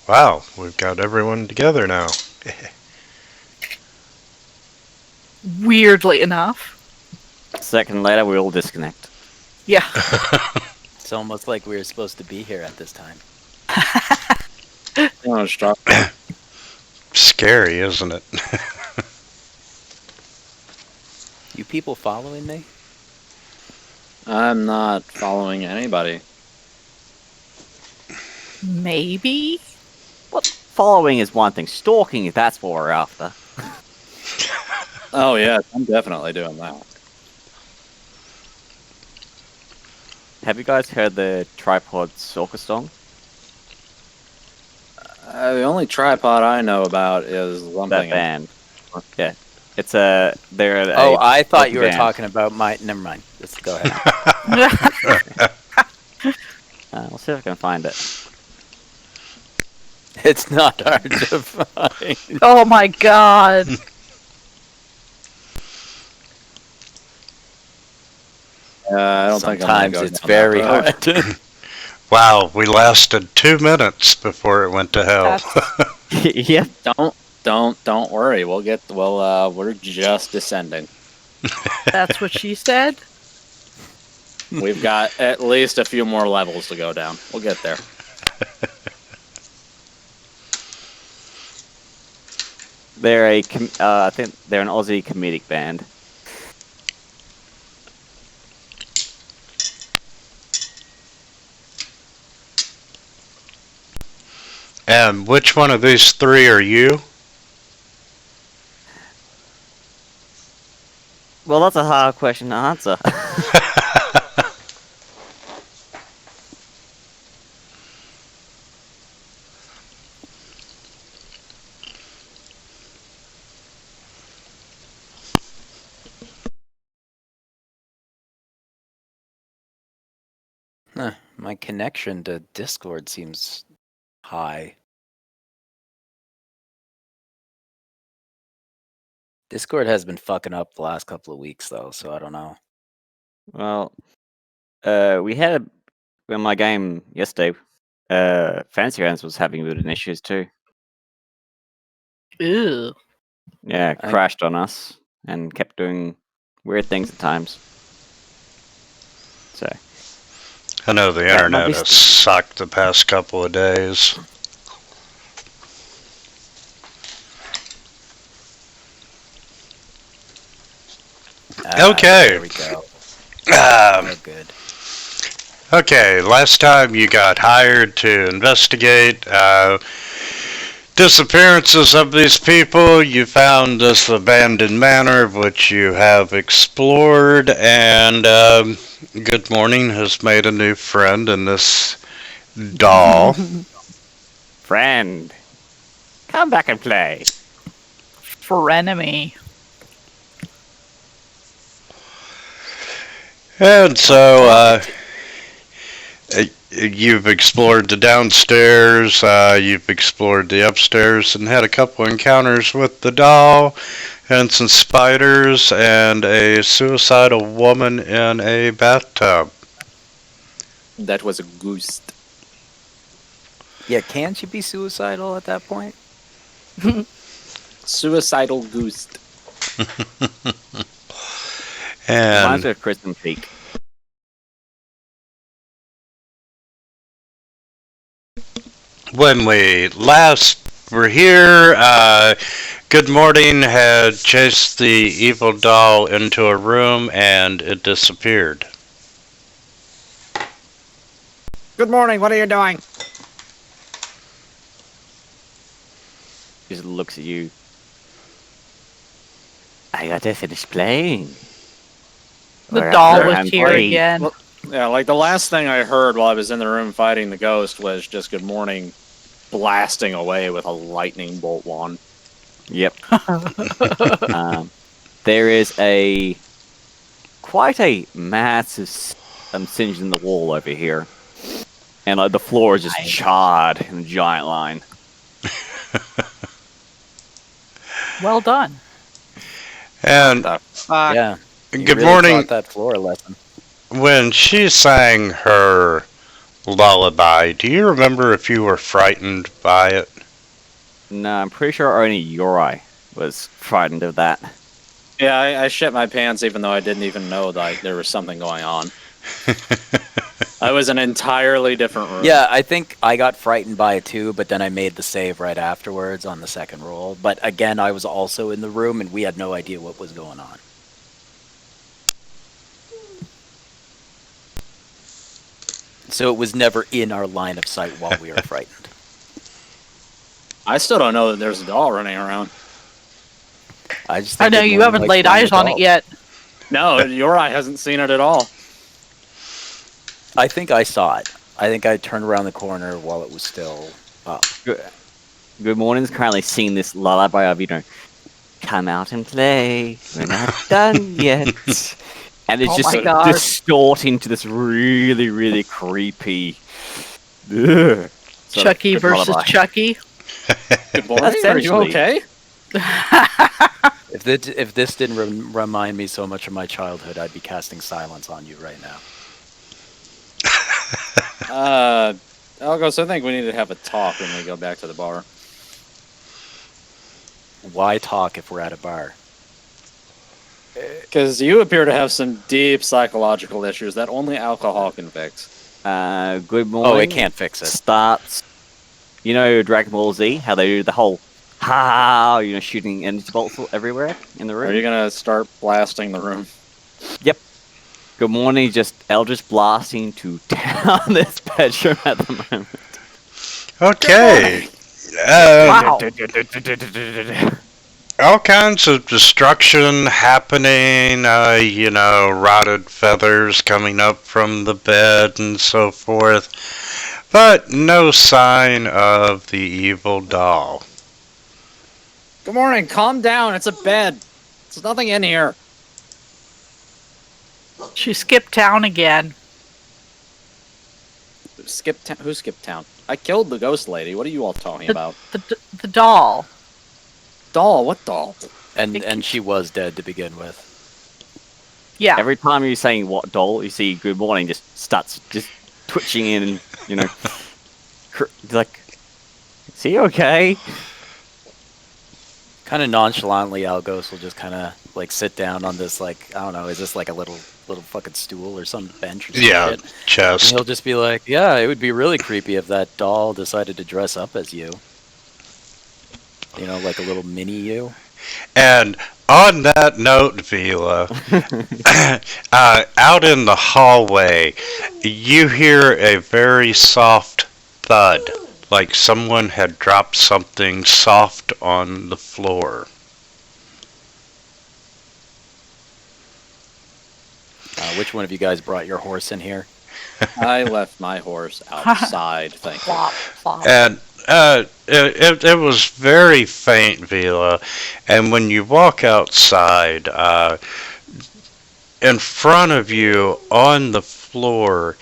Wow, we've got everyone together now. Weirdly enough. A second later, we all disconnect. Yeah. It's almost like we were supposed to be here at this time. Oh, stop. Scary, isn't it? You people following me? I'm not following anybody. Maybe? What? Following is one thing. Stalking, that's what we're after. Oh, yeah, I'm definitely doing that. Have you guys heard the Tripod Soccer song? The only tripod I know about is That Lumping. band. Yeah. It's a... They're Oh, a I thought you were band. talking about my... Never mind. Let's go ahead. We'll see if I can find it. It's not hard to find. Oh my god. I don't think I'm Sometimes gonna go it's down very that road. hard. Wow, we lasted 2 minutes before it went to hell. Yep. Don't worry. We're just descending. That's what she said? We've got at least a few more levels to go down. We'll get there. They're a... I think they're an Aussie comedic band. And which one of these three are you? Well, that's a hard question to answer. My connection to Discord seems high. Discord has been fucking up the last couple of weeks, though, so I don't know. Well, we had in my game yesterday. Fancy Rounds was having a bit of issues too. Ew. Yeah, crashed on us and kept doing weird things at times. So I know the That might internet be has sucked the past couple of days. Okay. There we go. Um, Good. Okay, last time you got hired to investigate disappearances of these people. You found this abandoned manor, which you have explored, and Good Morning has made a new friend in this doll. friend, come back and play. Frenemy. And so, you've explored the downstairs, you've explored the upstairs, and had a couple encounters with the doll, and some spiders, and a suicidal woman in a bathtub. That was a ghost. Yeah, can't you be suicidal at that point? Suicidal ghost. Reminds And me of Crimson Peak. when we last were here, Good Morning had chased the evil doll into a room, and it disappeared. Good morning. What are you doing? Just looks at you. I gotta finish playing. The We're doll after was round here 3. again. Well, yeah, like the last thing I heard while I was in the room fighting the ghost was just Good Morning blasting away with a lightning bolt wand. Yep. There is quite a massive singe in the wall over here, and the floor is just charred in a giant line. Well done. And Yeah. you Good really Morning, taught that floor lesson. when she sang her lullaby, do you remember if you were frightened by it? No, I'm pretty sure only Yuri was frightened of that. Yeah, I shit my pants even though I didn't even know that there was something going on. I was in an entirely different room. Yeah, I think I got frightened by it too, but then I made the save right afterwards on the second roll. But again, I was also in the room and we had no idea what was going on. So it was never in our line of sight while we were frightened. I still don't know that there's a doll running around. I just I think know good you morning haven't likes laid playing eyes the on it doll. yet. No, your eye hasn't seen it at all. I think I saw it. I think I turned around the corner while it was still up. Good Morning's currently singing this lullaby of, come out and play, we're not done yet. And it's Oh just my God. distorting to this really, really creepy. Ugh, sort of Chucky good versus lullaby. Chucky. Good morning. Are you Essentially. okay? If this didn't remind me so much of my childhood, I'd be casting silence on you right now. Algos, I think we need to have a talk when we go back to the bar. Why talk if we're at a bar? Because you appear to have some deep psychological issues that only alcohol can fix. Good morning. Oh, it can't fix it. Starts. Dragon Ball Z, how they do the whole ha, shooting energy bolts everywhere in the room. Are you going to start blasting the room? Good morning, just Eldritch blasting to down this bedroom at the moment. Okay. Wow. All kinds of destruction happening, rotted feathers coming up from the bed and so forth. But no sign of the evil doll. Good morning. Calm down. It's a bed. There's nothing in here. She skipped town again. Who skipped town? I killed the ghost lady. What are you all talking about? The doll. Doll? What doll? And she was dead to begin with. Yeah. Every time you're saying what doll, you see Good Morning just starts just twitching in and, like, is he okay? Kind of nonchalantly, Algos will just kind of like sit down on this, like, I don't know, is this like a little fucking stool or some bench or some Yeah, shit? And chest. he'll just be like, yeah, it would be really creepy if that doll decided to dress up as you. Like a little mini you. And on that note, Vila, out in the hallway, you hear a very soft thud, like someone had dropped something soft on the floor. Which one of you guys brought your horse in here? I left my horse outside, thank you. Flop, flop. And it was very faint, Vila. And when you walk outside, in front of you on the floor,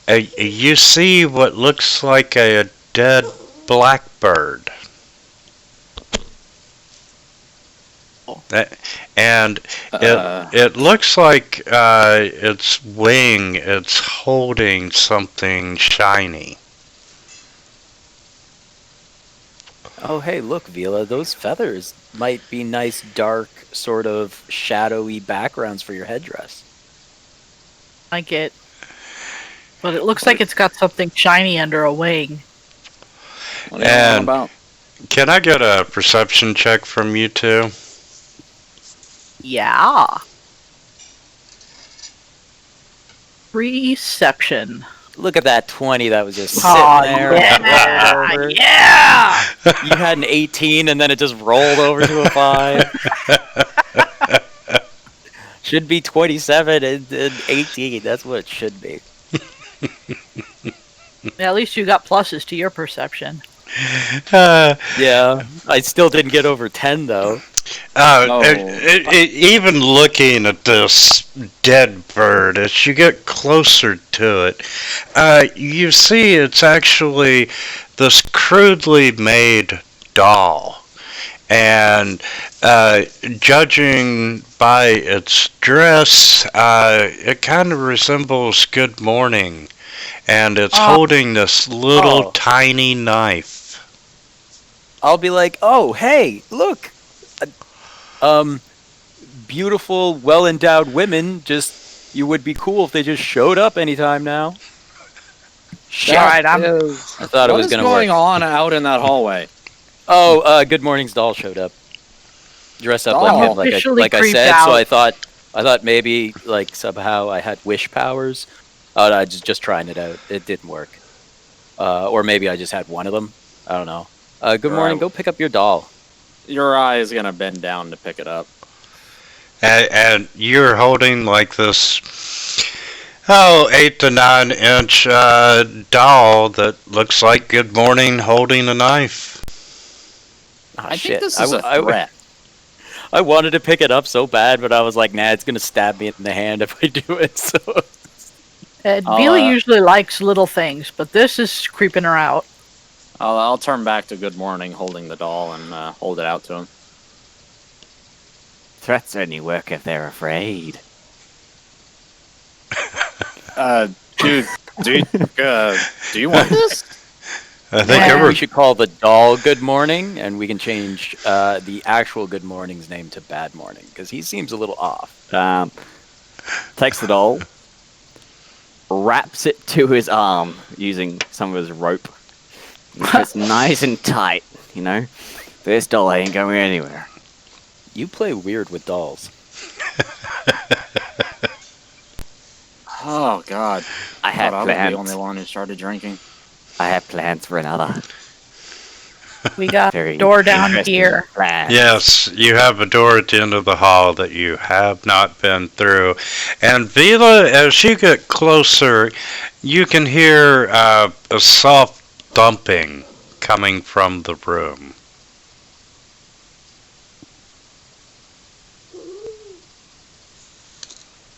you see what looks like a dead blackbird. And it looks like its wing, it's holding something shiny. Oh, hey, look, Vila, those feathers might be nice, dark, sort of shadowy backgrounds for your headdress. I get. But it looks like it's got something shiny under a wing. What are you on about? Can I get a perception check from you two? Yeah. Reception. Look at that 20 that was just sitting Oh, there. yeah, rolled over. yeah. You had an 18 and then it just rolled over to a 5. Should be 27 and 18. That's what it should be. At least you got pluses to your perception. Yeah, I still didn't get over 10 though. Even looking at this dead bird, as you get closer to it, you see it's actually this crudely made doll. And judging by its dress, it kind of resembles Good Morning. and it's Oh. holding this little Oh. tiny knife. I'll be like, oh, hey, look. Beautiful, well-endowed women. Just, you would be cool if they just showed up anytime now. Shit. Alright, I'm- I thought it was What is gonna going work. on out in that hallway? Oh, Good Morning's doll showed up, dressed up like Doll. him, Officially like I creeped said. So out. I thought maybe like somehow I had wish powers. Oh, no, I just trying it out. It didn't work. Or maybe I just had one of them. I don't know. Good morning. Right. Go pick up your doll. Your eye is gonna bend down to pick it up. And you're holding like this, 8 to 9 inch doll that looks like Good Morning holding a knife. Oh, I shit. think this is a threat. I wanted to pick it up so bad, but I was like, nah, it's gonna stab me in the hand if I do it. So Vila usually likes little things, but this is creeping her out. I'll turn back to Good Morning, holding the doll, and hold it out to him. Threats only work if they're afraid. Dude, do you want this? I think Yeah. we should call the doll Good Morning, and we can change the actual Good Morning's name to Bad Morning because he seems a little off. Takes the doll, wraps it to his arm using some of his rope. It's nice and tight, you know. This doll ain't going anywhere. You play weird with dolls. Oh God! I I have thought I was the plans. only one who started drinking. I have plans for another. We got Very door down interesting here. plan. Yes, you have a door at the end of the hall that you have not been through. And Vila, as you get closer, you can hear a soft thumping coming from the room.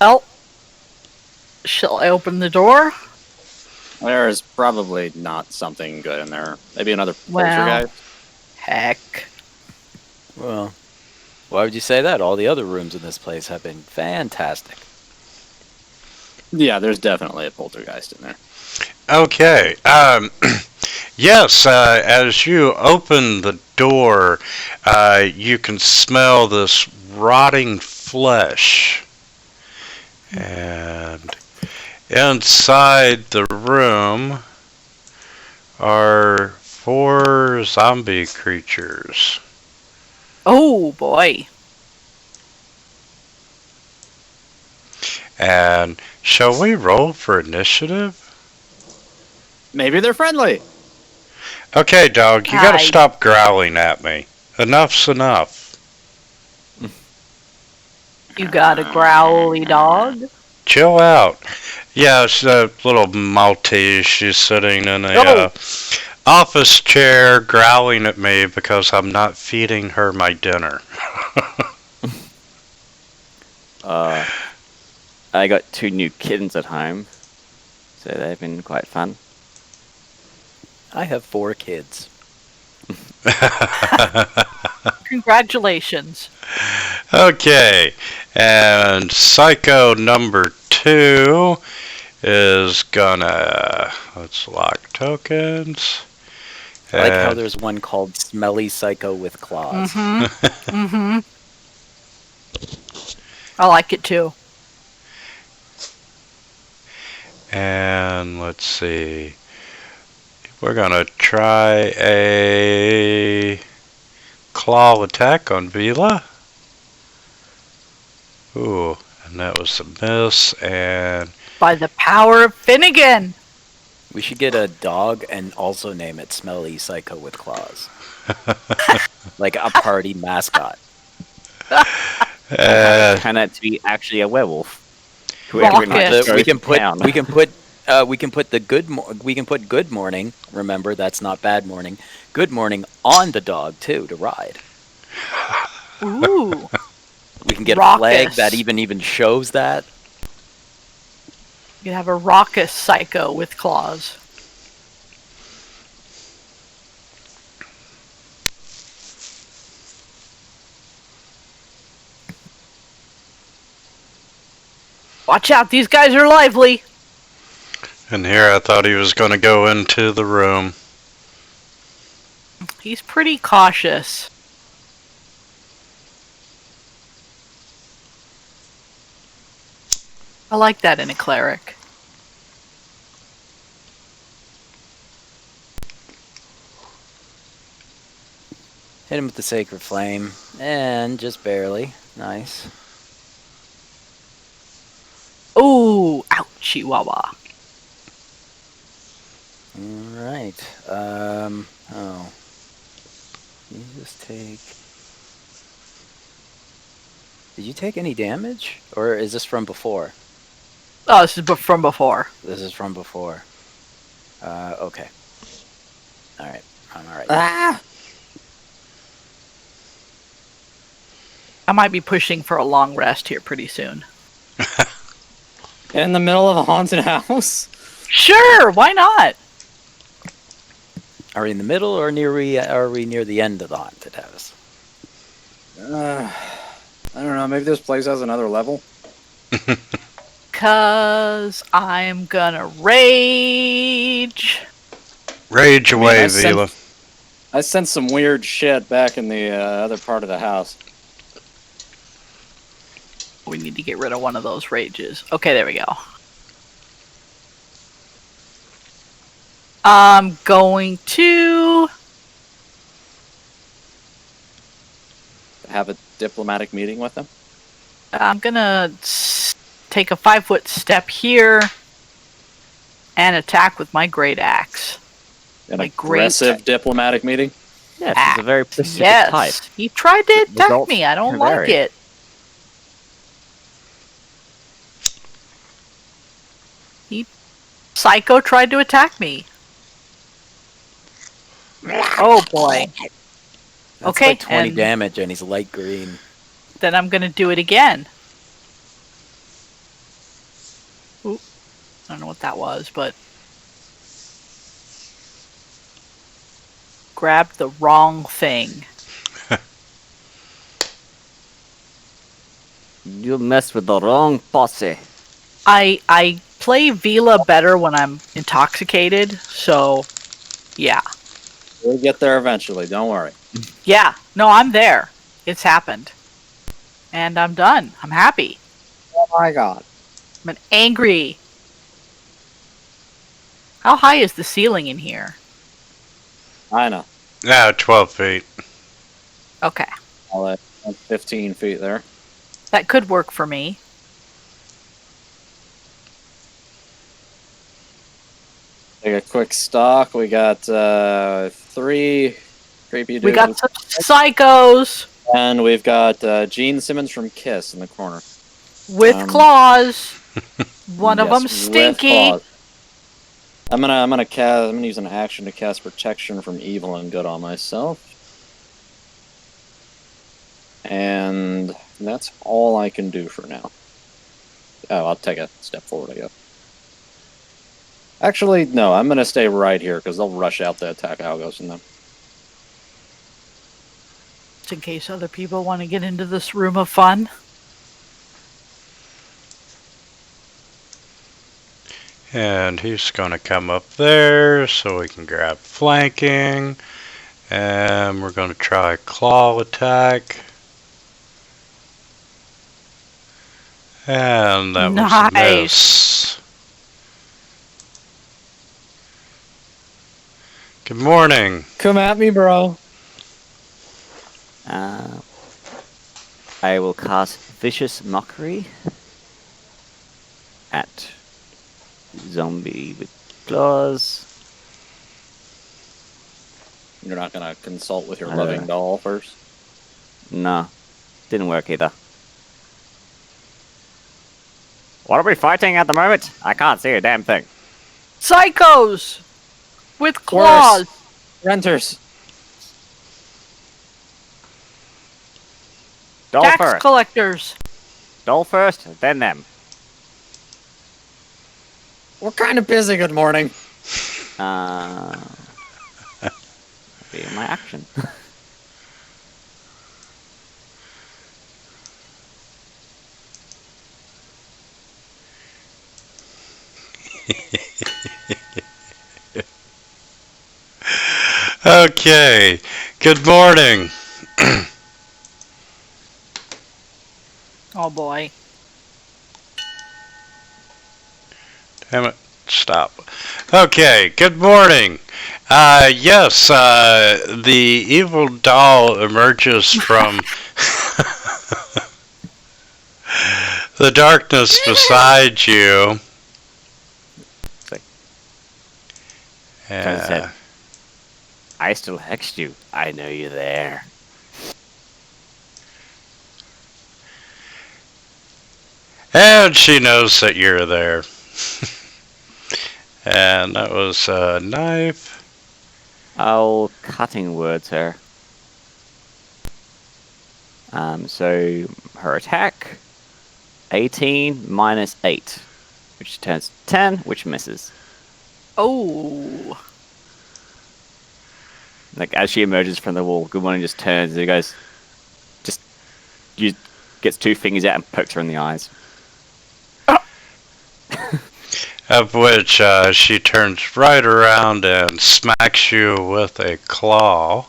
Well, shall I open the door? There's probably not something good in there. Maybe another Wow. poltergeist. Heck. Well, why would you say that? All the other rooms in this place have been fantastic. Yeah, there's definitely a poltergeist in there. Okay. Yes, as you open the door, you can smell this rotting flesh. And inside the room are 4 zombie creatures. Oh boy. And shall we roll for initiative? Maybe they're friendly. Okay, dog, you gotta Hi. stop growling at me. Enough's enough. You got a growly dog? Chill out. Yeah, it's a little Maltese. She's sitting in a Oh. office chair growling at me because I'm not feeding her my dinner. I got 2 new kittens at home, so they've been quite fun. I have 4 kids. Congratulations. Okay, and Psycho number 2 is gonna, let's lock tokens. I like how And- there's one called Smelly Psycho with Claws. Mm-hmm. I like it too. And let's see. We're gonna try a claw attack on Vila. Ooh, and that was a miss. And By the power of Finnegan. We should get a dog and also name it Smelly Psycho with Claws. Like a party mascot. Turn out to be actually a werewolf. Rocket. Goes we can put down. we can put Good Morning. Remember, that's not Bad Morning. Good Morning on the dog too to ride. Ooh. We can get a flag Raucous. that even shows that. You have a raucous psycho with claws. Watch out, these guys are lively. And here I thought he was going to go into the room. He's pretty cautious. I like that in a cleric. Hit him with the Sacred Flame. And just barely. Nice. Ooh, ouchie wawa. Alright. Oh. You just take... Did you take any damage? Or is this from before? Oh, this is from before. This is from before. Okay. Alright. I'm alright. Ah! I might be pushing for a long rest here pretty soon. In the middle of a haunted house? Sure, why not? Are we in the middle or are we near the end of the haunted house? I don't know. Maybe this place has another level. Cause I'm gonna rage. Rage I mean, away, I sense- Vila. I sensed some weird shit back in the other part of the house. We need to get rid of one of those rages. Okay, there we go. I'm going to... Have a diplomatic meeting with them. I'm gonna take a 5-foot step here and attack with my great axe. An Like great- aggressive diplomatic meeting. Yes, it's a very specific Yes, type. he tried to attack Results me. I don't can like vary. it. Psycho tried to attack me. Oh boy. That's Okay, like 20 and- damage and he's light green. Then I'm gonna do it again. Oop. I don't know what that was, but grabbed the wrong thing. You messed with the wrong posse. I play Vila better when I'm intoxicated, so yeah. We'll get there eventually. Don't worry. Yeah, no, I'm there. It's happened. And I'm done. I'm happy. Oh my god. I'm angry. How high is the ceiling in here? I know. Yeah, 12 feet. Okay. I'll let 15 feet there. That could work for me. Take a quick stock. We got 3 creepy dudes. We got some psychos And we've got Gene Simmons from Kiss in the corner. with claws. One of Yes, them with stinky. claws. I'm gonna use an action to cast protection from evil and good on myself. And that's all I can do for now. Oh, I'll take a step forward, I guess. Actually, no, I'm gonna stay right here because they'll rush out to attack Algos and them. Just in case other people want to get into this room of fun. And he's going to come up there so we can grab flanking. And we're going to try claw attack. And that was a Nice. miss. Good morning. Come at me, bro. I will cast Vicious Mockery at zombie with claws. You're not gonna consult with your I loving don't doll first? No, didn't work either. What are we fighting at the moment? I can't see a damn thing. Psychos with claws. Renters. Doll Tax first. collectors. Doll first, then them. We're kind of busy. Good morning. Be my action. Okay. Good morning. Oh boy. Damn it. Stop. Okay. Good morning. Yes, the evil doll emerges from the darkness beside you. Turns his head. I still hexed you. I know you're there. And she knows that you're there. And that was a knife. Oh, cutting words her. So her attack, 18 minus 8, which turns 10, which misses. Oh. Like, as she emerges from the wall, Good Morning just turns and he goes, gets 2 fingers out and pokes her in the eyes. Of which she turns right around and smacks you with a claw.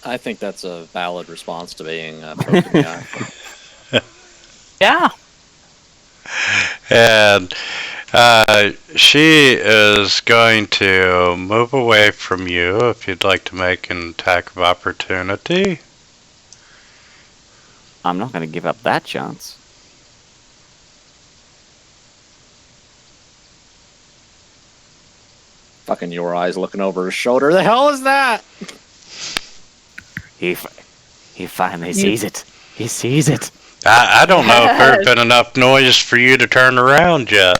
I think that's a valid response to being poked in the eye. Yeah. And she is going to move away from you if you'd like to make an attack of opportunity. I'm not going to give up that chance. Fucking Your Eyes looking over his shoulder. The hell is that? He finally sees it. He sees it. I don't know if there's been enough noise for you to turn around yet.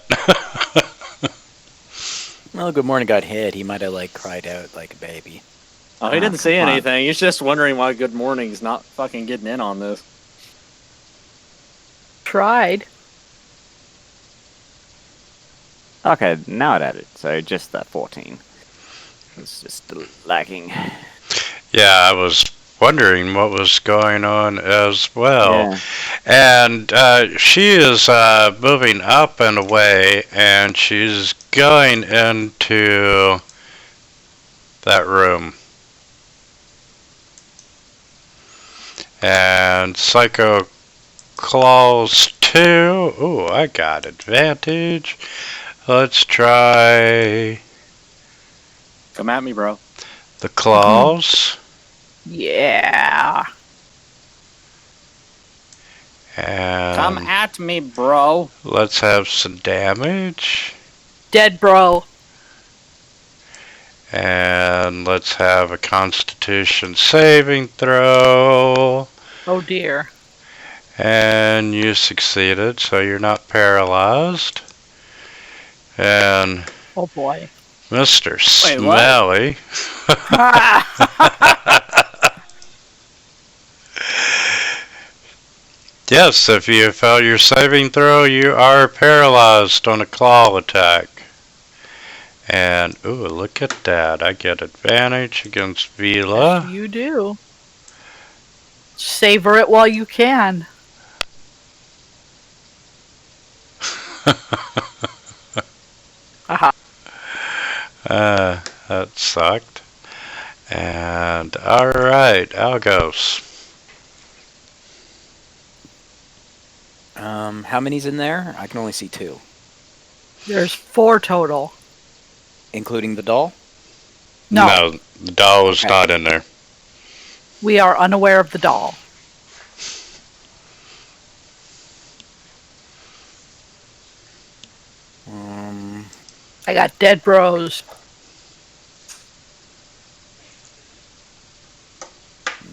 Well, Good Morning got hit. He might have like cried out like a baby. Oh, he didn't say come on. anything. He's just wondering why Good Morning's not fucking getting in on this. Tried. Okay, now it added. So just that 14. It's just lacking. Yeah, I was wondering what was going on as well. Yeah. And she is moving up and away, and she's going into that room. And Psycho Claws 2. Ooh, I got advantage. Let's try Come at me, bro. the claws. Yeah. And Come at me, bro. let's have some damage. Dead bro. And let's have a Constitution saving throw. Oh dear. And you succeeded, so you're not paralyzed. And Oh boy. Mr. Wait, what? Smelly. Yes, if you fail your saving throw, you are paralyzed on a claw attack. And, ooh, look at that. I get advantage against Vila. You do. Savor it while you can. Aha. That sucked. And, alright, Algos. How many's in there? I can only see 2, There's 4 total. including the doll. No, The doll is Okay. not in there. we are unaware of the doll. I got dead bros.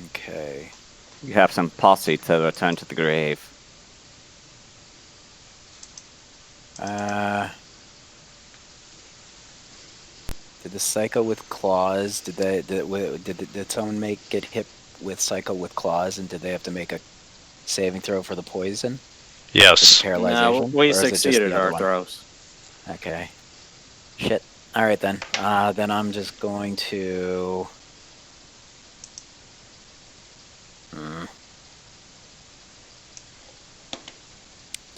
Okay. You have some posse to return to the grave. Did the psycho with claws? Did someone get hit with psycho with claws, and did they have to make a saving throw for the poison? Yes. For the No, paralyzation? we Or is it just succeeded the other our one? throws. Okay. Shit. All right then. Then I'm just going to.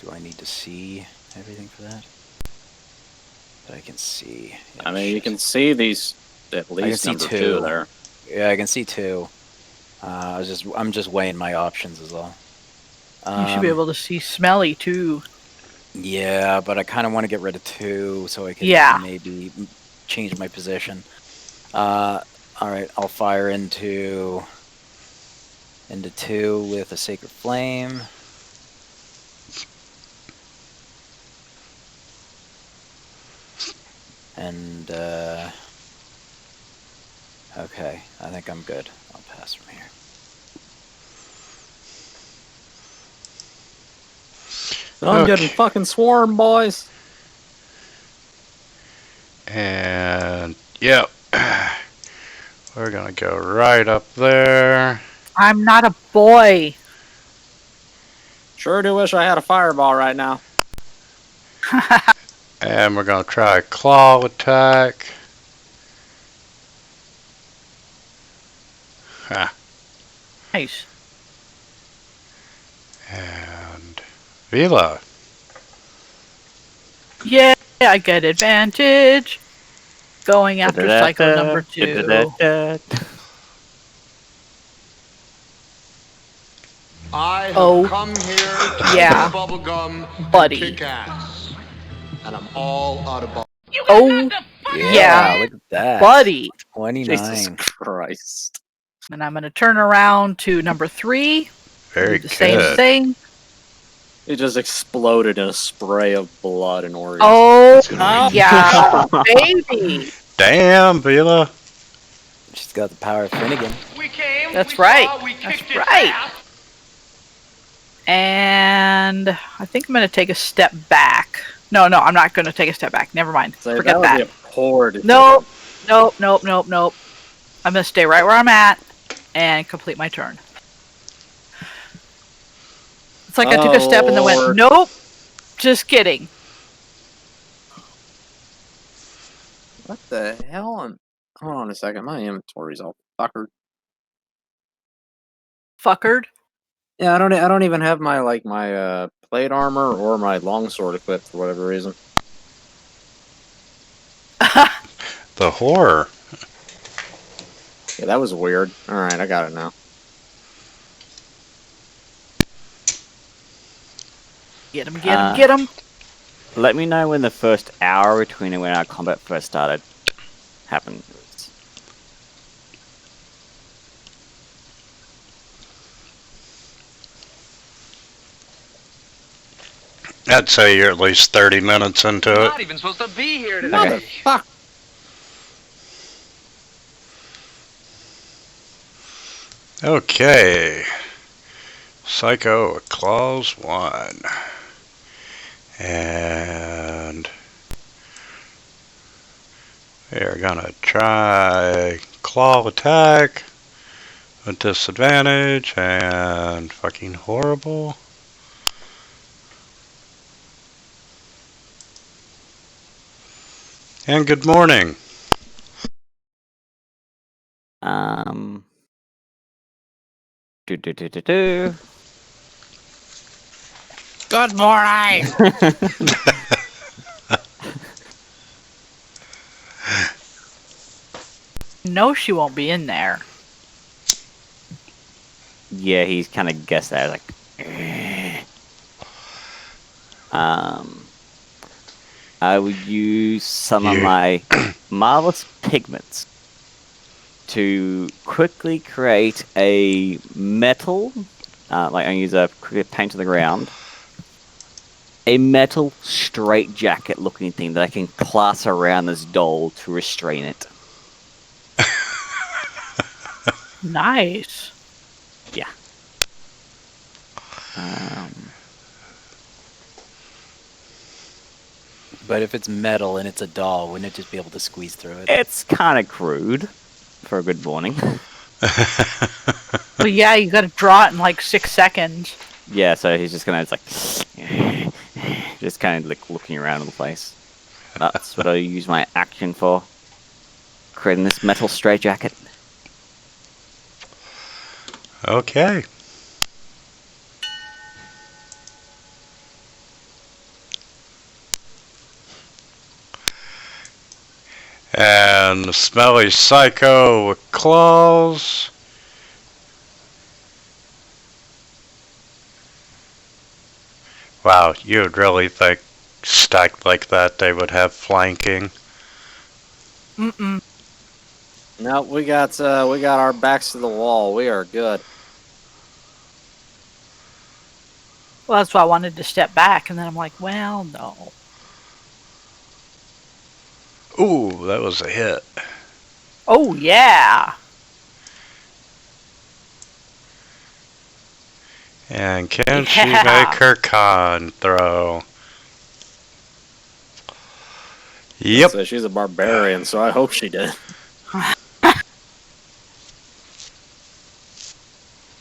Do I need to see everything for that? that I can see. I mean, you can see these at least see number two. 2 there. Yeah, I can see 2. I'm just weighing my options as well. You should be able to see Smelly too. Yeah, but I kind of want to get rid of 2 so I can maybe change my position. All right, I'll fire into 2 with a Sacred Flame. And okay, I think I'm good. I'll pass from here. I'm Okay. getting fucking swarmed, boys. And yep, we're gonna go right up there. I'm not a boy. Sure do wish I had a fireball right now. And we're gonna try a claw attack. Nice. And Vila. Yeah, I get advantage. Going after Psycho number 2. I have Oh, come here to yeah, bubble gum buddy. and kick ass. And I'm all out of bubble. Oh, Yeah, look at that. buddy. 29. Jesus Christ. And I'm going to turn around to number 3. Very Do the same good. thing. It just exploded in a spray of blood and organs. Oh, Oh. yeah, baby. Damn, Vila. She's got the power of Finnegan. That's right. That's right. And I think I'm going to take a step back. No, I'm not going to take a step back. Never mind. So Forget would that. Be a horde. Nope. I'm going to stay right where I'm at and complete my turn. It's like I took a step and then went, Lord. nope. Just kidding. What the hell? Hold on a second. My inventory's all fuckered. Fuckered. Yeah, I don't even have my my plate armor or my longsword equipped for whatever reason. The horror. Yeah, that was weird. All right, I got it now. Get him. Let me know when the first hour between when our combat first started happened. I'd say you're at least 30 minutes into it. Not even supposed to be here today. Motherfuck! Okay. Psycho Clause 1. And we're gonna try claw attack with disadvantage and fucking horrible. And good morning. Do. Good morning. No, she won't be in there. Yeah, he's kind of guessed that. Like, I would use some of my marvelous pigments to quickly create a metal, like I use a quick paint to the ground, a metal straitjacket looking thing that I can class around this doll to restrain it. Nice. Yeah. But if it's metal and it's a doll, wouldn't it just be able to squeeze through it? It's kind of crude for a good morning. Well, yeah, you got to draw it in like 6 seconds. Yeah, so he's just gonna just kind of like looking around the place. That's what I use my action for. Creating this metal straitjacket. Okay. And the smelly psycho with claws. Wow, you would really think stacked like that they would have flanking. Mm-mm. No, we got our backs to the wall. We are good. Well, that's why I wanted to step back, and then I'm like, well, no. Ooh, that was a hit. Oh, yeah. And can she Yeah. make her con throw? Yep. So she's a barbarian, so I hope she did. I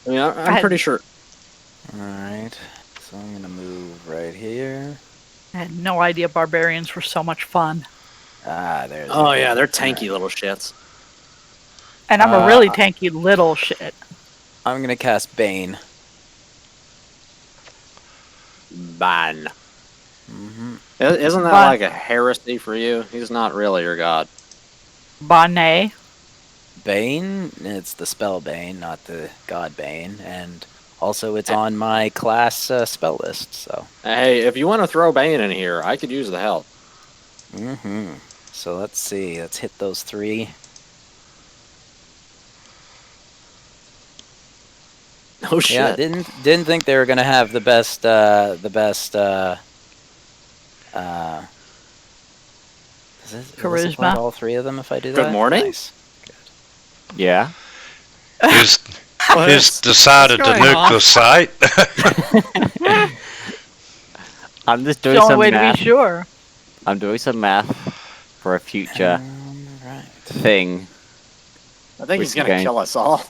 mean, I'm pretty sure. Alright. So I'm gonna move right here. I had no idea barbarians were so much fun. Ah, there's. Oh yeah, they're tanky little shits. And I'm a really tanky little shit. I'm gonna cast Bane. Ban. Mm-hmm. Isn't that Ban. like a heresy for you? He's not really your god. Bonnet. Bane, it's the spell Bane, not the god Bane, and also it's on my class spell list. So. Hey, if you want to throw Bane in here, I could use the help. Mm-hmm. So let's see. Let's hit those 3. Oh shit. Yeah, didn't think they were gonna have the best Is this Charisma. apply to all 3 of them if I do Good that? morning. Nice. Yeah. Who's decided to going nuke on? the site? I'm just It's doing the only some way to math. be sure. I'm doing some math for a future Right. thing. I think he's Which gonna game? kill us all.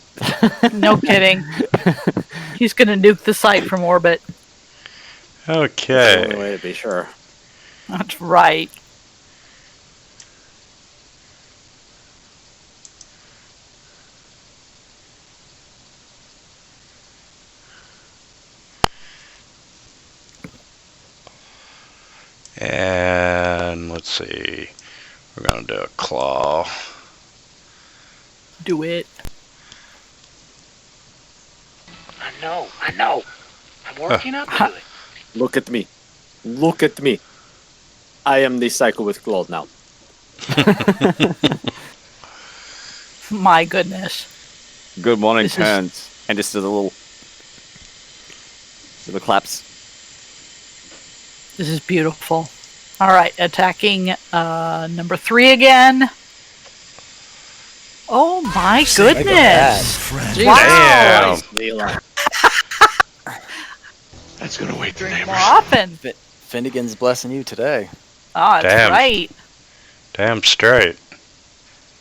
No kidding. He's gonna nuke the site from orbit. That's the only Okay. way to be sure. That's right. And let's see. We're gonna do a claw. Do it. I know. I'm working up to it. Look at me. Look at me. I am the psycho with cloth now. My goodness. Good morning, This is- turns. And just a little claps. This is beautiful. All right, attacking number 3 again. Oh my goodness! Wow! Jesus Christ, Leela. That's gonna wait the More neighbors. often. Finnegan's blessing you today. Oh, that's Damn. right. Damn straight.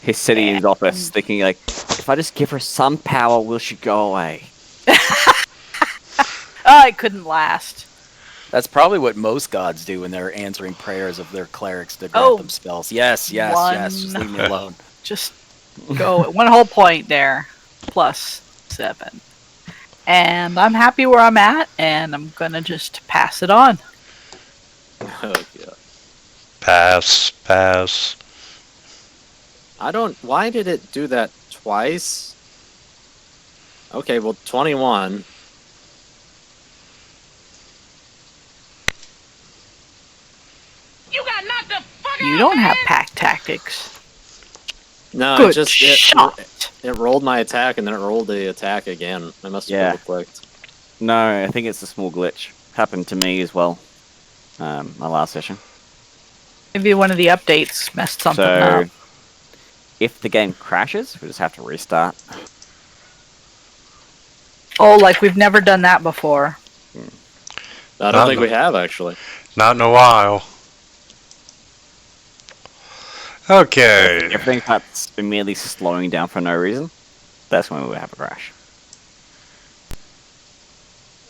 He's sitting in his office thinking like, if I just give her some power, will she go away? Oh, it couldn't last. That's probably what most gods do when they're answering prayers of their clerics to grant Oh. them spells. Yes, yes, yes. Just leave me alone. Just go 1 whole point there. Plus 7. And I'm happy where I'm at, and I'm gonna just pass it on. Oh, yeah. Pass. I don't. Why did it do that twice? Okay, well, 21. You got knocked the fuck You out, don't have man. pack tactics. No, Good it just shot. it rolled my attack and then it rolled the attack again. I must have Yeah. double clicked. No, I think it's a small glitch. Happened to me as well. My last session. Maybe one of the updates messed something So, up. if the game crashes, we just have to restart. Oh, like we've never done that before. I don't Not think the- we have actually. Not in a while. Okay. Everything starts immediately slowing down for no reason. That's when we would have a crash.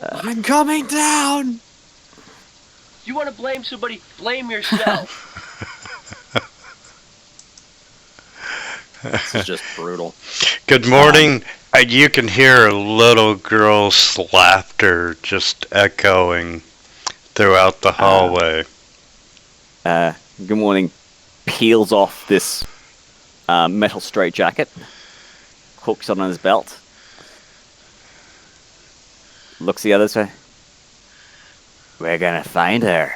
I'm coming down. You want to blame somebody? Blame yourself. This is just brutal. Good morning. You can hear a little girl's laughter just echoing throughout the hallway. Good morning. Peels off this metal straitjacket, hooks on his belt, looks the other way. We're gonna find her.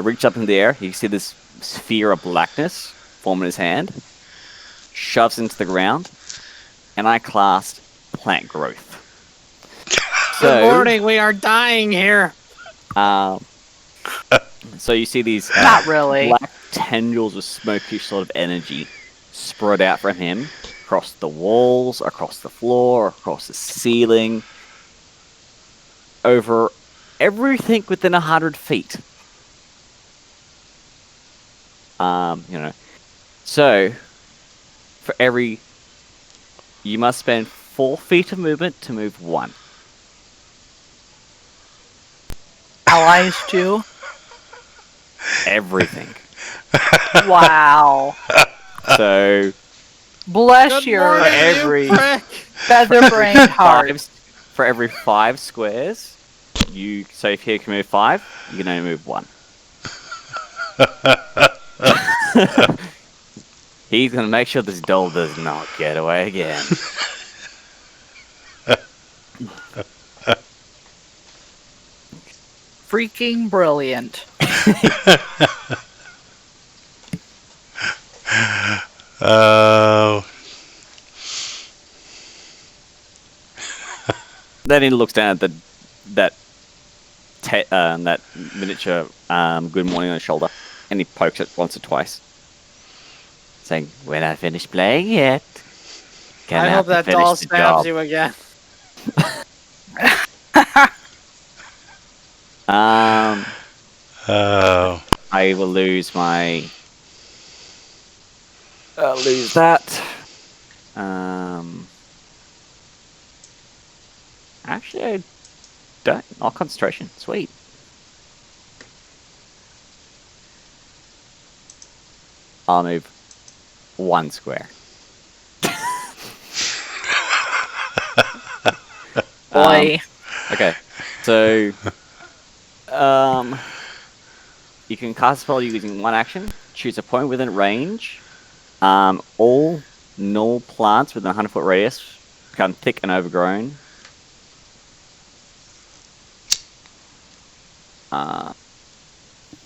Reach up in the air. You can see this sphere of blackness form in his hand. Shoves into the ground, and I cast plant growth. Good morning. We are dying here. So you see these Not really. black tendrils of smoky sort of energy spread out from him across the walls, across the floor, across the ceiling, over everything within 100 feet. So for every, you must spend 4 feet of movement to move 1. Allies too. Everything. Wow. So Bless your for every feather-brained heart. for every 5 squares, so if you can move 5, you can only move 1. He's gonna make sure this doll does not get away again. Freaking brilliant. Oh. Then he looks down at that miniature Good Morning on his shoulder, and he pokes it once or twice, saying, "We're not finished playing yet. I hope that doll stabs you again. Oh. I will lose my. I'll lose that. Actually, I don't. Oh, concentration. Sweet. I'll move 1 square. Boy. Okay, so you can cast a spell using 1 action. Choose a point within range. All null plants within a 100-foot radius become thick and overgrown.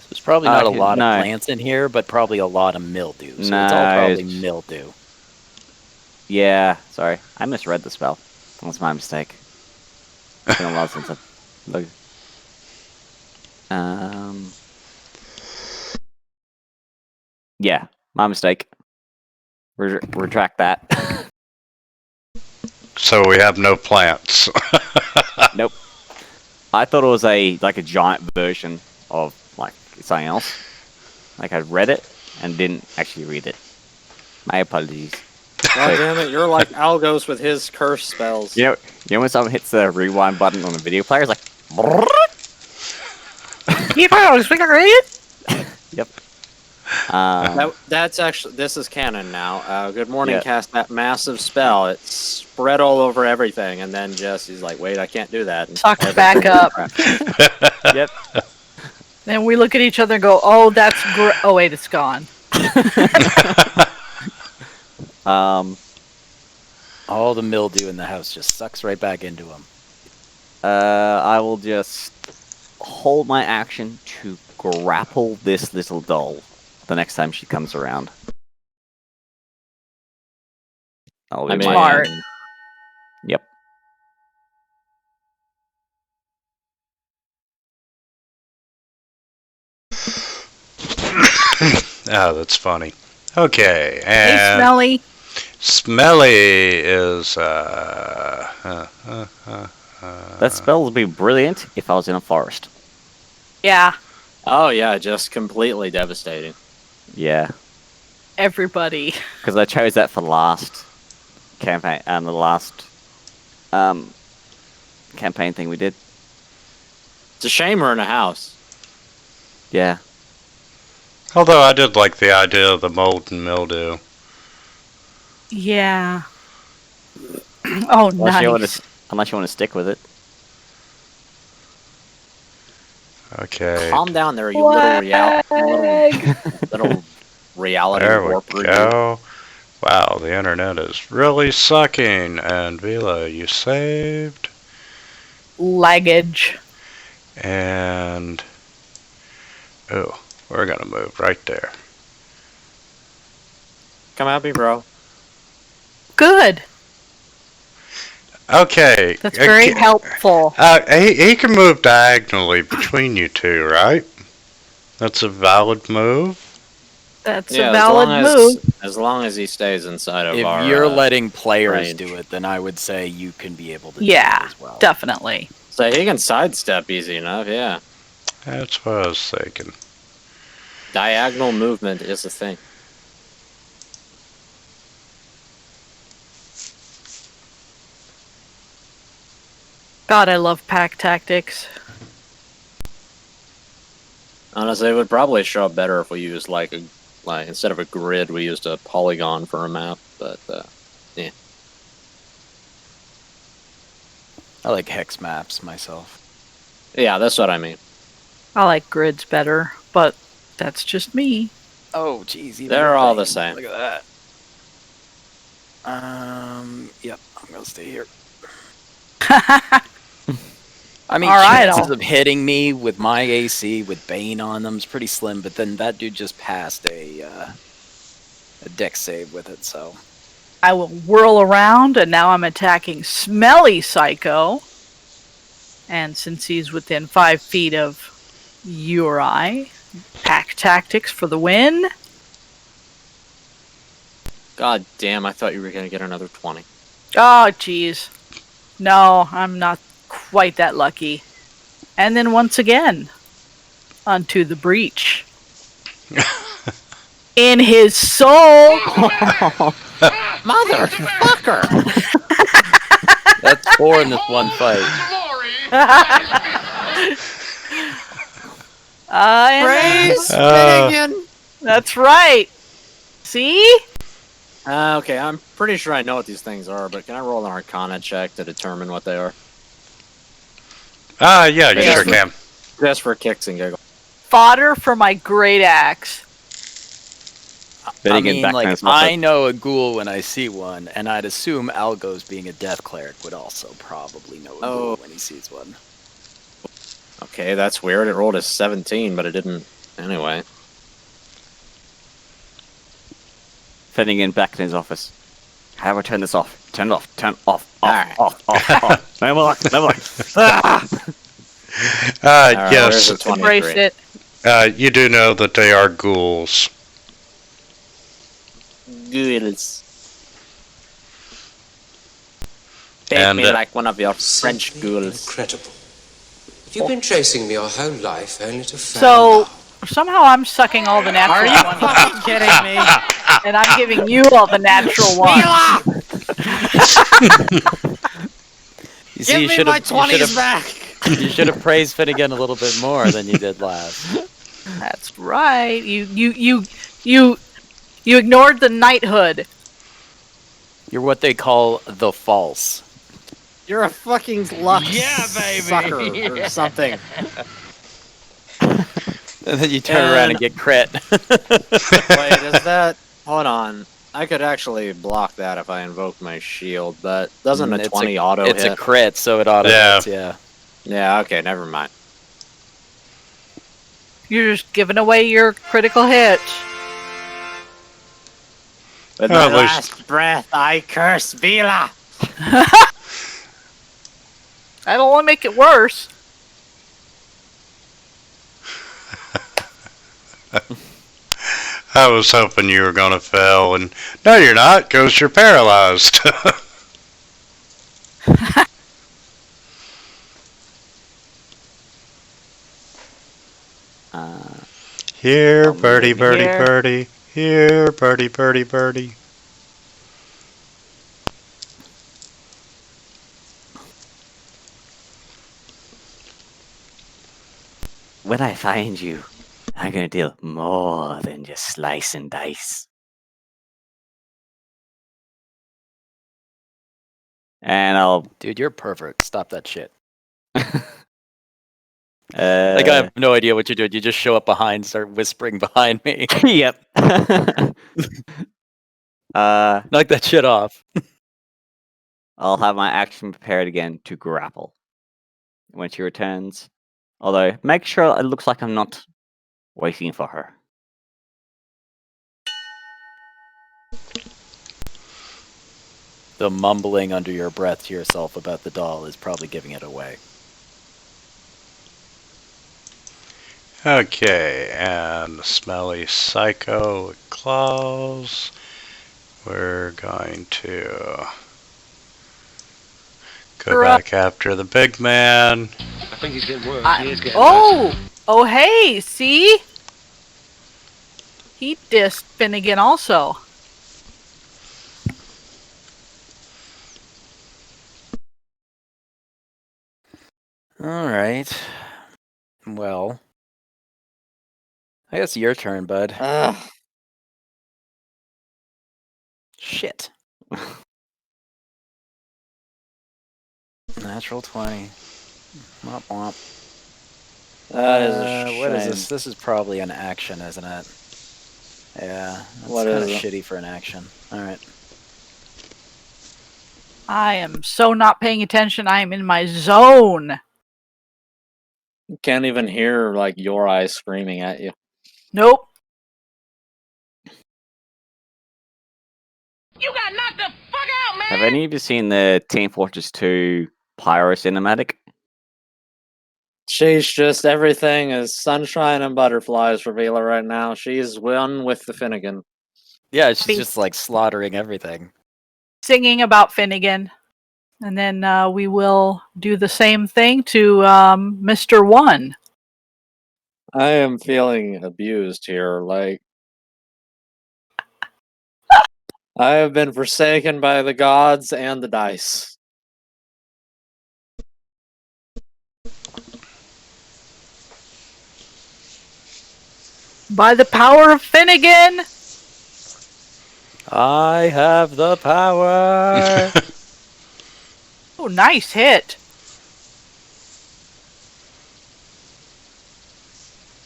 There's probably not a Okay, lot no. of plants in here, but probably a lot of mildew. So it's all No, probably it's- mildew. Yeah, sorry, I misread the spell. That's my mistake. It's been a while since I looked. Yeah, my mistake. Retract that. So we have no plants. Nope. I thought it was a giant version of something else. Like I read it and didn't actually read it. My apologies. God damn it, you're like Algos with his curse spells. You know when someone hits the rewind button on a video player, it's like. Yep. That's actually, this is canon now. Good morning Yeah. cast that massive spell. It's spread all over everything, and then Jesse's like, wait, I can't do that. And Sucks back up. Yep. Then we look at each other and go, "Oh, that's great." Oh wait, it's gone. All the mildew in the house just sucks right back into them. I will just hold my action to grapple this little doll the next time she comes around. I'll I do mean, Smart. Yep. Oh, that's funny. Okay, Hey, and Smelly. Smelly is That spell would be brilliant if I was in a forest. Yeah, Oh yeah, just completely devastating. Yeah, everybody. because I chose that for last campaign and the last campaign thing we did. It's a shame we're in a house. Yeah. although I did like the idea of the mold and mildew. Yeah. Oh, Unless you want nice. to stick with it. Okay. Calm down there, you little Flag. little reality There we warp review. go. Wow, the internet is really sucking. And Vila, you saved. Laggage. And oh, we're gonna move right there. Come at me, bro. Good. Okay. That's very helpful. He can move diagonally between you two, right? That's a valid move. That's Yeah, a valid move. as long as he stays inside of If our. you're letting players range. do it, then I would say you can be able to do Yeah, it as well. definitely. So he can sidestep easy enough. Yeah, That's what I was thinking. diagonal movement is a thing. God, I love pack tactics. Honestly, it would probably show up better if we used like instead of a grid, we used a polygon for a map. But I like hex maps myself. yeah, that's what I mean. I like grids better, but that's just me. Oh, geez. even They're with all Bane. the same. Look at that. Yep, I'm gonna stay here. I mean, All right, chances I'll- of hitting me with my AC with Bane on them is pretty slim, but then that dude just passed a dex save with it, so. I will whirl around, and now I'm attacking Smelly Psycho. And since he's within 5 feet of you or I, pack tactics for the win. God damn, I thought you were gonna get another 20. Oh, jeez. No, I'm not quite that lucky. And then once again, unto the breach. In his soul. Motherfucker! That's 4 in this one fight. Praise Uh, Finnegan! That's right. See? Okay, I'm pretty sure I know what these things are, but can I roll an Arcana check to determine what they are? yeah, you Yeah. sure can. Just for kicks and giggles. Fodder for my great axe. Then I he can mean, back like, himself I up. know a ghoul when I see one, and I'd assume Algos, being a death cleric, would also probably know a ghoul when he sees one. Okay, that's weird. It rolled a 17, but it didn't. Anyway. Finnegan back in his office. How do I turn this off? Turn it off. Turn it off. Alright. Off. No more luck. No more luck. Ah! Alright, Yes, where's the Embrace 23? it. you do know that they are ghouls. Ghouls. Take And, me like one of your French Simply ghouls. Incredible. You've been chasing me your whole life only to find So out. somehow I'm sucking all the natural ones. fucking kidding me? And I'm giving you all the natural ones. You see, Give you me should my have 20s back! you should have praised Finnegan a little bit more than you did last. That's right. You ignored the knighthood. You're what they call the false. You're a fucking luck sucker or something. And then you turn around and get crit. Wait, is that... Hold on. I could actually block that if I invoke my shield, but doesn't a It's 20 auto It's hit? a crit, so it auto Yeah. hits, yeah. Yeah, okay, never mind. You're just giving away your critical hits. With Well, my at least- last breath, I curse Vila! That'll only make it worse. I was hoping you were gonna fail, and no, you're not, 'cause you're paralyzed. Here, birdie, birdie, Here. birdie. Here, birdie, birdie, birdie. When I find you, I'm gonna deal more than just slice and dice. And I'll Dude, you're perfect. Stop that shit. Like I have no idea what you're doing. You just show up behind, start whispering behind me. Yep. Knock that shit off. I'll have my action prepared again to grapple when she returns. Although, make sure it looks like I'm not waiting for her. The mumbling under your breath to yourself about the doll is probably giving it away. Okay, and the smelly psycho with claws. We're going to go You're up. back after the big man. I think he's getting worse. I- He is getting worse. Oh, hey, see? He dissed Finnegan also. All right. Well, I guess your turn, bud. Ugh. Shit. Natural 20. Womp womp. That is a shame. What is this? This is probably an action, isn't it? Yeah. That's What kind is of it? shitty for an action. All right. I am so not paying attention. I am in my zone. You can't even hear like your eyes screaming at you. Nope. You got knocked the fuck out, man! Have any of you seen the Team Fortress 2 Pyro cinematic? She's just everything is sunshine and butterflies for Vila right now. She's one with the Finnegan. Yeah, she's Be- just like slaughtering everything. Singing about Finnegan. And then we will do the same thing to Mr. One. I am feeling abused here. Like, I have been forsaken by the gods and the dice. By the power of Finnegan! I have the power. Oh, nice hit.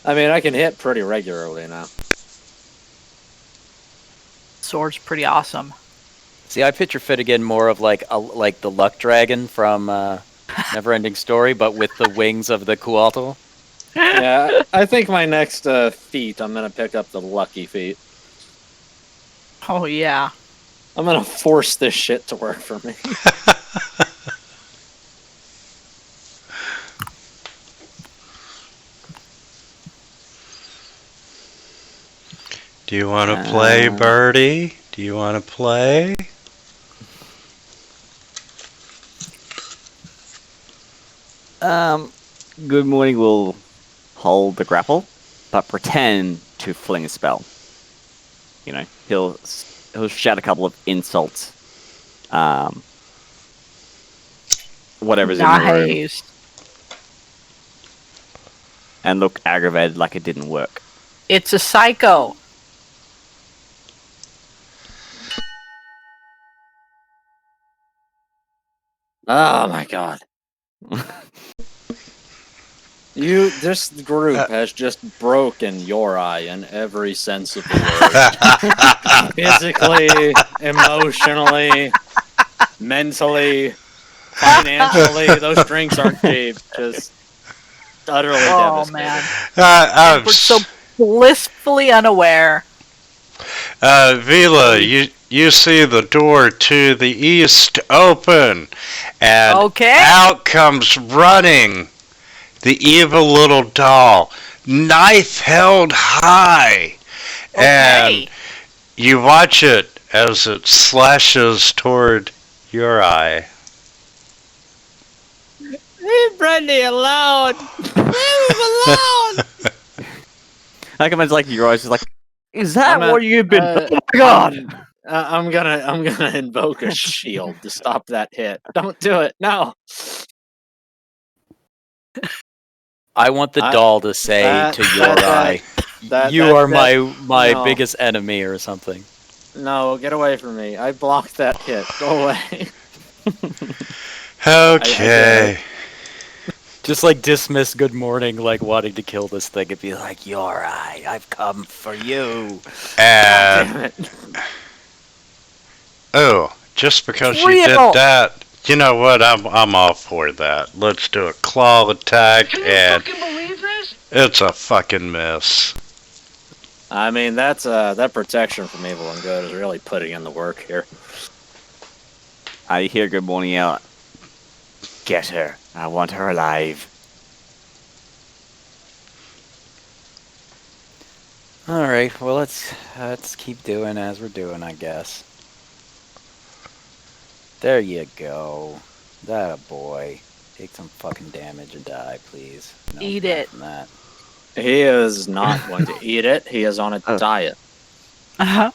I mean, I can hit pretty regularly now. Sword's pretty awesome. See, I picture Finnegan more of like the luck dragon from Neverending Story, but with the wings of the Kualto. Yeah, I think my next feat, I'm gonna pick up the lucky feat. Oh, yeah. I'm gonna force this shit to work for me. Do you want to play, Birdie? Do you want to play? Good Morning will hold the grapple, but pretend to fling a spell. You know, he'll shout a couple of insults. Whatever's in the room, Nice. and look aggravated like it didn't work. It's a psycho. Oh my god. This group has just broken your eye in every sense of the word. Physically, emotionally, mentally, financially, those drinks aren't cheap. Just utterly Oh, devastating. man. We're so blissfully unaware. Vila, you see the door to the east open, and Okay. out comes running the evil little doll, knife held high, Okay. and you watch it as it slashes toward your eye. Leave Brandy alone! Leave him alone! I can imagine like your eyes is like, is that I'm a- what you've been? uh, Oh my god! I'm gonna invoke a shield to stop that hit. Don't do it. No. I want the doll to say that- to your that- eye, that- "You that- are that- my no. biggest enemy" or something. No, get away from me. I blocked that hit. Go away. Okay. Just like dismiss good morning, like wanting to kill this thing and be like, "You're I've come for you." And Damn it. oh, just because you Real. did that, you know what? I'm all for that. Let's do a claw attack, Can you and fucking believe this? it's a fucking miss. I mean, that's that protection from evil and good is really putting in the work here. I hear good morning out. Get her. I want her alive. All right, well let's keep doing as we're doing, I guess. There you go. That a boy. Take some fucking damage and die, please. No Eat more it. From that. He is not going to eat it. He is on a diet. Uh-huh.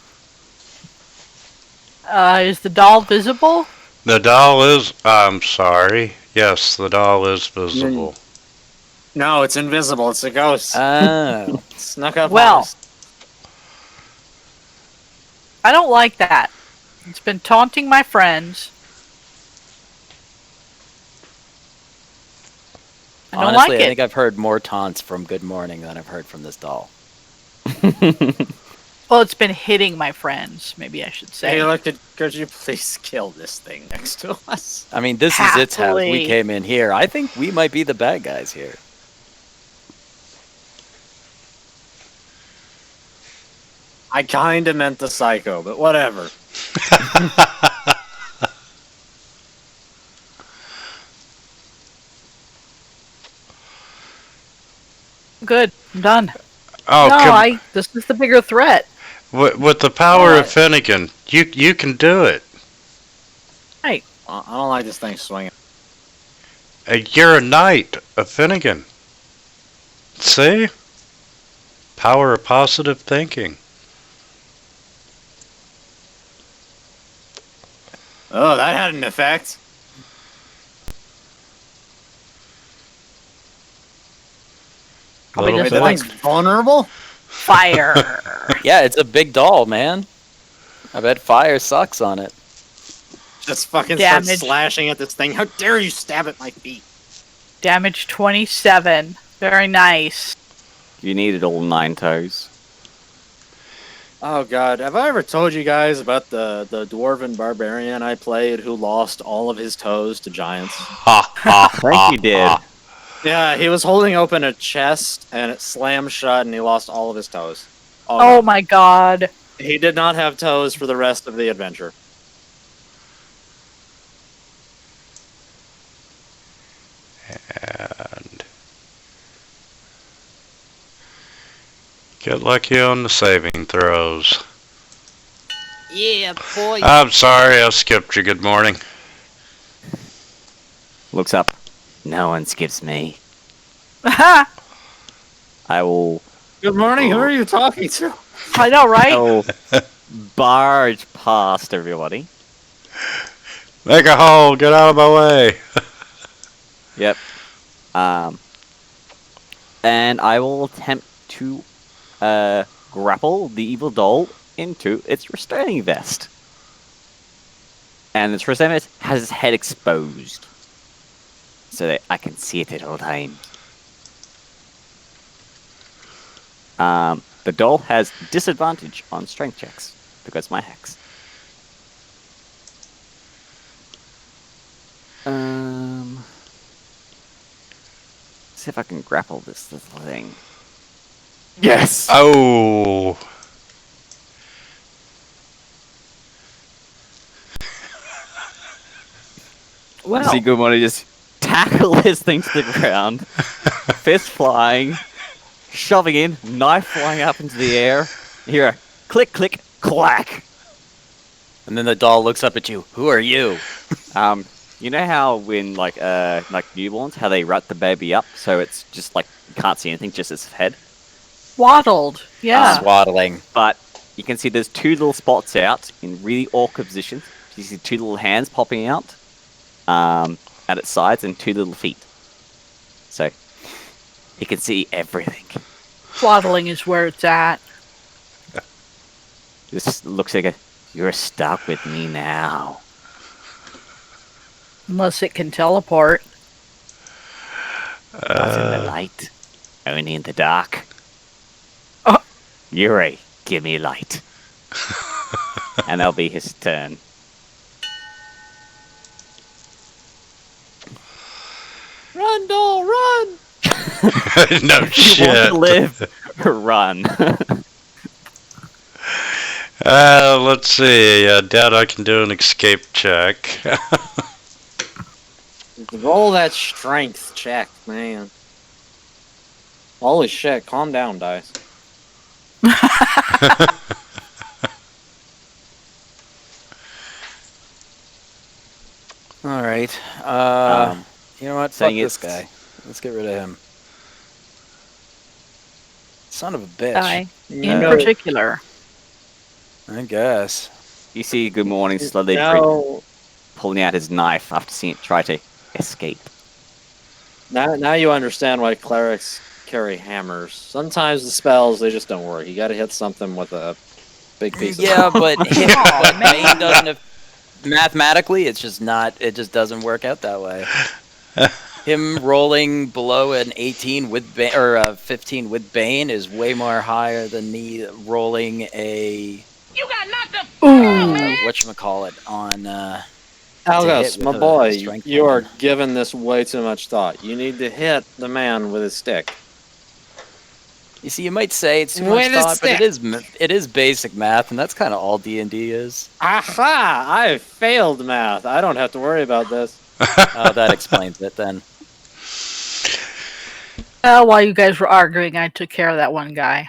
Is the doll visible? The doll is. I'm sorry. Yes, the doll is visible. No, it's invisible. It's a ghost. Oh. Snuck up Well. on us. I don't like that. It's been taunting my friends. I don't Honestly, like I it. think I've heard more taunts from Good Morning than I've heard from this doll. Well, it's been hitting my friends, maybe I should say. Hey, look, could you please kill this thing next to us? I mean, this is its house. We Happily. came in here. I think we might be the bad guys here. I kinda meant the psycho, but whatever. Good. I'm done. Oh, no, this is the bigger threat. with the power of Finnegan, you can do it. I don't like this thing swinging. You're a knight of Finnegan. See? Power of positive thinking. Oh, that had an effect. Probably Little Wait, just that bit. thing's vulnerable? Fire. Yeah, it's a big doll, man. I bet fire sucks on it. Just fucking start Damage. slashing at this thing. How dare you stab at my feet? Damage 27. Very nice. You needed all 9 toes. Oh god, have I ever told you guys about the dwarven barbarian I played who lost all of his toes to giants? Ha ha I think you did. ha. Yeah, he was holding open a chest and it slammed shut and he lost all of his toes. Oh no. my god. He did not have toes for the rest of the adventure. And get lucky on the saving throws. Yeah, boy. I'm sorry, I skipped you. Good morning. Looks up. No one skips me. I I will Good morning, who are you talking to? know, right? I will barge past everybody. Make a hole. Get out of my way. Yep. And I will attempt to grapple the evil doll into its restraining vest. And its restraining vest has its head exposed, so that I can see it at all times. The doll has disadvantage on strength checks because of my hex. See if I can grapple this little thing. Yes! Oh. Well, See good money just tackle this thing to the ground, fist flying, shoving in, knife flying up into the air. Hear a click, click, clack. And then the doll looks up at you. Who are you? You know how when like newborns, how they wrap the baby up so it's just like you can't see anything, just its head. waddled. Yeah. Swaddling. But you can see there's 2 little spots out in really awkward positions. You see 2 little hands popping out at its sides and 2 little feet. So you can see everything. Waddling is where it's at. This looks like you're stuck with me now. Unless it can teleport. Not in the light, only in the dark. Oh. Yuri, give me light. And that'll be his turn. Run, doll, run! No If you want shit. to live, run. Let's see. Doubt I can do an escape check. Roll that strength check, man. Holy shit, calm down, dice. All right. You know what? Fuck saying this it's- guy. Let's get rid of him. Son of a bitch. Guy in No. particular. I guess. You see Good Morning slowly No. pulling out his knife after seeing it try to escape. Now you understand why clerics carry hammers. Sometimes the spells, they just don't work. You gotta hit something with a big piece of Yeah, but Oh, man. Bane doesn't have, mathematically, it's just not. It just doesn't work out that way. Him rolling below an 18 with Bane, or a 15 with Bane is way more higher than me rolling a You got nothing. whatchamacallit on. to Algos, hit my with a boy, strength you are weapon. giving this way too much thought. You need to hit the man with his stick. You see, you might say it's too With much a thought, but stick. it is basic math, and that's kind of all D&D is. Aha! I failed math. I don't have to worry about this. Oh, that explains it then. While you guys were arguing, I took care of that one guy.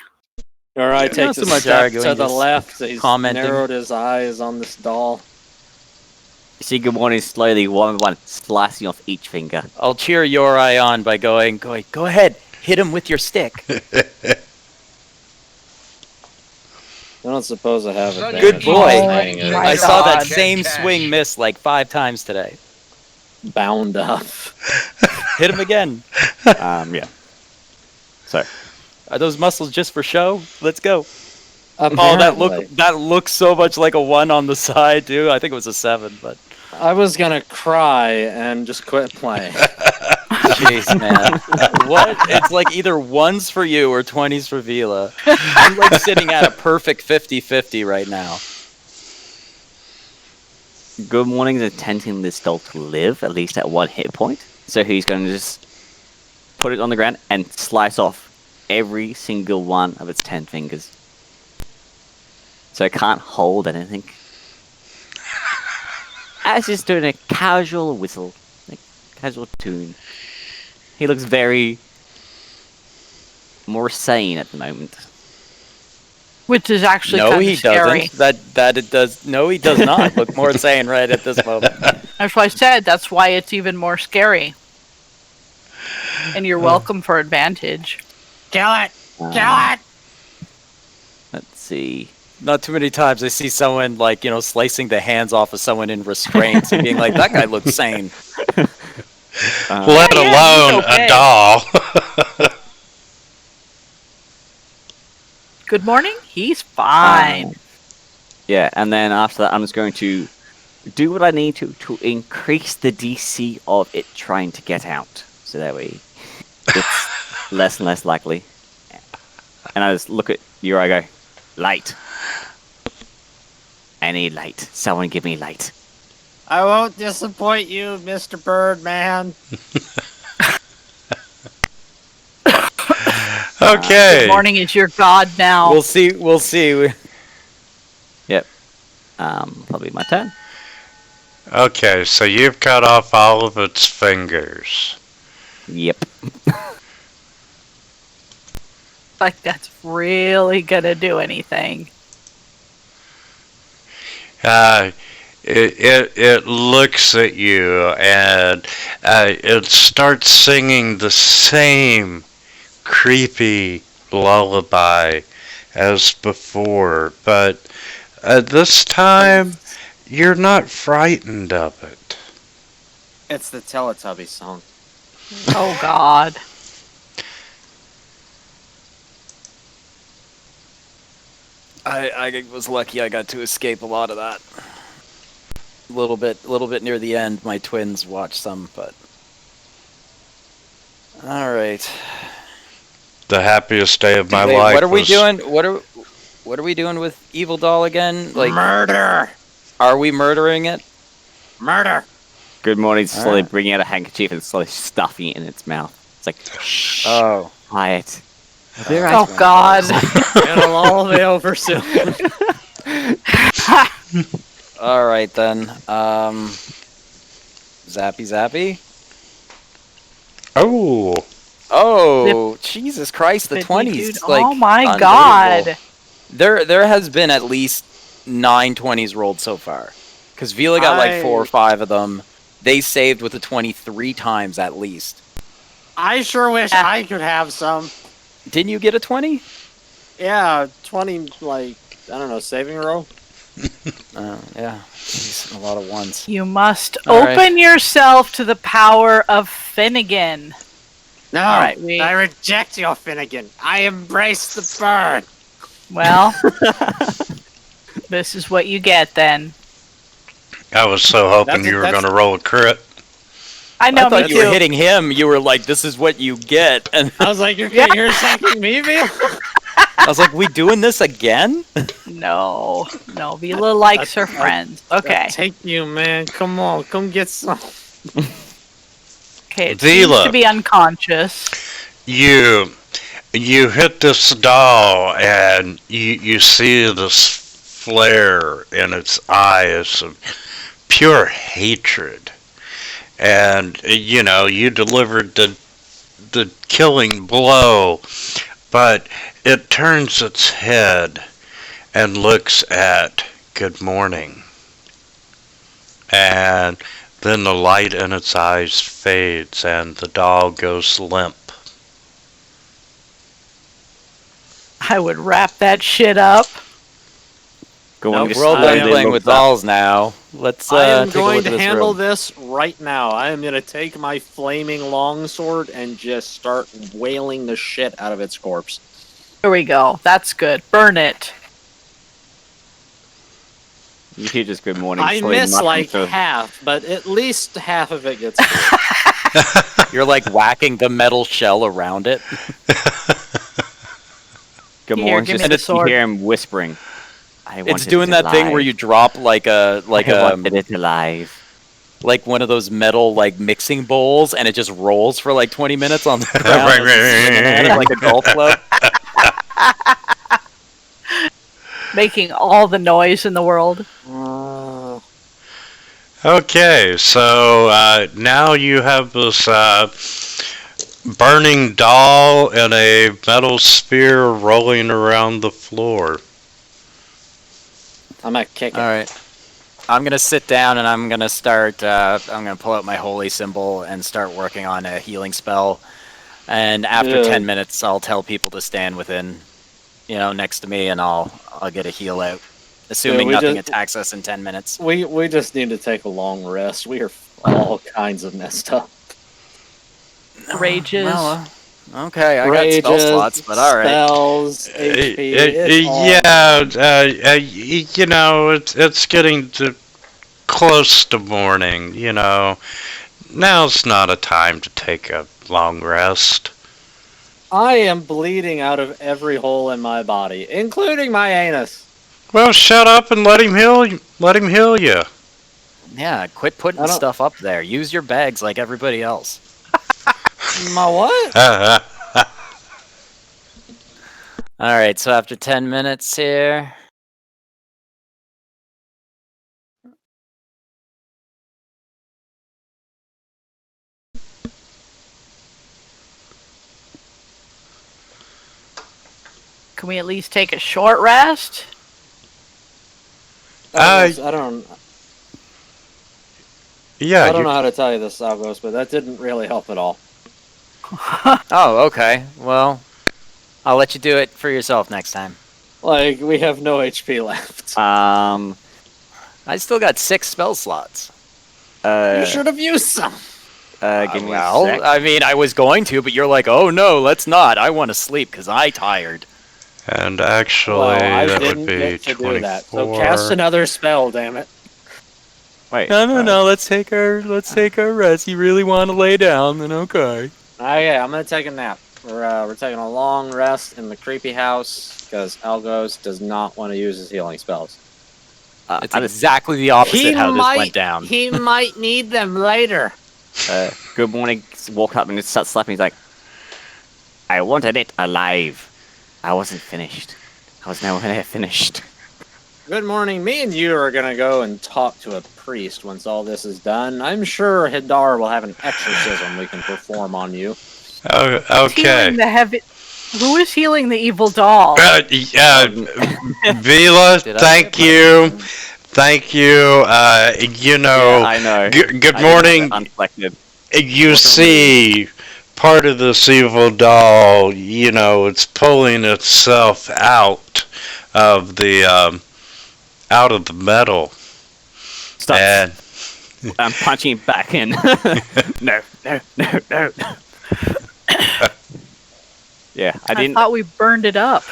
Or I take Not the so much step arguing, to the just left. He's commenting. narrowed his eyes on this doll. You see Good Morning slowly, one by one, slicing off each finger. I'll cheer Yorai on by going, go ahead, hit him with your stick. I don't suppose I have a Good boy. Oh, my I saw that God. same swing miss like 5 times today. bound up. Hit him again. Yeah. So, Are those muscles just for show? Let's go. Oh, Apparently. that looks so much like a 1 on the side, too. I think it was a 7, but I was gonna cry and just quit playing. jeez, man. What? It's like either 1s for you or 20s for Vila. I'm like sitting at a perfect 50-50 right now. Good Morning is intending this doll to live at least at 1 hit point. So he's going to just put it on the ground and slice off every single one of its 10 fingers. So it can't hold anything. As he's doing a casual whistle, like casual tune. He looks very more sane at the moment. Which is actually No, kind he of scary. doesn't. That it does. No, he does not look more sane right at this moment. That's what I said. That's why it's even more scary. And you're welcome for advantage. Kill it. Um, Kill it. Let's see. Not too many times I see someone like slicing the hands off of someone in restraints and being like, "That guy looks sane." Let yeah, alone he's okay. a doll. Good morning. He's fine. Yeah, and then after that, I'm just going to do what I need to increase the DC of it trying to get out. So that way, it's less and less likely. And I just look at you, I go, light. I need light. Someone give me light. I won't disappoint you, Mr. Birdman. Okay. Good morning is your god now. We'll see. We'll see. Yep. Probably my turn. Okay, so you've cut off all of its fingers. Yep. Like that's really gonna do anything. It looks at you and it starts singing the same creepy lullaby as before, but this time you're not frightened of it. It's the Teletubby song. Oh god. I was lucky. I got to escape a lot of that. A little bit near the end. My twins watched some, but All right. The happiest day of my Wait, life. what are we was- doing? What are we doing with Evil Doll again? Like, Murder! are we murdering it? Murder! Good morning, slowly Alright. bringing out a handkerchief and slowly stuffing it in its mouth. It's like, shh, Oh. quiet. I'll be right Oh back." God. It'll all be over soon. All right then. Zappy Zappy. Oh, Oh, Jesus Christ! The Dude, 20s. oh Like, my unbelievable. God. There has been at least 9 20s rolled so far. Because Vila got like 4 or 5 of them. They saved with a 23 times at least. I sure wish I could have some. Didn't you get a 20? Yeah, 20, like, I don't know, saving row? Yeah. Jeez, a lot of ones. You must All right. open yourself to the power of Finnegan. No, All right, I reject your Finnegan. I embrace the bird. Well, this is what you get then. I was so hoping you were That's- going to roll a crit. I know, I thought me you too. were hitting him. You were like, "This is what you get," and I was like, you're attacking me, Vila? I was like, "We doing this again?" No, Vila likes her friends. Okay, Take you, man. Come on, come get some. okay. It Vila. seems to be unconscious. You hit this doll and you see this flare in its eyes of pure hatred. And you delivered the killing blow, but it turns its head and looks at Good Morning. And then the light in its eyes fades and the doll goes limp. I would wrap that shit up. Go Nope, on, just We're all slowly done playing with looks up. dolls now. Let's I am take a going look to at this handle room. this right now. I am going to take my flaming longsword and just start wailing the shit out of its corpse. Here we go. That's good. Burn it. You hear just good morning. I slowly miss muttering like to- half, but at least half of it gets. You're like whacking the metal shell around it. Good Here, morning. give me Just the you sword. hear him whispering. I It's wanted doing it that thing where alive. you drop like a I wanted it alive. like one of those metal like mixing bowls, and it just rolls for like 20 minutes on the ground, and it's swinging at it like a golf club. Making all the noise in the world. Okay, so now you have this burning doll and a metal spear rolling around the floor. I'm gonna kick it. All right. I'm gonna sit down and I'm gonna start. I'm gonna pull out my holy symbol and start working on a healing spell. And after Yeah. 10 minutes, I'll tell people to stand within, next to me, and I'll get a heal out, assuming we nothing just- attacks us in 10 minutes. We just need to take a long rest. We are all kinds of messed up. Rages. Well, okay, I got spell Rages, slots, but all right. Spells, HP. it's all- Yeah, it's getting close to morning. Now's not a time to take a long rest. I am bleeding out of every hole in my body, including my anus. Well, shut up and let him heal you. Let him heal you. Yeah, quit putting I don't- stuff up there. Use your bags like everybody else. My what? All right, so after 10 minutes here. Can we at least take a short rest? I don't Yeah, know how to tell you this, Salgos, but that didn't really help at all. Oh, okay. Well, I'll let you do it for yourself next time. Like, we have no HP left. I still got 6 spell slots. You should have used some. Give me a Well, sec. I mean, I was going to, but you're like, oh no, let's not. I want to sleep because I tired. and actually, Well, I that didn't would be get to 24. do that. So cast another spell, damn it. Wait. No. Let's take our rest. You really want to lay down? Then okay. Okay, I'm gonna take a nap. We're taking a long rest in the creepy house because Algos does not want to use his healing spells. It's exactly the opposite how this might, went down. He might need them later. Good morning. Walk up and just start slapping. He's like, I wanted it alive. I wasn't finished. I was never finished. Good morning. Me and you are gonna go and talk to a priest once all this is done. I'm sure Hidar will have an exorcism we can perform on you. Oh, okay. Healing the heavy. Who is healing the evil doll? Vila, Did I thank say you. Thank you. You know, Yeah, I know. Good I morning. Unflected. You see, part of this evil doll, you know, it's pulling itself out of the metal. Stop. And I'm punching it back in. No. Yeah, I thought we burned it up.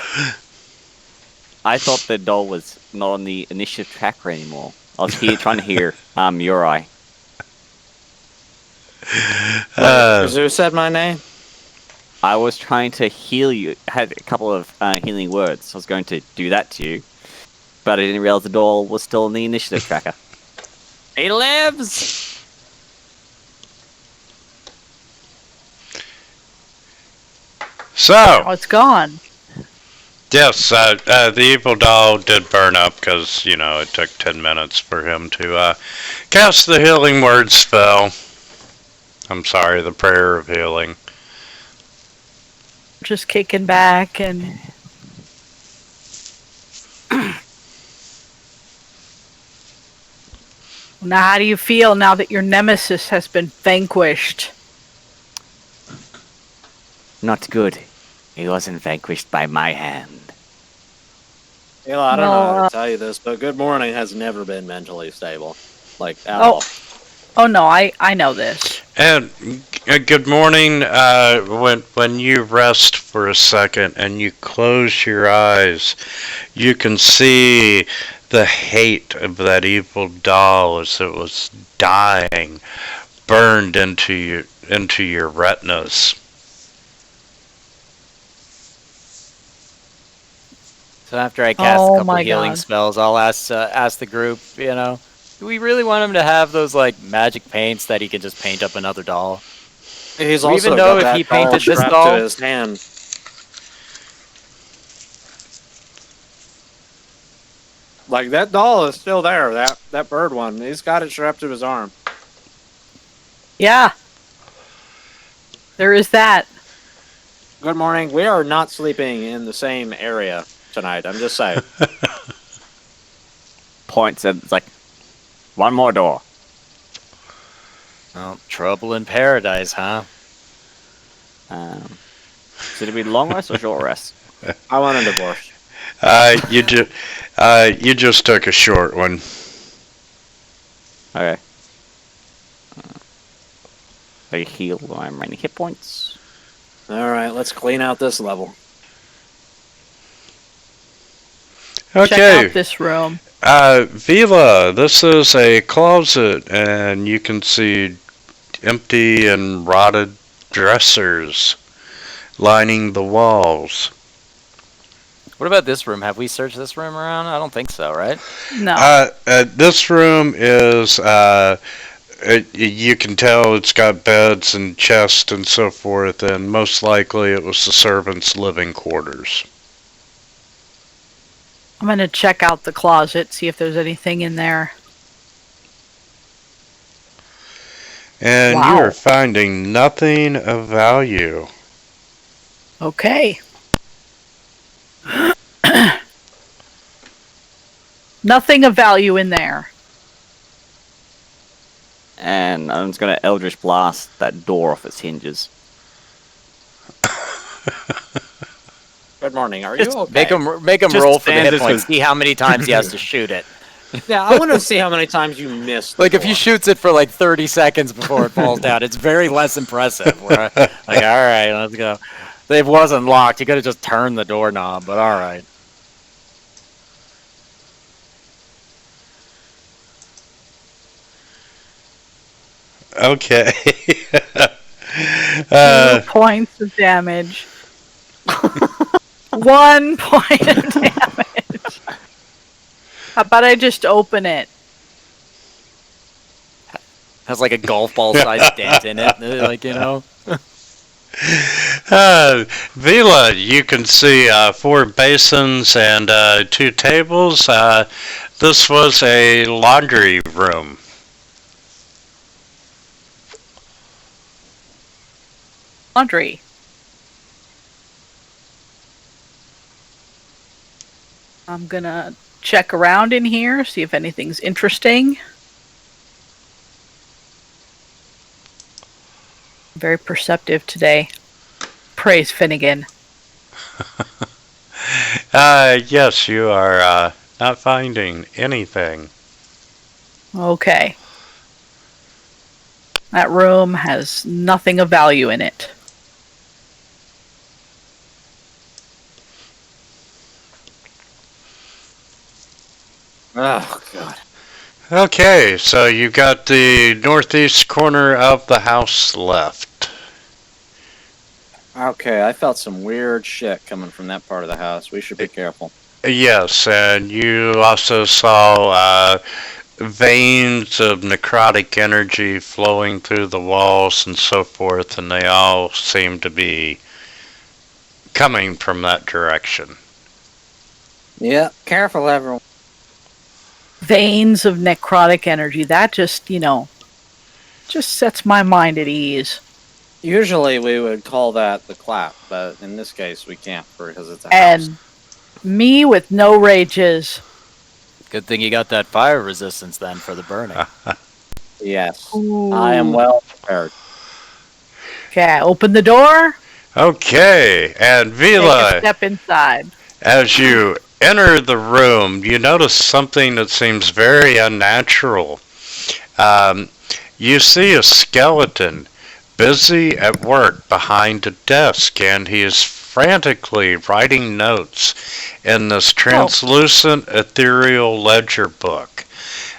I thought the doll was not on the initiative tracker anymore. I was here trying to hear Uri. Who said my name? I was trying to heal you. I had a couple of healing words. I was going to do that to you, but I didn't realize the doll was still in the initiative tracker. He lives. so, Oh, it's gone. yes, the evil doll did burn up because, you know, it took 10 minutes for him to cast the healing word spell. I'm sorry, the prayer of healing. Just kicking back and. Now, how do you feel now that your nemesis has been vanquished? Not good. He wasn't vanquished by my hand. Hila, I don't know how Well, to tell you this, but Good Morning has never been mentally stable. Like, at Oh. all. Oh no, I know this. And good morning. When you rest for a second and you close your eyes, you can see the hate of that evil doll as it was dying, burned into your retinas. So after I cast a Oh couple my healing God. spells, I'll ask the group, you know, do we really want him to have those like magic paints that he can just paint up another doll? He's Do we also even know got if that he doll painted this strapped doll? to his hand. Like, that doll is still there. That bird one. He's got it strapped to his arm. Yeah. There is that. Good morning. We are not sleeping in the same area tonight. I'm just saying. Points and it's like, one more door. Well, trouble in paradise, huh? Should it be long rest or short rest? I want a divorce. You just took a short one. Okay. I heal when I'm running hit points. All right, let's clean out this level. Check Okay. out this room. Vila, this is a closet, and you can see empty and rotted dressers lining the walls. What about this room? Have we searched this room around? I don't think so, right? No. This room is, you can tell it's got beds and chests and so forth, and most likely it was the servants' living quarters. I'm gonna check out the closet, see if there's anything in there. And Wow. you are finding nothing of value. Okay. Nothing of value in there. And I'm just gonna Eldritch Blast that door off its hinges. Good morning. Are Just you okay? make him Just roll for the stands hit as points. with- See how many times he has to shoot it. Yeah, I want to see how many times you missed. Like if he shoots it for like 30 seconds before it falls down, it's very less impressive. We're like, all right, let's go. It wasn't locked. You could have just turned the doorknob, but all right. Okay. Uh, 2 points of damage. 1 point of damage. How about I just open it? Has like a golf ball sized dent in it. Like, you know. Vila, you can see 4 basins and 2 tables. This was a laundry room. Laundry. I'm gonna check around in here, see if anything's interesting. Very perceptive today. Praise Finnegan. Yes, you are not finding anything. Okay. That room has nothing of value in it. Oh god. Okay, so you've got the northeast corner of the house left. Okay, I felt some weird shit coming from that part of the house. We should be careful. Yes, and you also saw veins of necrotic energy flowing through the walls and so forth, and they all seem to be coming from that direction. Yeah, careful everyone. Veins of necrotic energy. That just, just sets my mind at ease. Usually we would call that the clap, but in this case we can't because it's a house. And me with no rages. Good thing you got that fire resistance then for the burning. Yes. Ooh. I am well prepared. Okay, open the door. Okay, and Take a Vila, step inside. as you enter the room, you notice something that seems very unnatural. You see a skeleton busy at work behind a desk, and he is frantically writing notes in this translucent ethereal ledger book.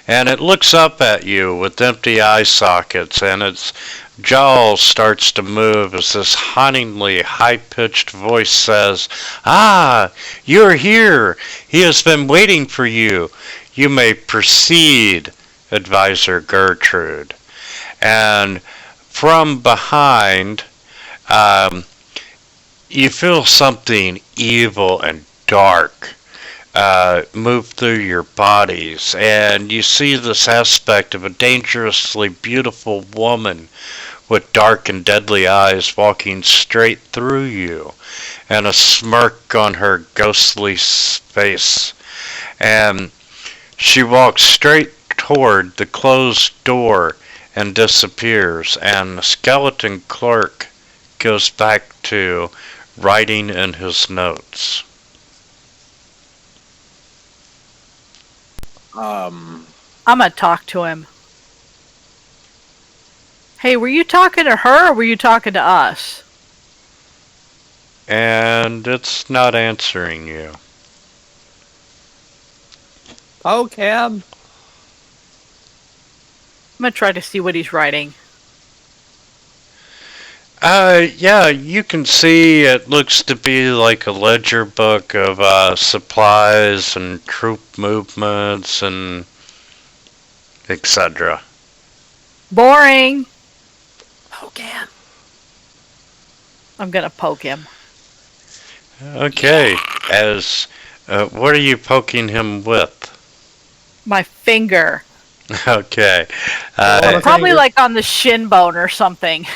And it looks up at you with empty eye sockets, and its jaw starts to move as this hauntingly high-pitched voice says, "Ah, you're here. He has been waiting for you. You may proceed, Advisor Gertrude." And from behind, you feel something evil and dark move through your bodies, and you see this aspect of a dangerously beautiful woman with dark and deadly eyes walking straight through you, and a smirk on her ghostly face. And she walks straight toward the closed door and disappears, and the skeleton clerk goes back to writing in his notes. I'm gonna talk to him. Hey, were you talking to her or were you talking to us? And it's not answering you. Oh, Cam. I'm gonna try to see what he's writing. Yeah, you can see it looks to be like a ledger book of supplies and troop movements and etc. Boring. Oh, Cam. I'm gonna poke him. Okay, as what are you poking him with? My finger. Okay. Probably like on the shin bone or something.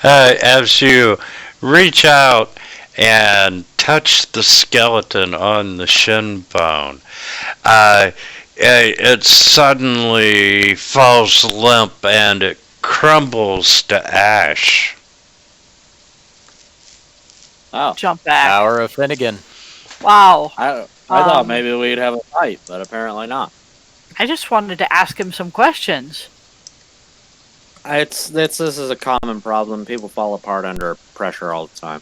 As you reach out and touch the skeleton on the shin bone, it suddenly falls limp and it crumbles to ash. Oh, Jump back. Power of Finnegan. Wow. I thought maybe we'd have a fight, but apparently not. I just wanted to ask him some questions. This is a common problem. People fall apart under pressure all the time.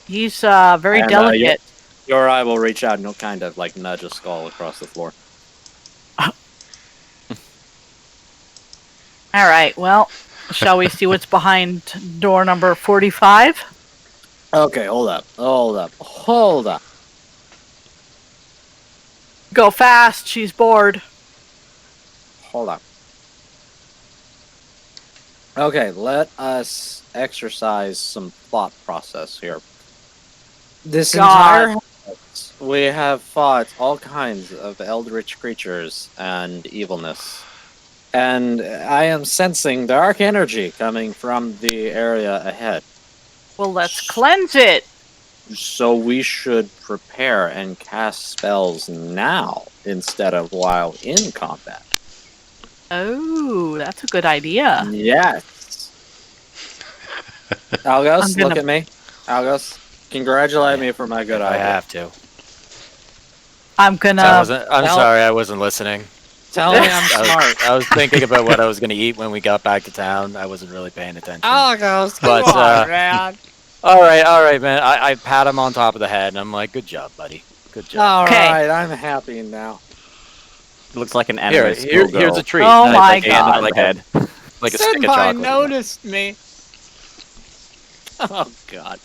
He's very And, delicate. Your eye will reach out and you'll kind of like nudge a skull across the floor. All right. Well, Shall we see what's behind door number 45? Okay, hold up. Go fast. She's bored. Hold up. Okay, let us exercise some thought process here. This God. entire house, we have fought all kinds of eldritch creatures and evilness. And I am sensing dark energy coming from the area ahead. Well, let's cleanse it. So we should prepare and cast spells now instead of while in combat. Oh, that's a good idea. Yes. Algos, I'm gonna- look at me. Algos, congratulate me for my good I idea. have to. I'm gonna. I'm Al- sorry, I wasn't listening. Tell me I'm I was, smart. I was thinking about what I was going to eat when we got back to town. I wasn't really paying attention. Algos, But, come on, man. All right, man. I pat him on top of the head, and I'm like, "Good job, buddy. Good job." All Okay. right, I'm happy now. Looks like an Here, anime here's schoolgirl. a treat. Oh Nice, my like, God. Like head. like a stick of chocolate. noticed me. Oh God.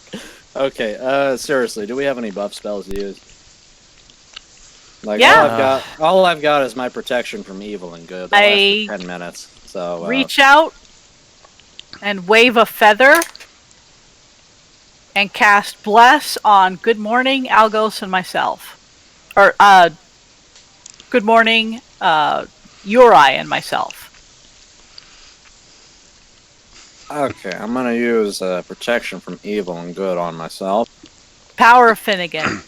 Okay. Seriously, do we have any buff spells to use? Like Yeah. all I've got is my protection from evil and good. That lasts for 10 minutes. So Reach out and wave a feather and cast Bless on Good Morning, Algos, and myself. Or, Good Morning, Uri, and myself. Okay, I'm gonna use protection from evil and good on myself. Power of Finnegan.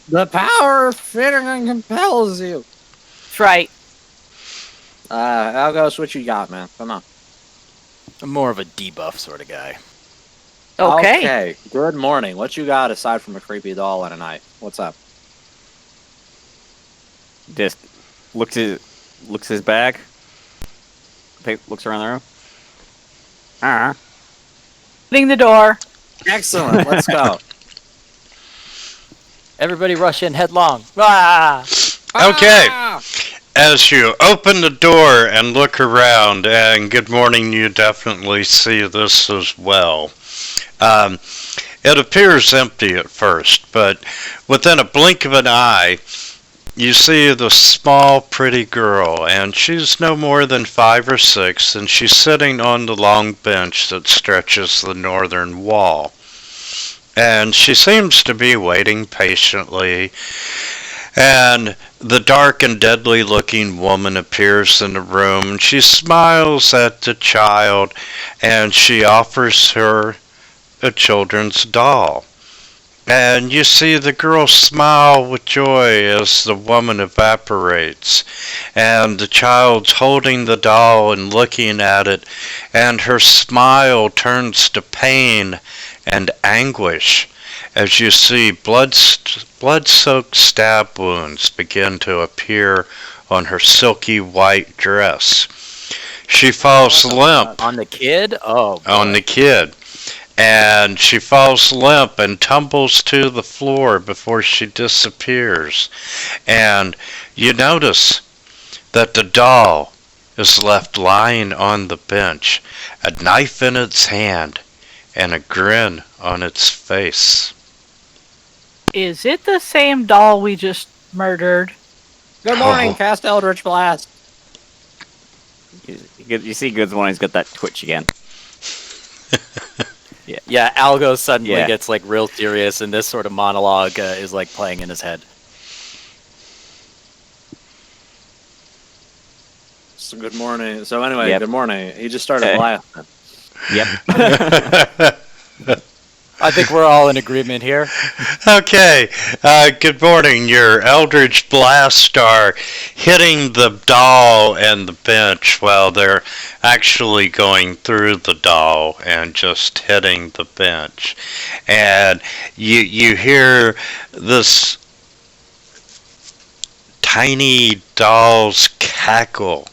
The power of Finnegan compels you. That's right. Algos, what you got, man? Come on. I'm more of a debuff sort of guy. Okay. Okay. Good morning. What you got aside from a creepy doll and a knife? What's up? Just looks his bag. Looks around the room. Opening the door. Excellent. Let's go. Everybody rush in headlong. Ah! Okay. As you open the door and look around, and good morning, you definitely see this as well. It appears empty at first, but within a blink of an eye, you see the small, pretty girl, and she's no more than 5 or 6, and she's sitting on the long bench that stretches the northern wall. And she seems to be waiting patiently, and the dark and deadly looking woman appears in the room, and she smiles at the child, and she offers her a children's doll. And you see the girl smile with joy as the woman evaporates, and the child's holding the doll and looking at it, and her smile turns to pain and anguish as you see blood-soaked stab wounds begin to appear on her silky white dress. She falls limp On the kid? Oh, boy. on the kid, and she falls limp and tumbles to the floor before she disappears. And you notice that the doll is left lying on the bench, a knife in its hand and a grin on its face. Is it the same doll we just murdered? Good morning, Oh. cast Eldritch Blast. You see, Good Morning's got that twitch again. Yeah, Algo suddenly Yeah. gets like real serious, and this sort of monologue is like playing in his head. So good morning. So anyway, Yep. good morning. He just started Okay. laughing. Yep. I think we're all in agreement here. Okay, good morning. Your Eldritch Blast are hitting the doll and the bench while they're actually going through the doll and just hitting the bench. And you hear this tiny doll's cackle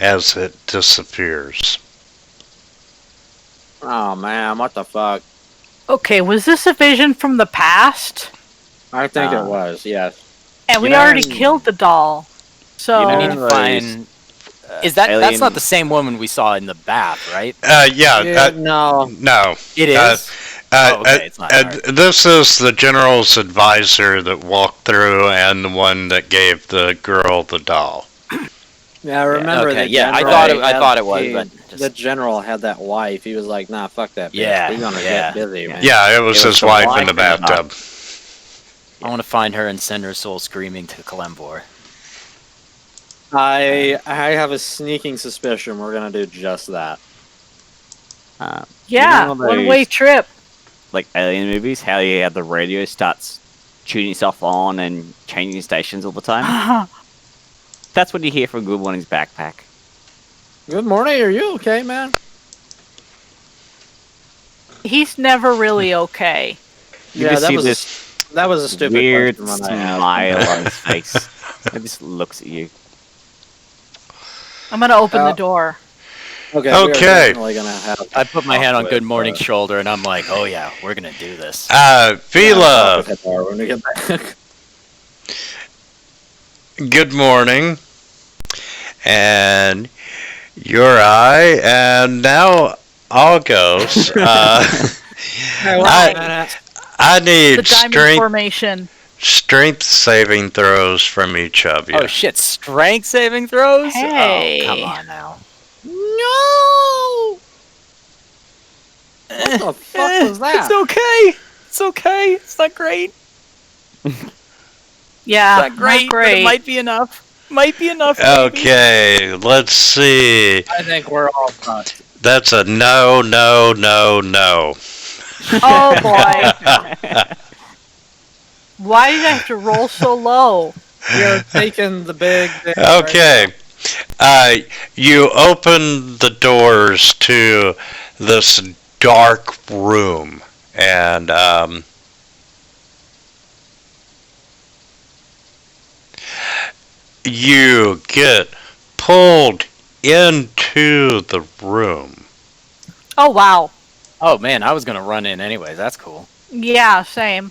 as it disappears. Oh man, what the fuck? Okay, was this a vision from the past? I think it Uh, was, yes. And we You know, already killed the doll. So You need know- to find Is that's alien- not the same woman we saw in the bath, right? No. No. It is. Oh, okay, it's not. Alright. This is the general's advisor that walked through and the one that gave the girl the doll. Yeah, I remember okay, the yeah, I general thought it- I had thought it was, the- but just- the general had that wife. He was like, "Nah, fuck that bitch. Yeah, We're gonna yeah, get busy, man." Yeah, it was It was his the wife wife in the and the bathtub. I want to find her and send her soul screaming to Kalemvor. I have a sneaking suspicion we're gonna do just that. Yeah, one of one-way those- trip. Like alien movies, how you have the radio starts tuning itself on and changing stations all the time. That's what you hear from Good Morning's backpack. Good morning. Are you okay, man? He's never really okay. You just that see was this that was a stupid weird question when I asked. smile on his face. It just looks at you. I'm gonna open the Uh, door. Okay. We are Okay. definitely gonna have. I put my hand on with, Good Morning's shoulder, and I'm like, "Oh yeah, we're gonna do this." Vila, when we get back. good morning. And Uri, and now August. I The need diamond formation. strength saving throws from each of you. Oh shit! Strength saving throws. Hey. Oh, come on now. No. What the fuck was that? It's okay. It's okay. It's not great. Yeah, It's not great. not But great. it might be enough. Might be enough. maybe. Okay, let's see. I think we're all fucked. That's a no, no, no, no. Oh boy. Why did I have to roll so low? You're taking the big. Okay. You open the doors to this dark room, and you get pulled into the room. Oh wow. Oh man, I was gonna run in anyways. That's cool. Yeah, same.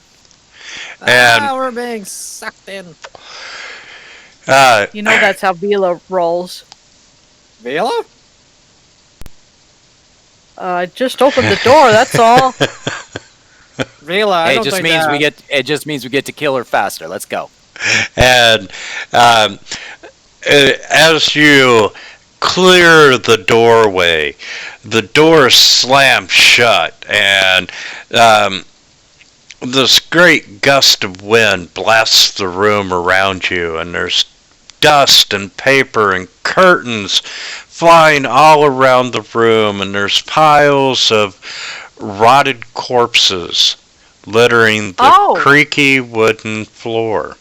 And we're being sucked in. You know that's how Vila rolls. Vila? Just open the door, that's all. Vila, I Hey, it don't just think means that- we get. It just means we get to kill her faster. Let's go. and as you clear the doorway, the door slams shut, and this great gust of wind blasts the room around you, and there's dust and paper and curtains flying all around the room, and there's piles of rotted corpses littering the creaky wooden floor.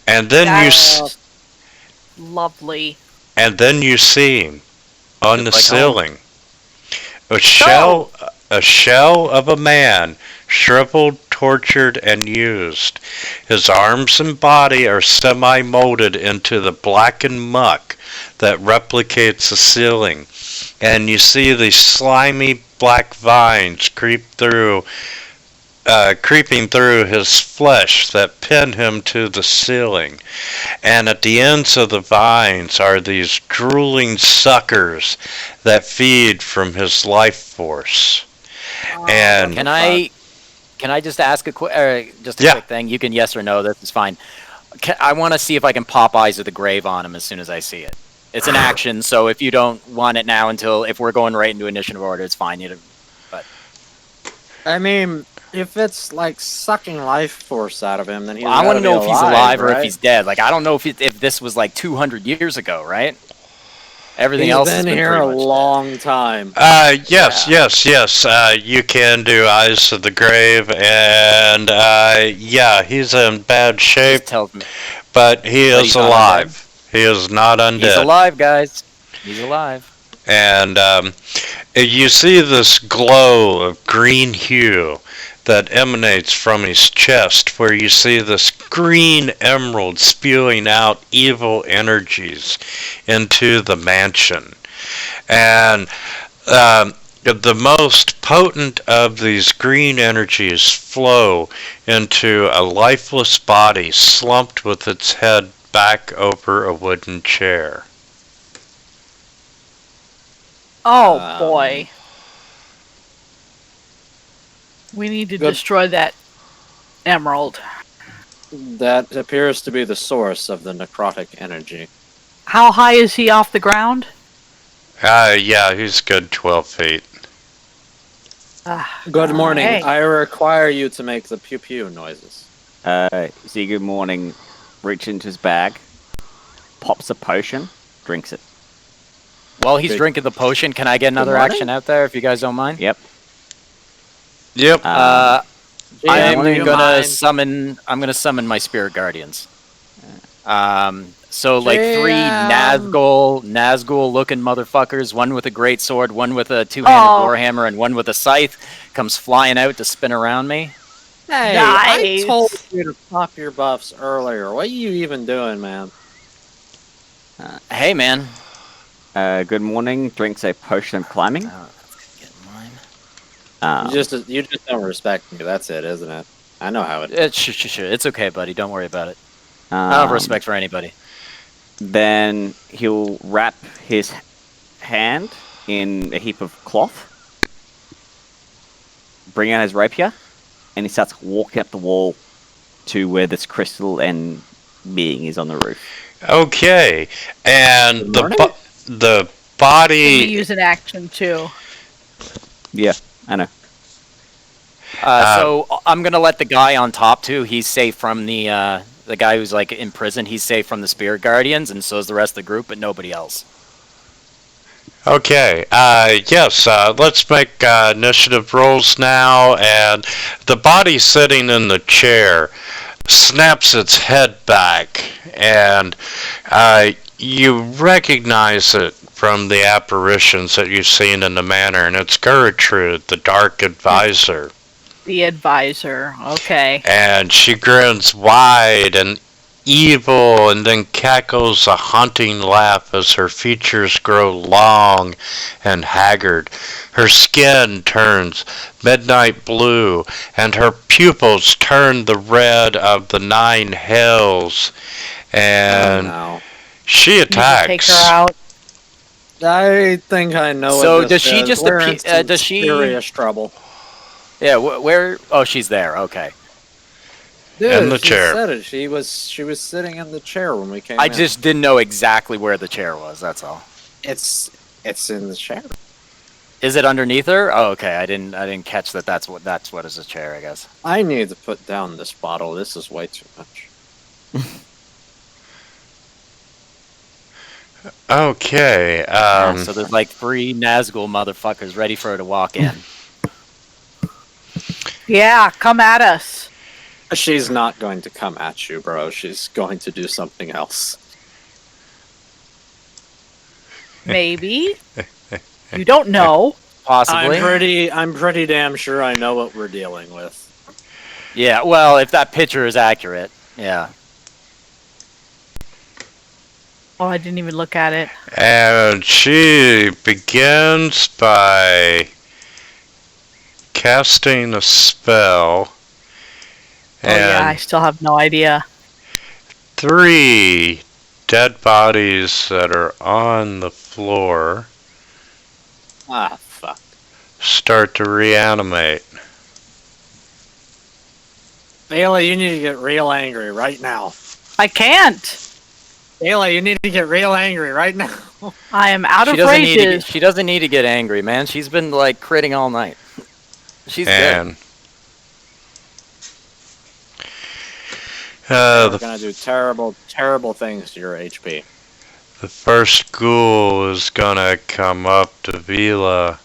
And then That's lovely. and then you see on the Like ceiling a shell of a man, shriveled, tortured, and used. His arms and body are semi-molded into the blackened muck that replicates the ceiling. And you see these slimy black vines creeping through his flesh that pin him to the ceiling. And at the ends of the vines are these drooling suckers that feed from his life force. And Can I just ask a quick, Yeah. quick thing? You can yes or no. This is fine. I want to see if I can pop Eyes of the Grave on him as soon as I see it. It's an action, so if you don't want it now until if we're going right into initiative order, it's fine. I mean, if it's like sucking life force out of him, then he's I want to know if he's alive or right? if he's dead. Like I don't know if this was like 200 years ago, right? Everything He's else been has been here a pretty much long time. yes. You can do Eyes of the Grave, and he's in bad dead. shape, Just tells me but he But is he's not alive. He is not undead. he's alive, guys. He's alive. And you see this glow of green hue that emanates from his chest, where you see this green emerald spewing out evil energies into the mansion. And the most potent of these green energies flow into a lifeless body slumped with its head back over a wooden chair. Oh Um, boy. We need to Good. destroy that emerald. That appears to be the source of the necrotic energy. How high is he off the ground? Yeah, he's good 12 feet. Good morning. Hey. I require you to make the pew pew noises. See, good morning. Reach into his bag, pops a potion, drinks it. While he's Good- drinking the potion, can I get another morning. action out there if you guys don't mind? Yep. Yep. I'm GM, do you gonna mind? summon my spirit guardians. So like three GM. Nazgul looking motherfuckers, one with a great sword, one with a two-handed Oh. warhammer, and one with a scythe, comes flying out to spin around me. Hey, Nice. I told you to pop your buffs earlier. What are you even doing, man? Hey man. Good morning. Drinks a potion of climbing. Get mine. You just don't respect me. That's it, isn't it? I know how it is. It's okay, buddy. Don't worry about it. I don't have respect for anybody. Then he'll wrap his hand in a heap of cloth, bring out his rapier, and he starts walking up the wall to where this crystal and being is on the roof. Okay. And Good the morning. the Can we body. use an action too? Yeah, I know. So I'm gonna let the guy on top too. He's safe from the guy who's like in prison. He's safe from the spirit guardians, and so is the rest of the group, but nobody else. Okay. Yes. Let's make initiative rolls now. And the body sitting in the chair snaps its head back, and you recognize it from the apparitions that you've seen in the manor, and it's Gertrude, the Dark Advisor. The advisor. Okay. And she grins wide and evil and then cackles a haunting laugh as her features grow long and haggard. Her skin turns midnight blue and her pupils turn the red of the 9 hells. And No. she You can attacks. take her out. I think I know. So what this does she is. just We're in appear- some does she- serious trouble? Yeah, where? Oh, she's there. Okay. Dude, In the she chair. said it. She was sitting in the chair when we came. I in. just didn't know exactly where the chair was. That's all. It's in the chair. Is it underneath her? Oh, okay. I didn't catch that. That's what is a chair. I guess. I need to put down this bottle. This is way too much. Okay. Yeah, so there's like 3 Nazgul motherfuckers ready for her to walk in. Yeah, come at us. She's not going to come at you, bro. She's going to do something else. Maybe. You don't know. Possibly. I'm pretty damn sure I know what we're dealing with. Yeah. Well, if that picture is accurate. Yeah. Oh, I didn't even look at it. And she begins by casting a spell. Oh yeah, I And still have no idea. 3 dead bodies that are on the floor Ah, fuck. start to reanimate. Bailey, you need to get real angry right now. I can't. Bailey, you need to get real angry right now. I am out She of doesn't need to rages. she doesn't need to get angry, man. She's been like critting all night. She's good. And We're the gonna do terrible, terrible things to your HP. The first ghoul is gonna come up to Vila,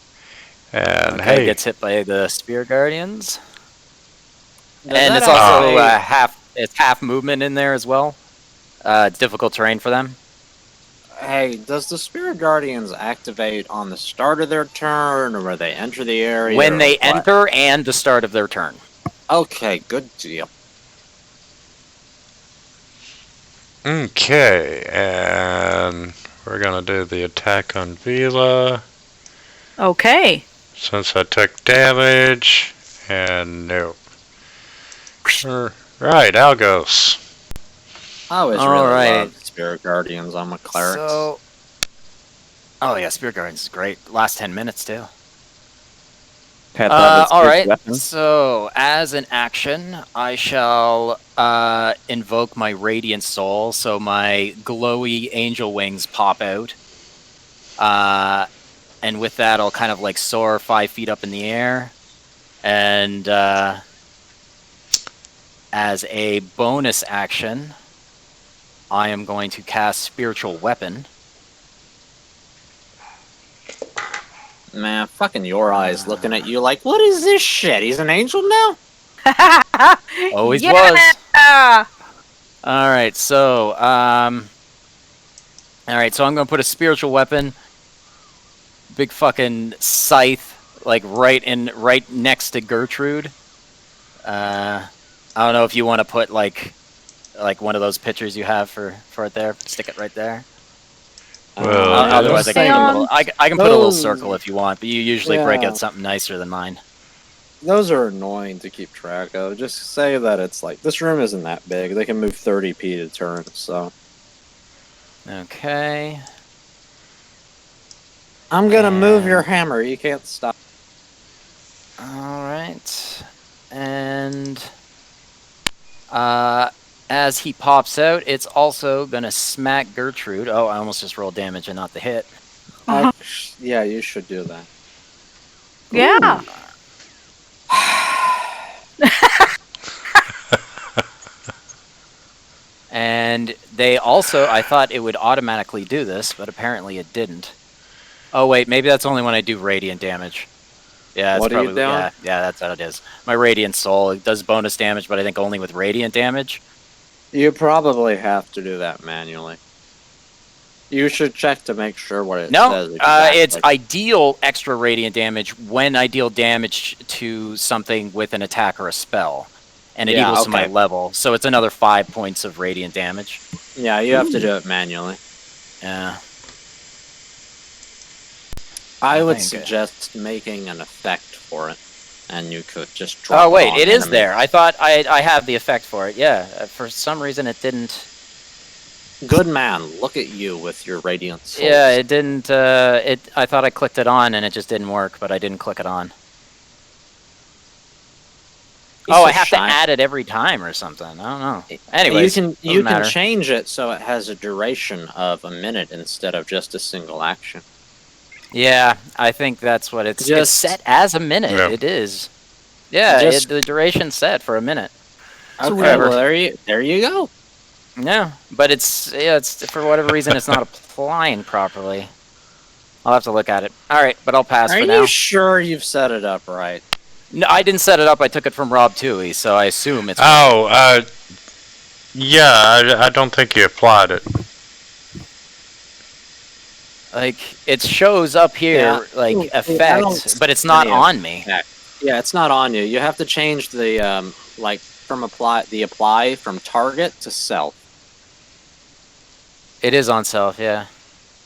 and Okay, hey, gets hit by the spear guardians. Does And that it's also actually- half movement in there as well. Difficult terrain for them. Hey, does the Spirit Guardians activate on the start of their turn, or when they enter the area? When or they what? enter and the start of their turn. Okay, good deal. okay, and we're gonna do the attack on Vila Okay. since I took damage, and nope. Right, Algos. I always All really right. loved Spirit Guardians. I'm a cleric. So Oh yeah, Spirit Guardians is great. Last 10 minutes too. Okay, that was All his right. weapon. So as an action, I shall invoke my Radiant Soul. So my glowy angel wings pop out. And with that, I'll kind of like soar 5 feet up in the air. And as a bonus action, I am going to cast Spiritual Weapon. Man, fucking your eyes looking at you like, what is this shit? He's an angel now? Always yeah! All right, so I'm gonna put a spiritual weapon, big fucking scythe, like right next to Gertrude. I don't know if you want to put like one of those pictures you have for it there. Stick it right there. Well, Otherwise, I can put a little. I can put a little those- circle if you want, but you usually break Yeah. out something nicer than mine. Those are annoying to keep track of. Just say that it's like, this room isn't that big. They can move 30 feet a turn, so. Okay. I'm gonna move And- your hammer. You can't stop. All right, and as he pops out, it's also gonna smack Gertrude. Oh, I almost just rolled damage and not the hit. Yeah, you should do that. Yeah. And they also, I thought it would automatically do this, but apparently it didn't. Oh wait, maybe that's only when I do radiant damage. Yeah, that's What are you probably doing? yeah, that's what it is. My Radiant Soul, it does bonus damage, but I think only with radiant damage. You probably have to do that manually. You should check to make sure what it No, says. Exactly. it's I deal extra radiant damage when I deal damage to something with an attack or a spell, and it Yeah, equals to my okay. level. So it's another 5 points of radiant damage. Yeah, you have to do it manually. Yeah. I would think- suggest making an effect for it, and you could just drop. Oh wait, on it is enemy. there. I thought I have the effect for it. Yeah. For some reason it didn't. Good man, look at you with your radiant souls. Yeah, it didn't. I thought I clicked it on and it just didn't work, but I didn't click it on. Piece Oh, of I have to shite. add it every time or something. I don't know. Anyways, you can matter. change it so it has a duration of a minute instead of just a single action. Yeah, I think that's what it's Just- set as a minute. Yeah. It is. Yeah, Just- the duration's set for a minute. Okay, whatever. well there you go. Yeah, but it's for whatever reason it's not applying properly. I'll have to look at it. All right, but I'll pass Are for you now. sure you've set it up right? No, I didn't set it up. I took it from Rob Toohey, so I assume it's. Oh, yeah, I don't think you applied it. Like it shows up here Yeah. like I effect, don't but it's not see any on me. Yeah, it's not on you. You have to change the like from apply from target to self. It is on self, yeah.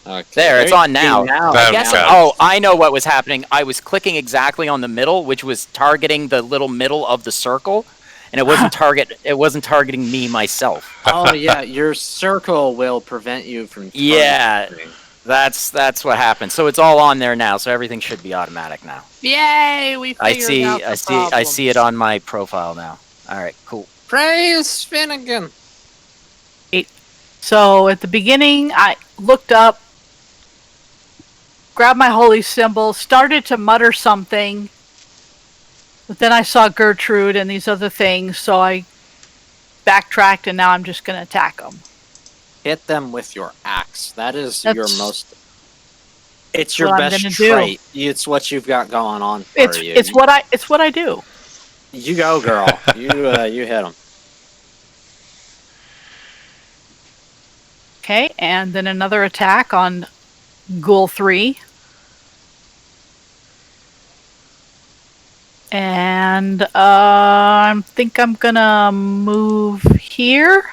Okay, There, it's you on now. go. That- I guess. okay. Oh, I know what was happening. I was clicking exactly on the middle, which was targeting the little middle of the circle, and it wasn't targeting me myself. Oh yeah, your circle will prevent you from. Yeah. targeting. That's what happened. So it's all on there now. So everything should be automatic now. Yay! We I figured see. out the I problem. see it on my profile now. All right, cool. Praise Finnegan. So at the beginning, I looked up, grabbed my holy symbol, started to mutter something, but then I saw Gertrude and these other things, so I backtracked, and now I'm just going to attack them. Hit them with your axe. That is That's your most. It's your what I'm best gonna do. trait. It's what you've got going on for It's you. it's what I do. You go, girl. You hit them. Okay, and then another attack on Ghoul 3. And I think I'm gonna move here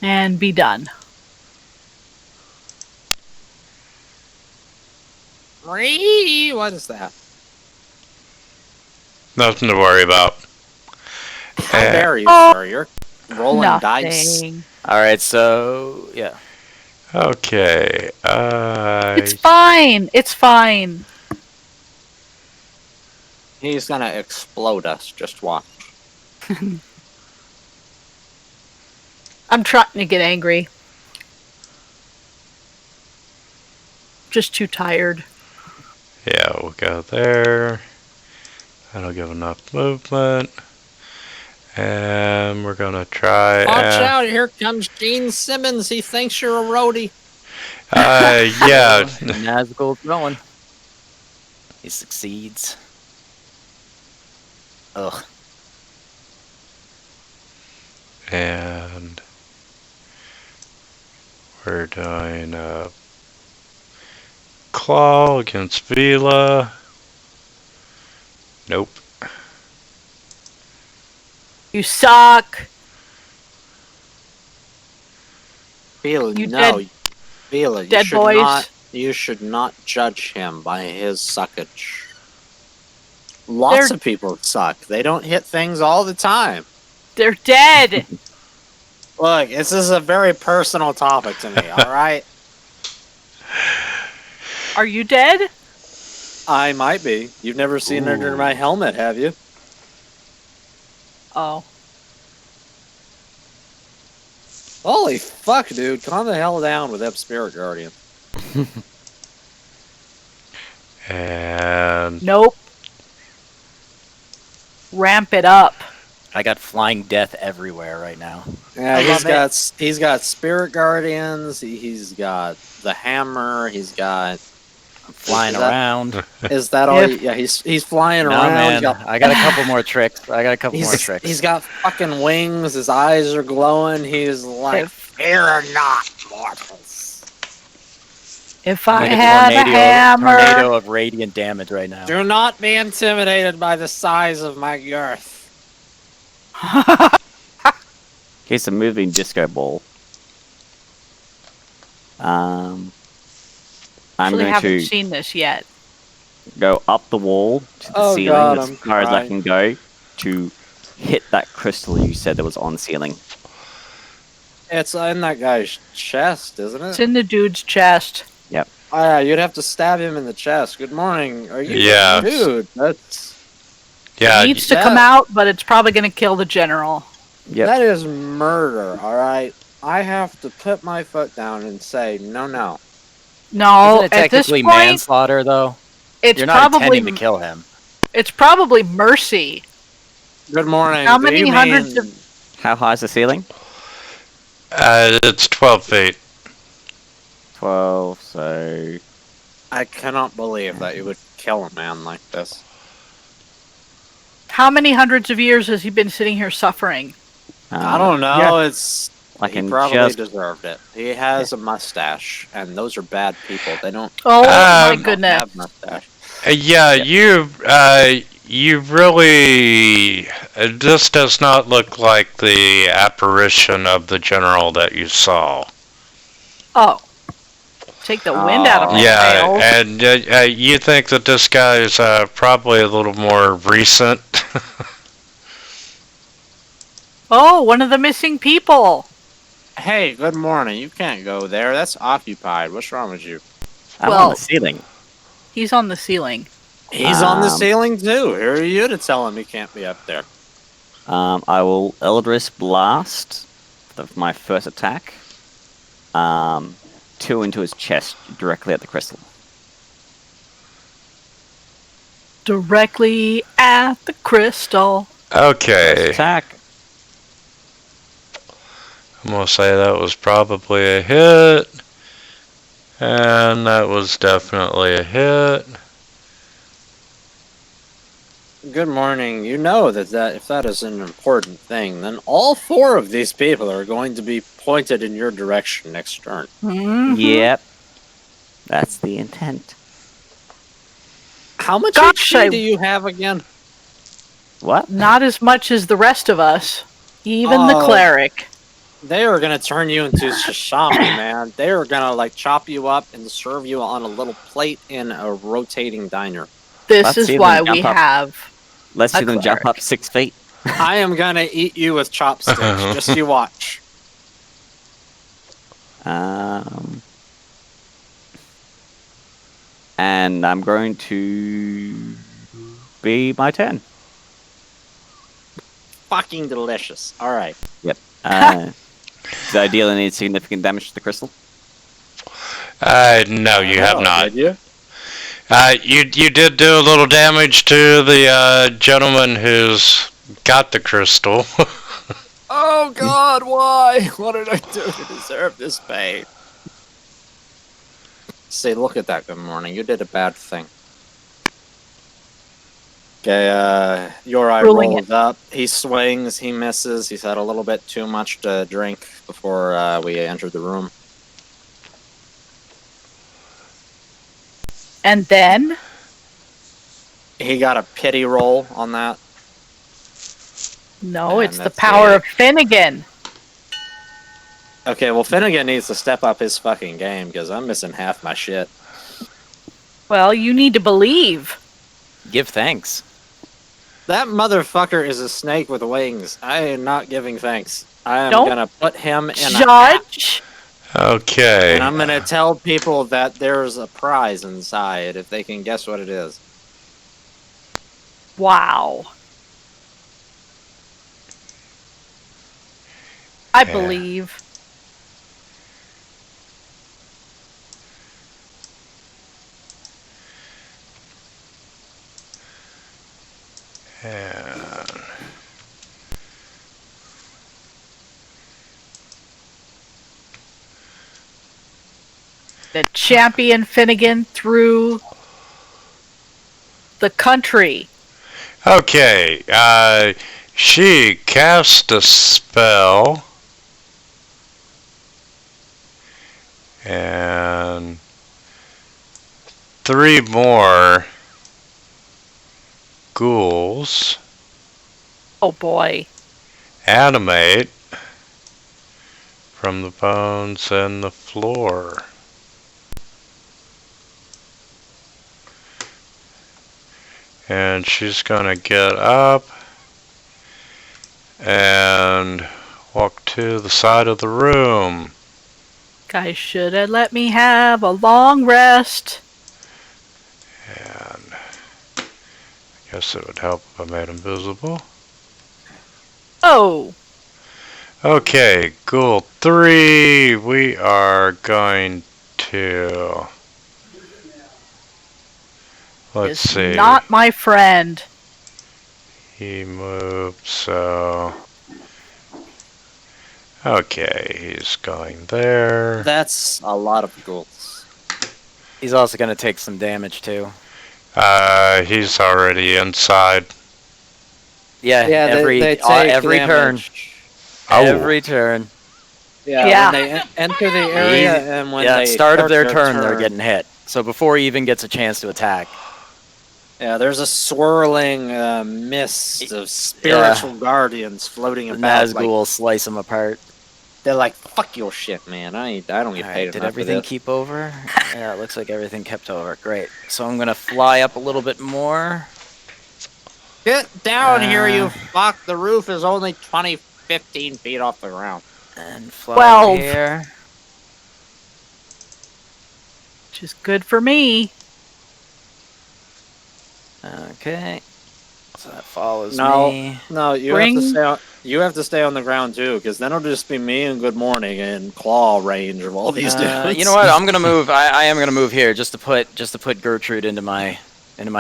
and be done. What is that? Nothing to worry about. How Uh, dare you, Oh, sir? You're rolling dice. Nothing. All right, so yeah. Okay. It's fine. It's fine. He's gonna explode us. Just watch. I'm trying to get angry. Just too tired. Yeah, we'll go there. That'll give enough movement. And we're gonna try. Watch out! Here comes Gene Simmons. He thinks you're a roadie. Yeah. Nazgul throwing. He succeeds. Ugh. And we're doing Claw against Vila. Nope. You suck. Vila, You no. dead- Vila, you dead should boys. not. You should not judge him by his suckage. Lots They're- of people suck. They don't hit things all the time. They're dead. Look, this is a very personal topic to me. All right, Are you dead? I might be. You've never seen under my helmet, have you? Oh. Holy fuck, dude! Calm the hell down with that Spirit Guardian. And Nope. Ramp it up. I got flying death everywhere right now. Yeah, I he's love got Spirit Guardians. He's got the hammer. He's got. I'm flying Is that- around. Is that all? If- Yeah, he's flying No, around. man. He's got- I got a couple more tricks. I got a couple more tricks. He's got fucking wings. His eyes are glowing. He's like, fear not, mortals. If I Like had a hammer. tornado of radiant damage right now. Do not be intimidated by the size of my girth. Here's a moving disco ball. I'm Actually, going haven't to seen this yet. go up the wall to the Oh, ceiling God, as I'm far as I crying. can go to hit that crystal you said that was on the ceiling. It's in that guy's chest, isn't It's it? in the dude's chest. Oh, yeah, you'd have to stab him in the chest. Good morning. Are you? Yeah. Dude, that's yeah, It needs to come out, but it's probably going to kill the general. Yep. that is murder. All right, I have to put my foot down and say no. No, Isn't it at this technically point, manslaughter, though? it's You're not probably intending to kill him. it's probably mercy. Good morning. How Do many you hundreds mean- How high is the ceiling? it's 12 feet. 12, so... I cannot believe that you would kill a man like this. How many hundreds of years has he been sitting here suffering? I don't know. yeah. It's I he can probably just- deserved it. He has a mustache, and those are bad people. They don't Oh my Um, goodness! have mustache. Yeah, you really. This does not look like the apparition of the general that you saw. Oh, take the wind out of my Yeah, sails. and you think that this guy is probably a little more recent. Oh, one of the missing people. Hey, good morning. You can't go there. That's occupied. What's wrong with you? I'm Well- on the ceiling. He's on the ceiling. He's on the Um, ceiling too. Who are you to tell him he can't be up there? I will Eldris Blast of my first attack. 2 into his chest, directly at the crystal. Directly at the crystal. Okay, Attack. I'm gonna say that was probably a hit, and that was definitely a hit. Good morning. You know that if that is an important thing, then all 4 of these people are going to be pointed in your direction next turn. Mhm. Yep. That's the intent. How much Gosh, HP do you have again? What? Not as much as the rest of us. Even the Oh. cleric. They are gonna turn you into sashimi, man. They are gonna like chop you up and serve you on a little plate in a rotating diner. This Let's is see them why jump we up. have. Let's A see them jump cleric. up 6 feet. I am gonna eat you with chopsticks. Just you watch. And I'm going to be my turn. Fucking delicious. All right. Did I deal any significant damage to the crystal? No, you have Oh, not. did you? You did do a little damage to the gentleman who's got the crystal. Oh God, why? What did I do to deserve this pain? See, look at that. Good morning. You did a bad thing. Okay, your eye Ruling rolls up. He swings. He misses. He's had a little bit too much to drink before we entered the room. And then He got a pity roll on that. no, And it's the that's power it. of Finnegan. Okay, well, Finnegan needs to step up his fucking game because I'm missing half my shit. Well, you need to believe. Give thanks. That motherfucker is a snake with wings. I am not giving thanks. I am Don't gonna put him in a hat, Judge. Okay. and I'm gonna tell people that there's a prize inside if they can guess what it is. Wow. I Yeah. believe. And The champion Finnegan through the country. okay. She cast a spell. And 3 more ghouls Oh boy. animate from the bones in the floor. And she's gonna get up and walk to the side of the room. Guys should have let me have a long rest. And I guess it would help if I made him visible. Oh, Okay, Ghoul 3, we are going to... Let's is see. not my friend. He moved, so... Okay, he's going there. That's a lot of ghouls. He's also going to take some damage too. He's already inside. Yeah, every take every turn. damage. Oh. Every turn. Yeah, when they enter the area and when they start of their start turn, they're getting hit. So before he even gets a chance to attack. Yeah, there's a swirling mist of spiritual guardians floating The about. Like, Nazgul slice him apart. they're like, "Fuck your shit, man. I don't get paid Alright, did enough everything for this." keep over? Yeah, it looks like everything kept over. Great. So I'm gonna fly up a little bit more. Get down here, Uh, you fuck! The roof is only 15 feet off the ground. And fly 12. over here. Which is good for me. Okay. So that follows No. me. No, you have to stay on the ground too, because then it'll just be me and Good Morning in claw range of all these dudes. You know what? I'm gonna move. I am gonna move here just to put Gertrude into my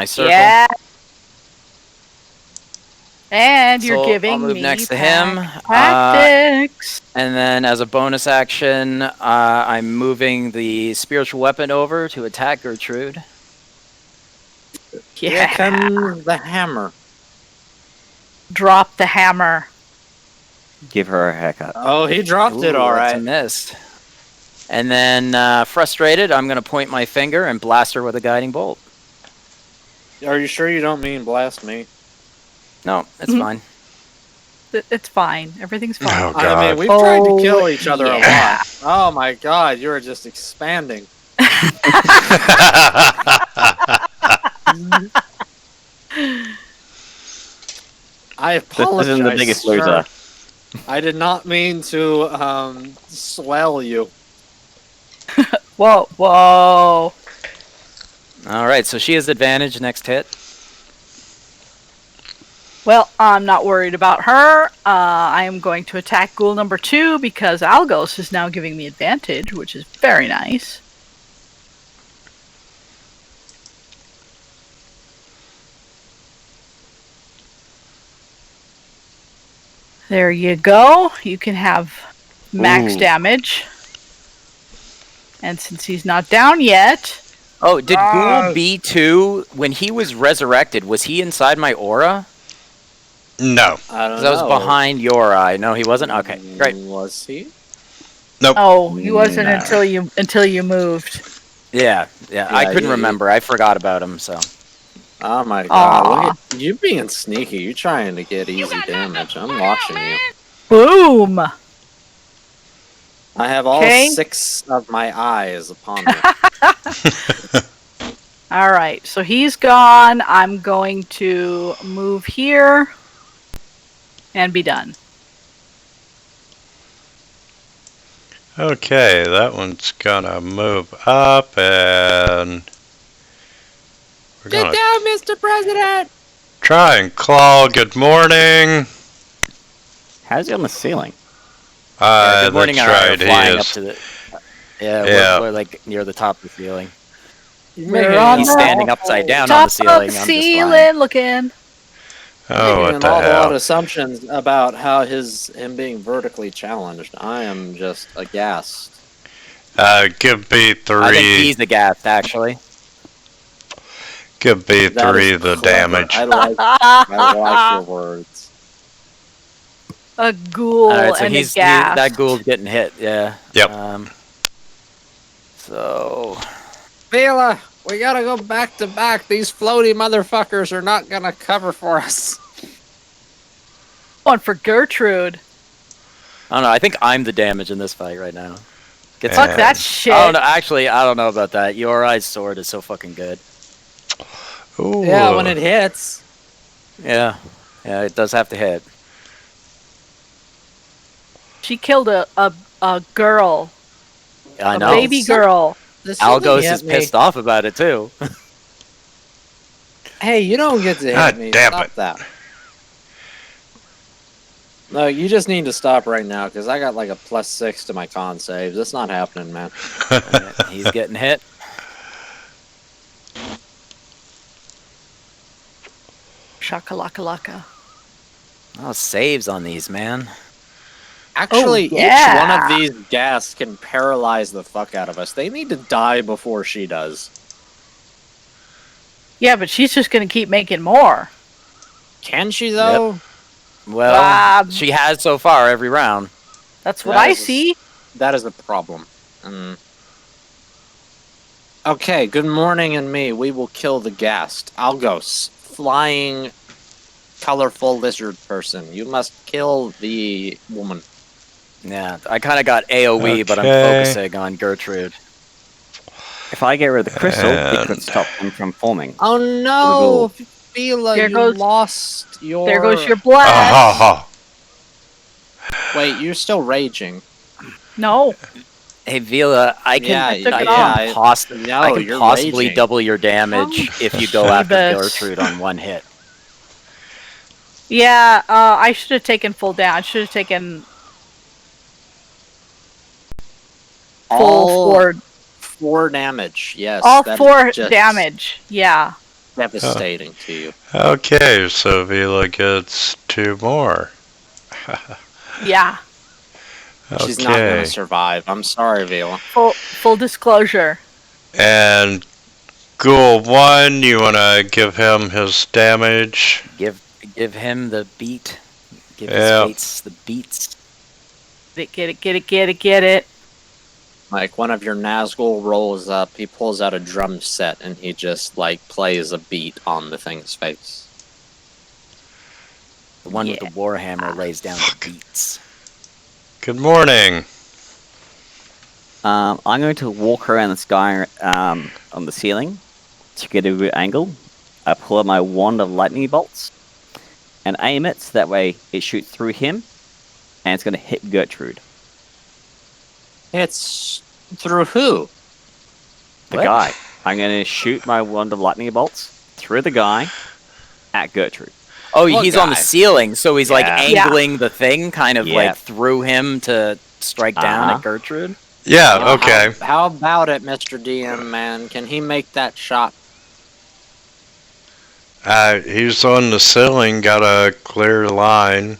circle. Yeah. And you're So I'll giving move me next to him. tactics. And then as a bonus action, I'm moving the spiritual weapon over to attack Gertrude. Here Yeah. comes the hammer. Drop the hammer. Give her a haircut. Oh, he dropped it Ooh, all that's a right. missed. And then, frustrated, I'm going to point my finger and blast her with a guiding bolt. Are you sure you don't mean blast me? No, it's Mhm. fine. It's fine. Everything's fine. Oh, I God. mean, we've tried to kill Oh, each other a yeah. lot. Oh my god, you are just expanding. I This apologize. isn't the biggest sir. loser. I did not mean to swell you. Whoa, whoa. All right, so she has advantage next hit. Well, I'm not worried about her. I am going to attack ghoul number 2 because Algos is now giving me advantage, which is very nice. There you go. You can have max Ooh. damage. And since he's not down yet, Oh, did Ghoul B2, when he was resurrected, was he inside my aura? No. I don't 'Cause know. I was behind your eye. No, he wasn't? Okay, great. Was he? oh, he wasn't No. until you moved. Yeah, I couldn't you- remember. I forgot about him, so. Oh my god, Aw. look at you being sneaky. You trying to get easy damage. I'm watching you. Boom! I have all Okay. 6 of my eyes upon you. All right, so he's gone. I'm going to move here and be done. Okay, that one's gonna move up and we're gonna down, Mr. President! try and claw. Good morning. How's he on the ceiling? Yeah, good morning, That's right, he flying up is. to the. Yeah, Yeah. We're like near the top of the ceiling. We're on He's the standing upside down on top the ceiling. of I'm the just ceiling flying. looking. Oh, what Making the an awful lot of hell? assumptions about how him being vertically challenged. I am just aghast. Give B3. I think he's the gassed, actually. Give That B3 is the clever. damage. I like your words. A ghoul Alright, so and he's a gas. that ghoul's getting hit, yeah. Yep. So Vela, we gotta go back to back. These floaty motherfuckers are not gonna cover for us. One for Gertrude. I don't know, I think I'm the damage in this fight right now. Get Fuck And- that shit. I don't know, actually, I don't know about that. Your Eye's sword is so fucking good. Ooh. Yeah, when it hits. Yeah. Yeah, it does have to hit. She killed a girl, I a know. baby girl. Algos is pissed off about it too. Hey, you don't get to hit God me. damn Stop it. that. No, you just need to stop right now because I got like a +6 to my con saves. That's not happening, man. He's getting hit. Shakalaka. Oh, saves on these, man. Actually, yeah. each one of these gas can paralyze the fuck out of us. They need to die before she does. Yeah, but she's just gonna keep making more. Can she though? Well, she has so far every round. That's what That I is a- see. That is the problem. Okay, good morning and me. We will kill the ghast. Algos, flying, colorful lizard person. You must kill the woman. Yeah, I kind of got AoE, but I'm Okay. focusing on Gertrude. If I get rid of the crystal, it could And- stop them from forming. Oh no, Fila, There you goes- lost your... There goes your blast. Ah, Wait, you're still raging. No. Hey, Vila, I can, Yeah, I took I it can, off. No, I can you're possibly raging. double your damage if you go after Phoebus. Gertrude on one hit. Yeah, I should have taken full down. I should have taken full All four. 4 damage. Yes. All that is 4 just damage. Yeah. Devastating to you. okay, so Vila gets 2 more. Yeah. She's not going Okay. to survive. I'm sorry, Vila. Full disclosure. And Ghoul 1, you want to give him his damage? Give him the beat. Give Yeah. his mates the beats. Get it. Like, one of your Nazgul rolls up, he pulls out a drum set, and he just, like, plays a beat on the thing's face. The one with the warhammer lays down the beats. Good morning. I'm going to walk around the sky on the ceiling to get a good angle. I pull out my wand of lightning bolts and aim it so that way it shoots through him and it's going to hit Gertrude. It's through who? the What? guy. I'm going to shoot my wand of lightning bolts through the guy at Gertrude. Oh, What he's on the guy? ceiling, so he's like Yeah. Yeah. angling the thing, kind of Yeah. like through him to strike down Uh-huh. at Gertrude. Yeah, okay. How about it, Mr. DM, man? Can he make that shot? He's on the ceiling, got a clear line.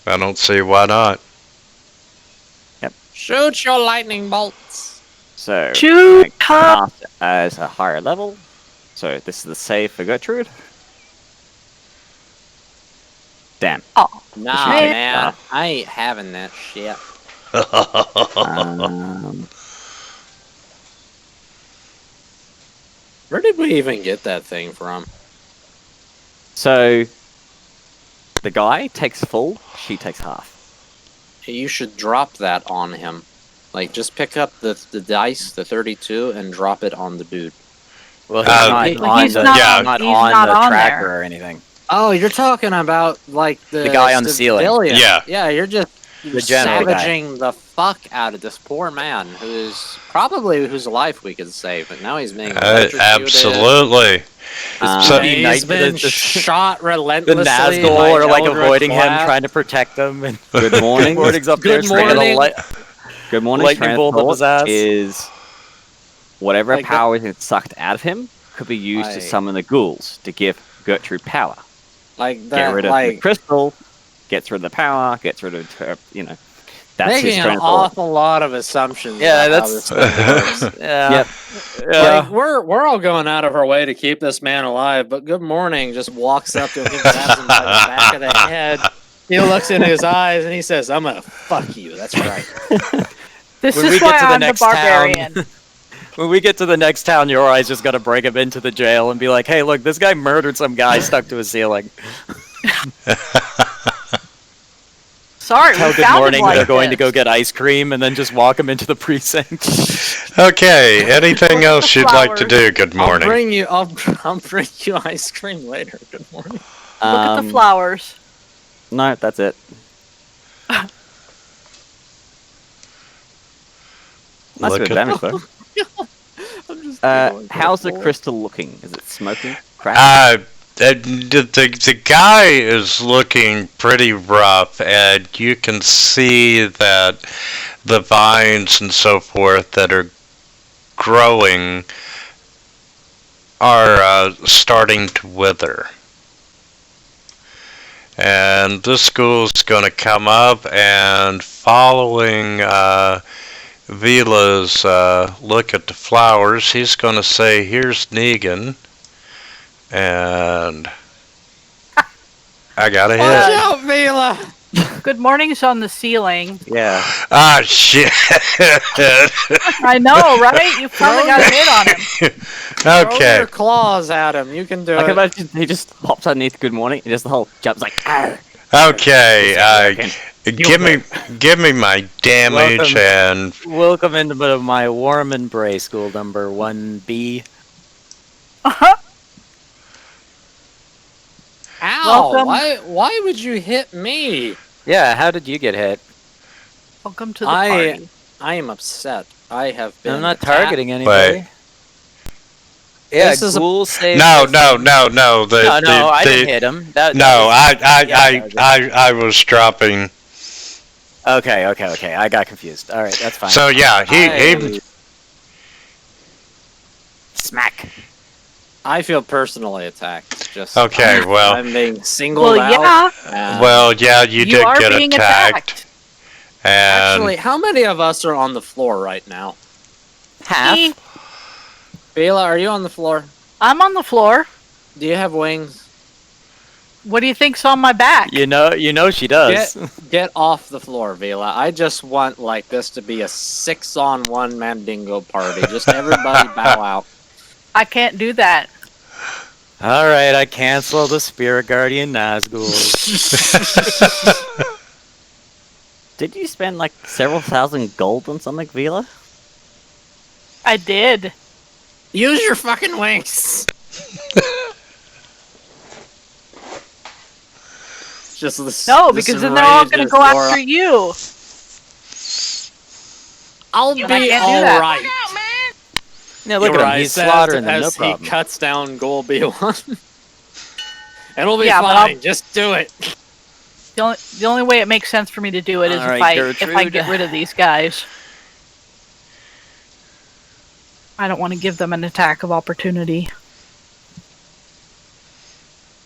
I don't see why not. Shoot your lightning bolts. So Shoot I cast it as a higher level. So this is the save for Gertrude. Damn. Nah, Man. man. I ain't having that shit. Um, Where did we even get that thing from? so the guy takes full, she takes half. You should drop that on him. Like, just pick up the dice, the 32, and drop it on the dude. Well, he's not on he's the, not- Yeah. not he's on not the on tracker there. or anything. Oh, you're talking about, like, the guy on the ceiling. civilian. Yeah. Yeah, you're just The general guy. savaging the fuck out of this poor man whose life we could save, but now he's being electrocuted. Absolutely. So- Be He's nice to been the- shot The relentlessly. Nazgul by are like Eldritch avoiding him, Blast. trying to protect them, and Good morning. Morning's up there Good trying to morning. Good morning. Lightning bolt up his ass. Is whatever Like power is sucked out of him could be used to Like- summon the ghouls to give Gertrude power. Like Get that, rid of the like crystal, gets rid of the power, gets rid of her, that's his making train an of thought. awful lot of assumptions. Yeah, about how that's- this thing works. yeah, Yep. yeah. Like, we're all going out of our way to keep this man alive, but Good Morning just walks up to him, he grabs him by the back of the head. He looks into his eyes and he says, "I'm gonna fuck you." That's right. This When is we get why to the I'm the next town- barbarian. When we get to the next town, Yorai's just gonna bring him into the jail and be like, "Hey, look, this guy murdered some guy stuck to a ceiling." Sorry, Tell we Good found Morning him like they're going to this. go get ice cream and then just walk him into the precinct. Okay, anything else you'd like to flowers. do? Good morning. I'll bring you ice cream later. Good morning. Look at the Um, flowers. No, that's it. Nice Look bit of at- damage though. I'm just How's the crystal looking? Is it smoking? Crack? The guy is looking pretty rough, and you can see that the vines and so forth that are growing are starting to wither. And this ghoul's going to come up and following Vila's look at the flowers, he's going to say, "Here's Negan." And I got a Watch hit. out, Vila! Good morning's on the ceiling. Yeah. Ah, shit. I know, right? You finally got a hit on him. Throw Okay. your claws at him. You can do I can it. imagine he just hops underneath Good Morning and just the whole jumps like, "Arr." Okay. Give me my damage Welcome. and Welcome into my warm embrace, school number 1B. Ow! Welcome. Why would you hit me? Yeah, how did you get hit? Welcome to the party. I am upset. I have been. I'm not attacked. targeting anybody. Wait. Yeah, This is a- no. ghoul save. No. I didn't hit him. That No, was- yeah, I was dropping. Okay. I got confused. All right, that's fine. So yeah, he Smack. I feel personally attacked. Just Okay, well- I'm being singled Well, out. yeah. and- well, yeah, you did are get being attacked. And actually, how many of us are on the floor right now? Half. Me, Vila, are you on the floor? I'm on the floor. Do you have wings? What do you think's on my back? You know she does. Get off the floor, Vila. I just want like this to be a 6-on-1 Mandingo party. Just everybody bow out. I can't do that. All right, I cancel the Spirit Guardian Nazgul. Did you spend like several thousand gold on something, Vila? I did. Use your fucking wings. Just this. No, this because then they're all going to rages go Laura. after you. I'll I be can't do all that. right. Yeah, look at him. He's slaughtering them, no as problem. he cuts down Ghoul B1. It'll be Yeah, but fine. Just do it. The only way it makes sense for me to do it is All if right, I Gertrude. get rid of these guys. I don't want to give them an attack of opportunity.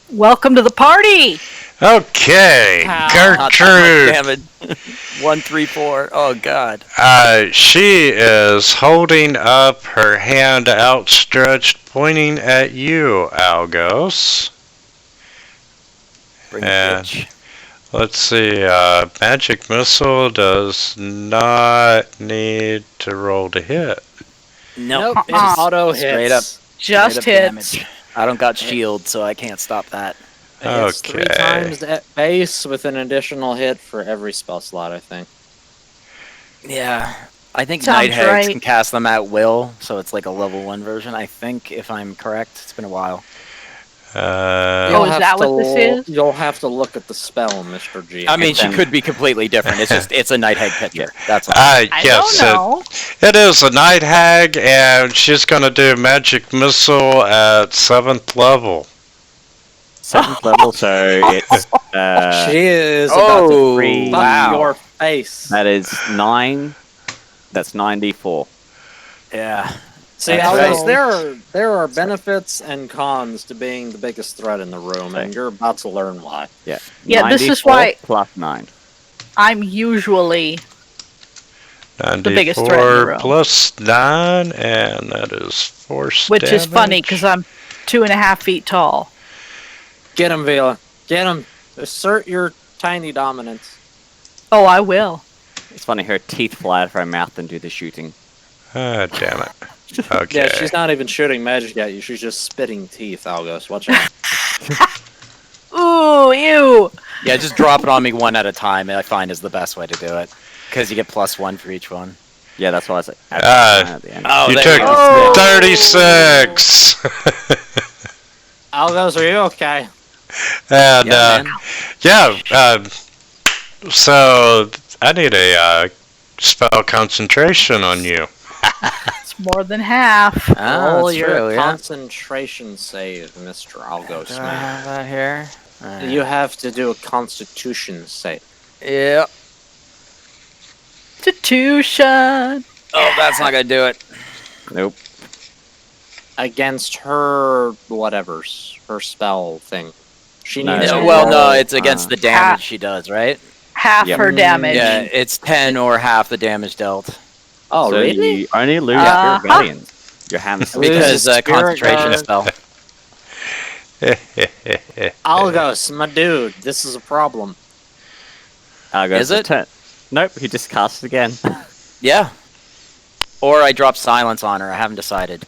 Welcome to the party! Okay, How? Not that Gertrude. much damage. 1, 3, 4. Oh god. She is holding up her hand outstretched, pointing at you, Algos. Bring Yeah. the bitch. Let's see, magic missile does not need to roll to hit. Nope. Nope, it's auto straight hits. Just Straight up hits. damage. I don't got shield, so I can't stop that. It's 3 Okay. times at base with an additional hit for every spell slot, I think. Yeah. I think Sounds Night Hags right. can cast them at will, so it's like a level 1 version. I think, if I'm correct. It's been a while. Oh, is that what this is? You'll have to look at the spell, Mr. G. I mean, she then- could be completely different. It's just, it's a Night Hag picture. That's all. I Yes, don't know. it is a night hag, and she's gonna do magic missile at 7th level. 7th level, so it's she is about to Oh, free wow. your face. that is 9. That's 9d4. Yeah. See, That's Algos, right. there are benefits and cons to being the biggest threat in the room, and you're about to learn why. Yeah. Yeah, this is 9d4 why- plus 9. I'm usually 94 biggest threat in the room. plus 9, and that is force which is funny damage. because I'm 2.5 feet tall. Get him, Vela. Get him. Assert your tiny dominance. Oh, I will. It's funny, her teeth fly out of her mouth and do the shooting. Ah, damn it. Okay. Yeah, she's not even shooting magic at you. She's just spitting teeth, Algos. Watch out. Ooh, ew. Yeah, just drop it on me one at a time, I find is the best way to do it. Because you get +1 for each one. Yeah, that's why I said at the end. Oh, You there took you go. Oh. 36! Algos, are you okay? And, Yeah, man. yeah, so I need a spell concentration on you. It's more than half. Ah, Roll that's your true, yeah. concentration save, Mr. Algos. Do I man. have that here? Alright. You have to do a constitution save. Yeah. Constitution. Oh, that's not gonna do it. Nope. Against her whatevers, her spell thing. She No, needs Yeah, to Well, roll- no, it's against the damage she does, right? Half Yep. her damage. Yeah, it's 10 or half the damage dealt. Oh, so really? you only lose Uh-huh. Spirit Guardians. Your hamster. Lose Because Spirit concentration guard. spell. Algos, my dude, this is a problem. Is it? Nope, he just cast it again. Yeah. Or I drop silence on her, I haven't decided.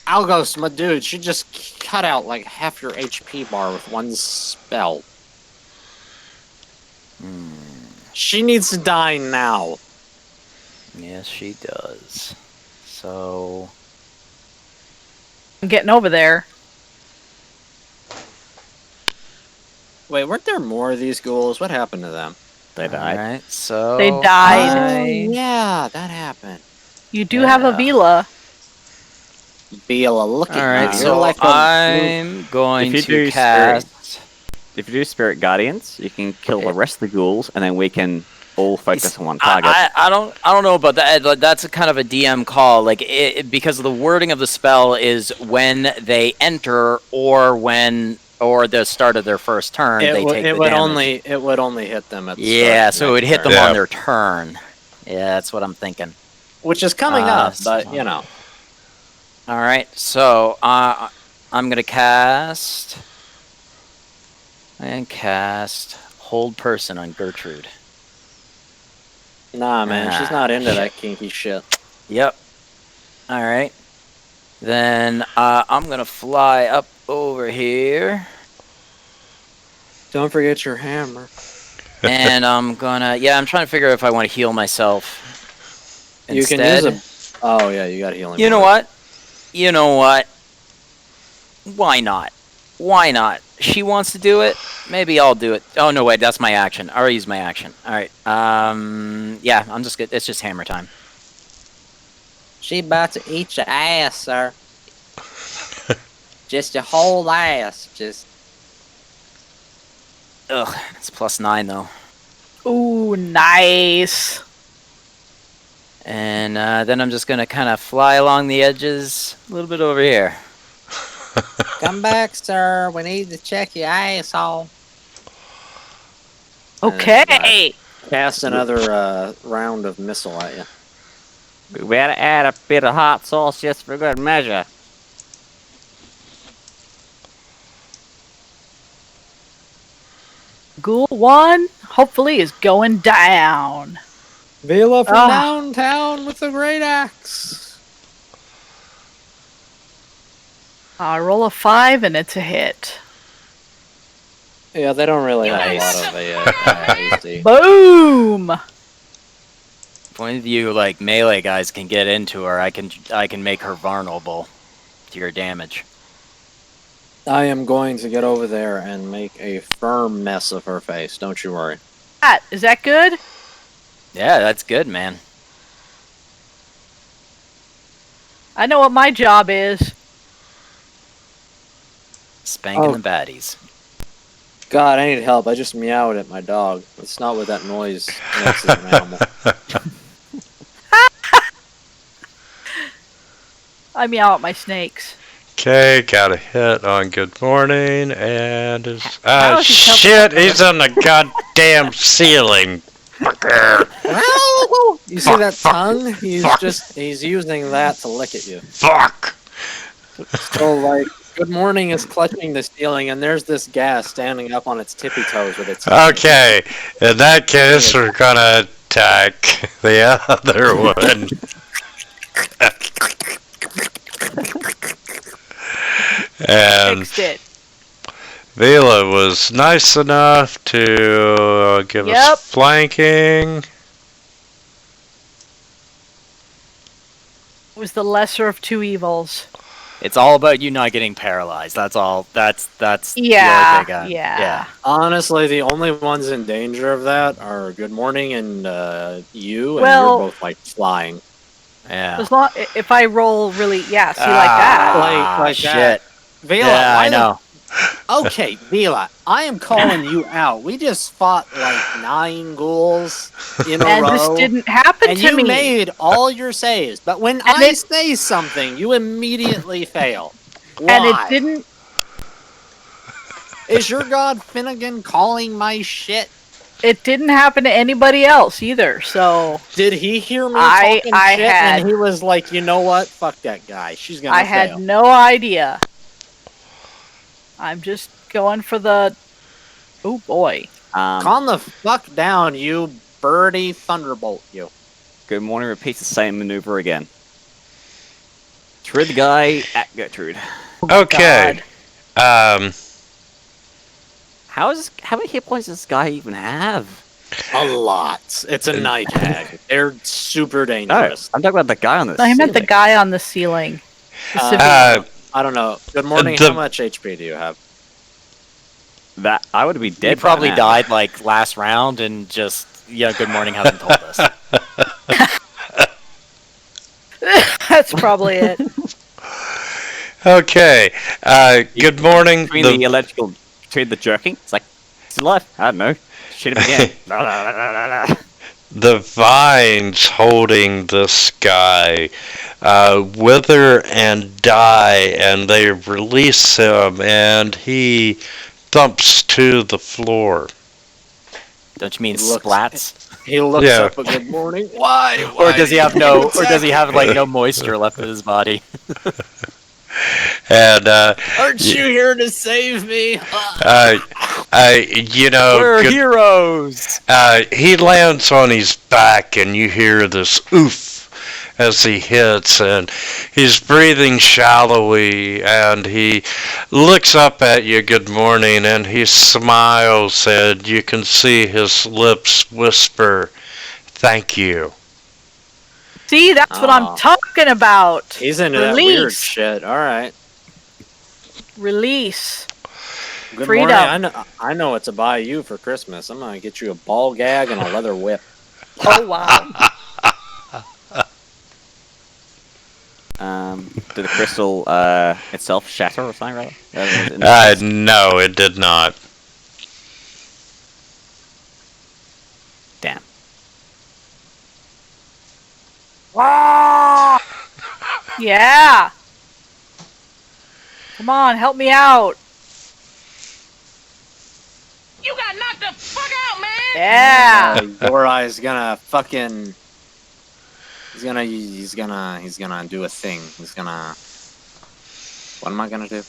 Algos, my dude, she just cut out like half your HP bar with one spell. She needs to die now. Yes, she does. So... I'm getting over there. Wait, weren't there more of these ghouls? What happened to them? They died. Alright, so... They died. Oh, yeah, that happened. You do have a Yeah. Vila. Bela, look at Alright, you. so You're like a I'm going If you to do cast... If you do Spirit Guardians, you can kill the rest of the ghouls, and then we can all focus on one target. I don't know about that. That's a kind of a DM call, like because the wording of the spell is when they enter or the start of their first turn. It they would- take it the would damage. only hit them at the Yeah, start so of it would the hit them turn. Yeah. on their turn. Yeah, that's what I'm thinking. Which is coming up, but so- you know. All right, so I'm gonna cast Hold Person on Gertrude. Nah, man, she's Ah, not into shit. that kinky shit. Yep. All right. Then I'm gonna fly up over here, Don't forget your hammer. and I'm trying to figure out if I want to heal myself. You can Instead. use a. Oh yeah, you got healing. You know word. what? You know what? Why not? Why not? She wants to do it. Maybe I'll do it. Oh no, wait, that's my action. I already used my action. All right. Yeah, I'm just good. It's just hammer time. She about to eat your ass, sir. Just your whole ass. Just. Ugh, it's +9 though. Ooh, nice. And then I'm just gonna kind of fly along the edges a little bit over here. Come back, sir. We need to check your asshole. Okay. Cast another round of missile at you. We better add a bit of hot sauce just for good measure. Ghoul 1, hopefully, is going down. Vela from Ah. downtown with the great axe. I roll a 5 and it's a hit. Yeah, they don't really have a Nice. lot of AC. Boom! Point of view, like melee guys can get into her. I can make her vulnerable to your damage. I am going to get over there and make a firm mess of her face. Don't you worry. Is that good? Yeah, that's good, man. I know what my job is. Spanking Oh. the baddies. God, I need help. I just meowed at my dog. It's not what that noise makes as an animal. I meow at my snakes. Okay, got a hit on good morning, and is How is he shit, he's on the goddamn ceiling. You see that tongue? He's using that to lick at you. Fuck. So, like, good morning is clutching the ceiling, and there's this gas standing up on its tippy toes with its. Okay, in that case, we're gonna attack the other one. And Fixed it. Vela was nice enough to give Yep. us flanking. It was the lesser of two evils. It's all about you not getting paralyzed. That's all. That's Yeah, your big gun. yeah. Honestly, the only ones in danger of that are Good Morning and you, and Well- you're both, like, flying. Yeah. As long if I roll really, yeah, see like that. Like shit. that. Vela, Yeah, why I know. Okay, Vela, I am calling you out. We just fought like 9 ghouls in a And row. this didn't happen and to you me. made all your saves, but when And I it- say something, you immediately fail. Why? And it didn't. Is your god Finnegan calling my shit? It didn't happen to anybody else either. So Did he hear me I talking shit had- and he was like, you know what? Fuck that guy. She's gonna I fail. had no idea. I'm just going for the. Oh boy. Calm the fuck down, you birdie thunderbolt, you. Good morning repeats the same maneuver again. Through the guy at Gertrude. Okay. God. How many hit points does this guy even have? A lot. It's a night hag. They're super No, dangerous. I'm talking about the guy on the I meant the ceiling. guy on the ceiling. The Uh, civilian. I don't know. Good morning. The- How much HP do you have? That I would be dead. He by probably now. died like last round and just Good Morning hasn't told us. That's probably it. Okay. Good morning. Between The- the electrical, between the jerking, it's like he's alive. I don't know. Shoot him again. La, la, la, la, la, la. the vines holding this guy wither and die, and they release him, and he thumps to the floor. Don't you mean Looks- splats? He looks Yeah. up a good morning. Why? Or does he have no? Or does he have like no moisture left in his body? And Aren't you here to save me? you know, We're good- heroes. he lands on his back, and you hear this oof as he hits, and he's breathing shallowly, and he looks up at you, good morning, and he smiles, and you can see his lips whisper, "Thank you." See, that's what Aw. I'm talking about. He's into that weird Release. shit. All right. Release. Good Freedom. morning. I know what to buy you for Christmas. I'm gonna get you a ball gag and a leather whip. Oh wow. Did the crystal itself shatter or something, rather? No, it did not. Damn. Yeah. Come on, help me out. You got knocked the fuck out, man! Yeah. Yorai gonna fucking. He's gonna do a thing. He's gonna. What am I gonna do?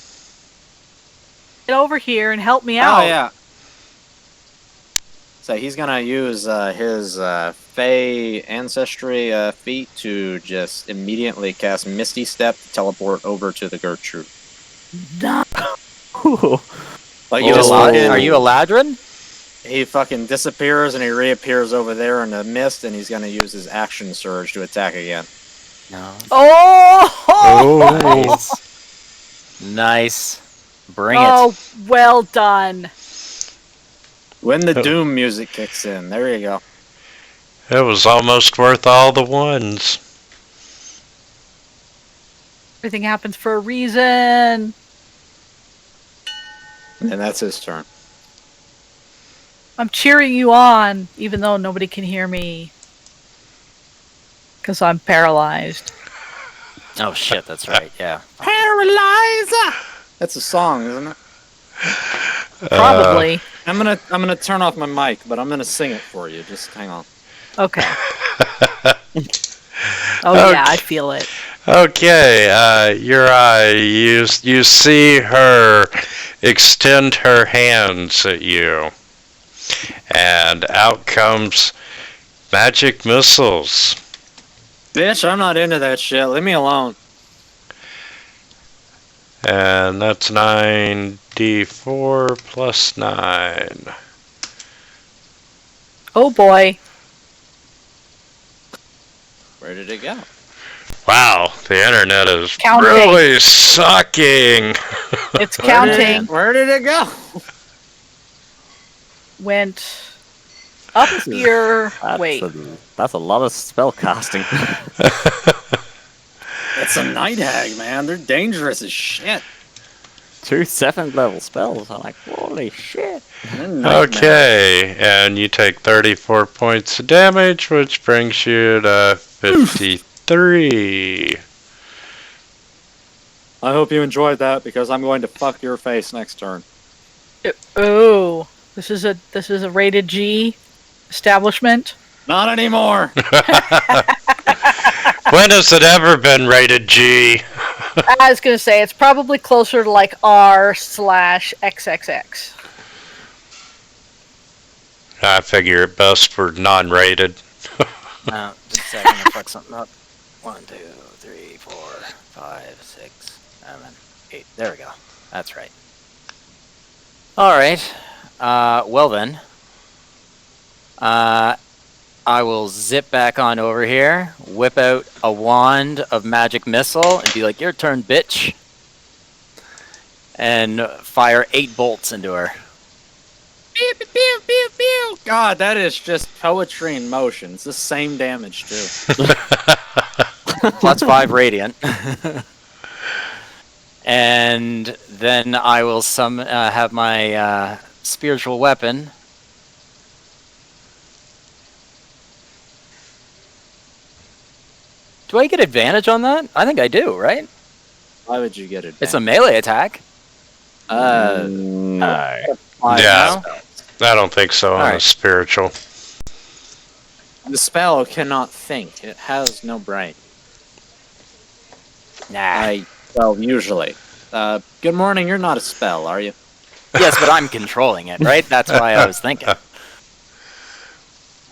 Get over here and help me out. Oh yeah. So he's gonna use his Fey ancestry feat to just immediately cast Misty Step to teleport over to the Gertrude. Like You just fucking- Are you a Ladrin? He fucking disappears and he reappears over there in the mist, and he's gonna use his action surge to attack again. No. Oh! Nice. Bring it. Oh, well done. When the Doom music kicks in, there you go. It was almost worth all the ones. Everything happens for a reason. And that's his turn. I'm cheering you on, even though nobody can hear me. Because I'm paralyzed. Oh shit, that's right. Yeah. Paralyzer. That's a song, isn't it? Probably. I'm gonna turn off my mic, but I'm gonna sing it for you. Just hang on. Okay. Oh yeah, I feel it. Okay, Uri, you see her extend her hands at you, and out comes magic missiles. Bitch, I'm not into that shit. Leave me alone. And that's 9d4 plus 9. Oh boy. Where did it go? Wow, the internet is Counting. really sucking. It's counting. Where did it go? Went up your... Wait. That's a lot of spell casting. It's a night hag, man. They're dangerous as shit. 2 7th level spells. I'm like, holy shit. They're nightmares. Okay, and you take 34 points of damage, which brings you to 53. I hope you enjoyed that because I'm going to fuck your face next turn. Oh, this is a rated G establishment. Not anymore. When has it ever been rated G? I was gonna say it's probably closer to like R/XXX. I figure it best for non-rated. No, just a second to fuck something up. 1, 2, 3, 4, 5, 6, 7, 8. There we go. That's right. Alright. Well then. I will zip back on over here, whip out a wand of magic missile, and be like, your turn, bitch. And fire 8 bolts into her. Pew, pew, pew, pew, pew. God, that is just poetry in motion. It's the same damage, too. Plus 5 radiant. And then I will have my spiritual weapon. Do I get advantage on that? I think I do, right? Why would you get it? It's a melee attack. No. Yeah. I don't think so on a Alright. spiritual. The spell cannot think. It has no brain. Nah. Well, usually. Good morning, you're not a spell, are you? Yes, but I'm controlling it, right? That's why I was thinking.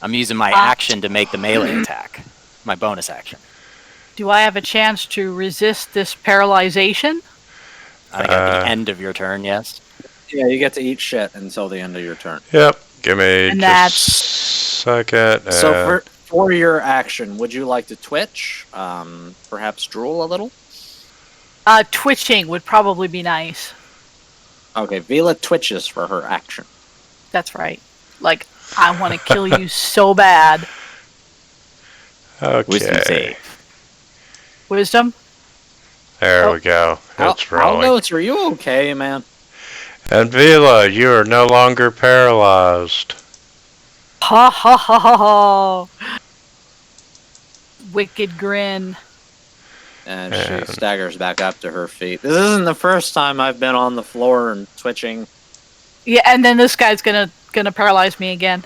I'm using my action to make the melee attack. My bonus action. Do I have a chance to resist this paralyzation? I think at the end of your turn, yes. Yeah, you get to eat shit until the end of your turn. Yep. Give me And just that's- a second. So for your action, would you like to twitch? Perhaps drool a little? Twitching would probably be nice. Okay, Vila twitches for her action. That's right. Like, I want to kill you so bad. Wisdom Okay. save. Wisdom? There we go. It's rolling. Algos, are you okay, man? And Vila, you are no longer paralyzed. Ha ha ha ha ha! Wicked grin. And And- she staggers back up to her feet. This isn't the first time I've been on the floor and twitching. Yeah, and then this guy's gonna paralyze me again.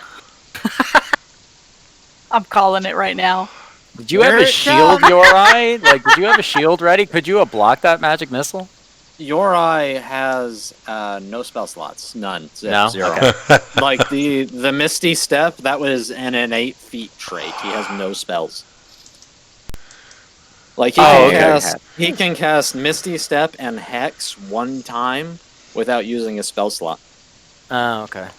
I'm calling it right now. Did you have Where a it shield, go? Yorai? Like, did you have a shield ready? Could you have blocked that magic missile? Your eye has no spell slots, none, No? zero. Okay. Like the Misty Step, that was an innate feat trait. He has no spells. Like he can cast Misty Step and Hex one time without using a spell slot. Oh, okay.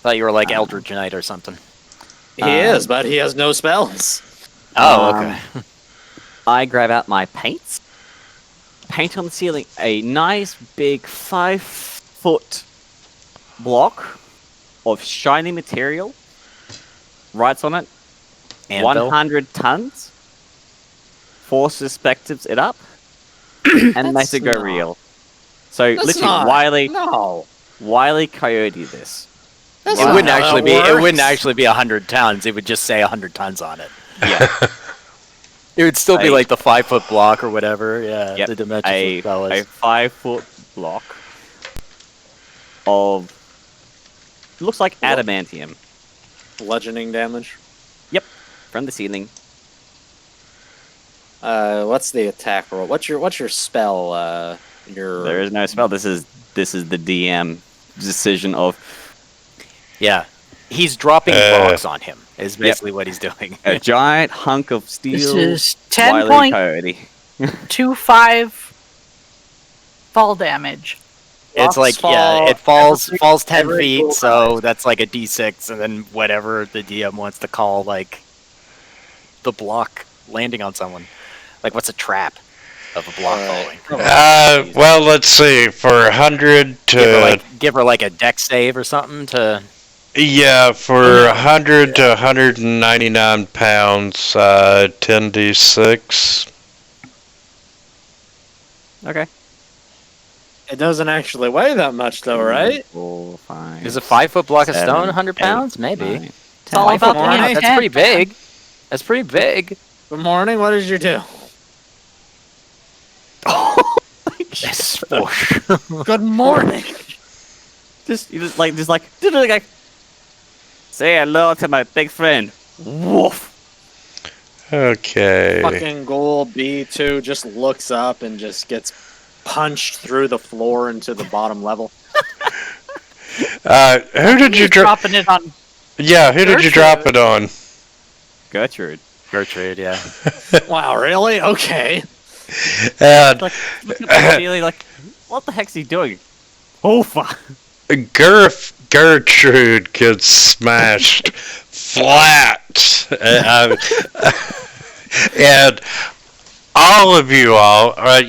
Thought you were like Eldritch Knight or something. He is, but he has no spells. Oh, okay. I grab out my paints, paint on the ceiling a nice big 5-foot block of shiny material. Writes on it, Anvil? 100 tons. Forces perspectives it up, and makes it go not- real. So That's literally, not- Wily Coyote this. That's It not wouldn't how actually that be. It works. wouldn't actually be 100 tons. It would just say 100 tons on it. Yeah. It would still be A- like the 5-foot block or whatever. Yeah, Yep, the dimensions a of fellas. 5-foot block of looks like What? adamantium Bludgeoning damage. from the ceiling. What's the attack roll? What's your spell? There is no spell. This is the DM decision of Yeah, he's dropping rocks on him. Is Yep. basically what he's doing. a giant hunk of steel. This is Wily Coyote. 10.25 fall damage. It's like fall it falls every- 10 every feet, full so rise. that's like a d6, and then whatever the DM wants to call like the block landing on someone. Like what's a trap of a block falling? Well, let's see. For 100 to Give her like a deck save or something to. yeah, for 100 to 199 pounds, 10d6. Okay. It doesn't actually weigh that much, though, right? 4, 5. Is a 5-foot block of 7, stone 100 8, pounds? Maybe. 9, It's all 10. about the morning. intent. That's pretty big. That's pretty big. Good morning. What did you do? Yes, for sure. Good morning. Just like say hello to my big friend. Woof. Okay. Fucking Ghoul B2 just looks up and just gets punched through the floor into the bottom level. Who did you He's drop? dropping it on. Yeah, who did you drop it on? Gertrude. Gertrude, yeah. Wow, really? Okay. And Like look at the ceiling like what the heck's he doing? Oh fuck. Gertrude gets smashed flat. And all of you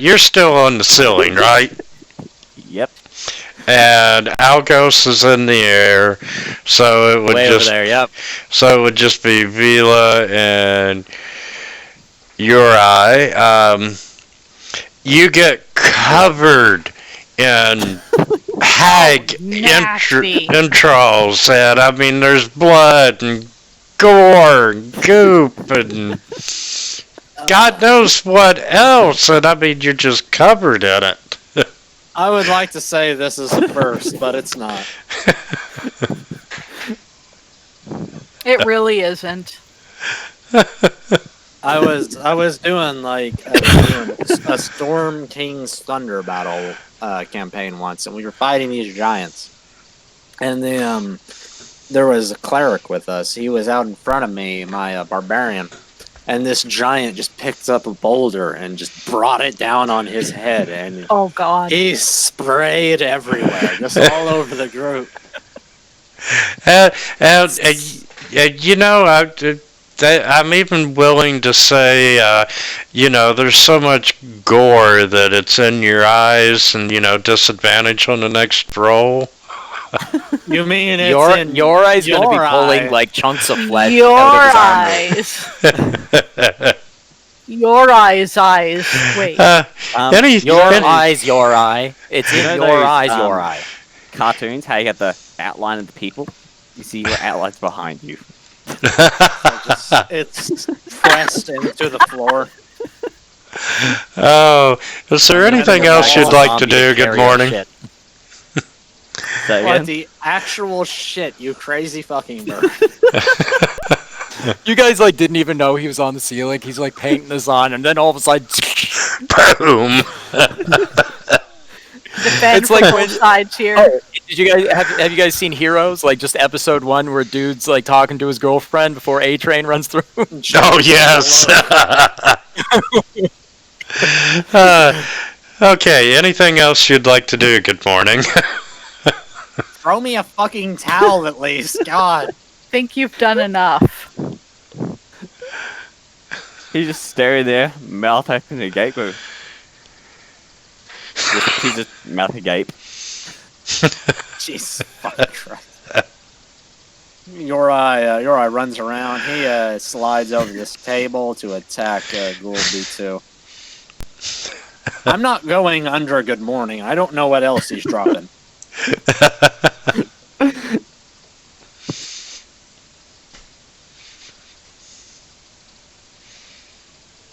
you're still on the ceiling, right? Yep. And Algos is in the air, so it would Way just over there, yep. so it would just be Vila and Uri. You get covered in hag nasty. entrails, and I mean, there's blood and gore and goop and God knows what else, and I mean, you're just covered in it. I would like to say this is a first, but it's not. It really isn't. I was doing like a Storm King's Thunder battle campaign once, and we were fighting these giants. And there was a cleric with us. He was out in front of me, my barbarian, and this giant just picked up a boulder and just brought it down on his head, and Oh God. he sprayed everywhere, just all over the group. And you know, I'm even willing to say, you know, there's so much gore that it's in your eyes, and you know, disadvantage on the next roll. You mean it's in Your eye's gonna be your pulling eye. like chunks of flesh Your out of his armor. eyes. Your eyes. Wait. Any, Your any- eyes, your eye. It's in know your those, eyes, your eye. Cartoons, how you get the outline of the people? You see your outlines behind you. It's pressed into the floor. Oh, is there And then anything the else you'd wall like to Zombie do? Good carry morning. shit. So What again, the actual shit, you crazy fucking bird. You guys like didn't even know he was on the ceiling. He's like painting this on, and then all of a sudden, Boom. Defend It's like from when- both sides here. did you guys have you guys seen Heroes? Like just episode 1 where dude's like talking to his girlfriend before A Train runs through. Oh, yes. Okay, anything else you'd like to do? Good morning. Throw me a fucking towel at least. God. Think you've done enough. he's just staring there, mouth open agape. He's just mouth agape. Jesus fucking Christ. Your eye runs around. He slides over this table to attack Ghoul B2. I'm not going under Good Morning. I don't know what else he's dropping.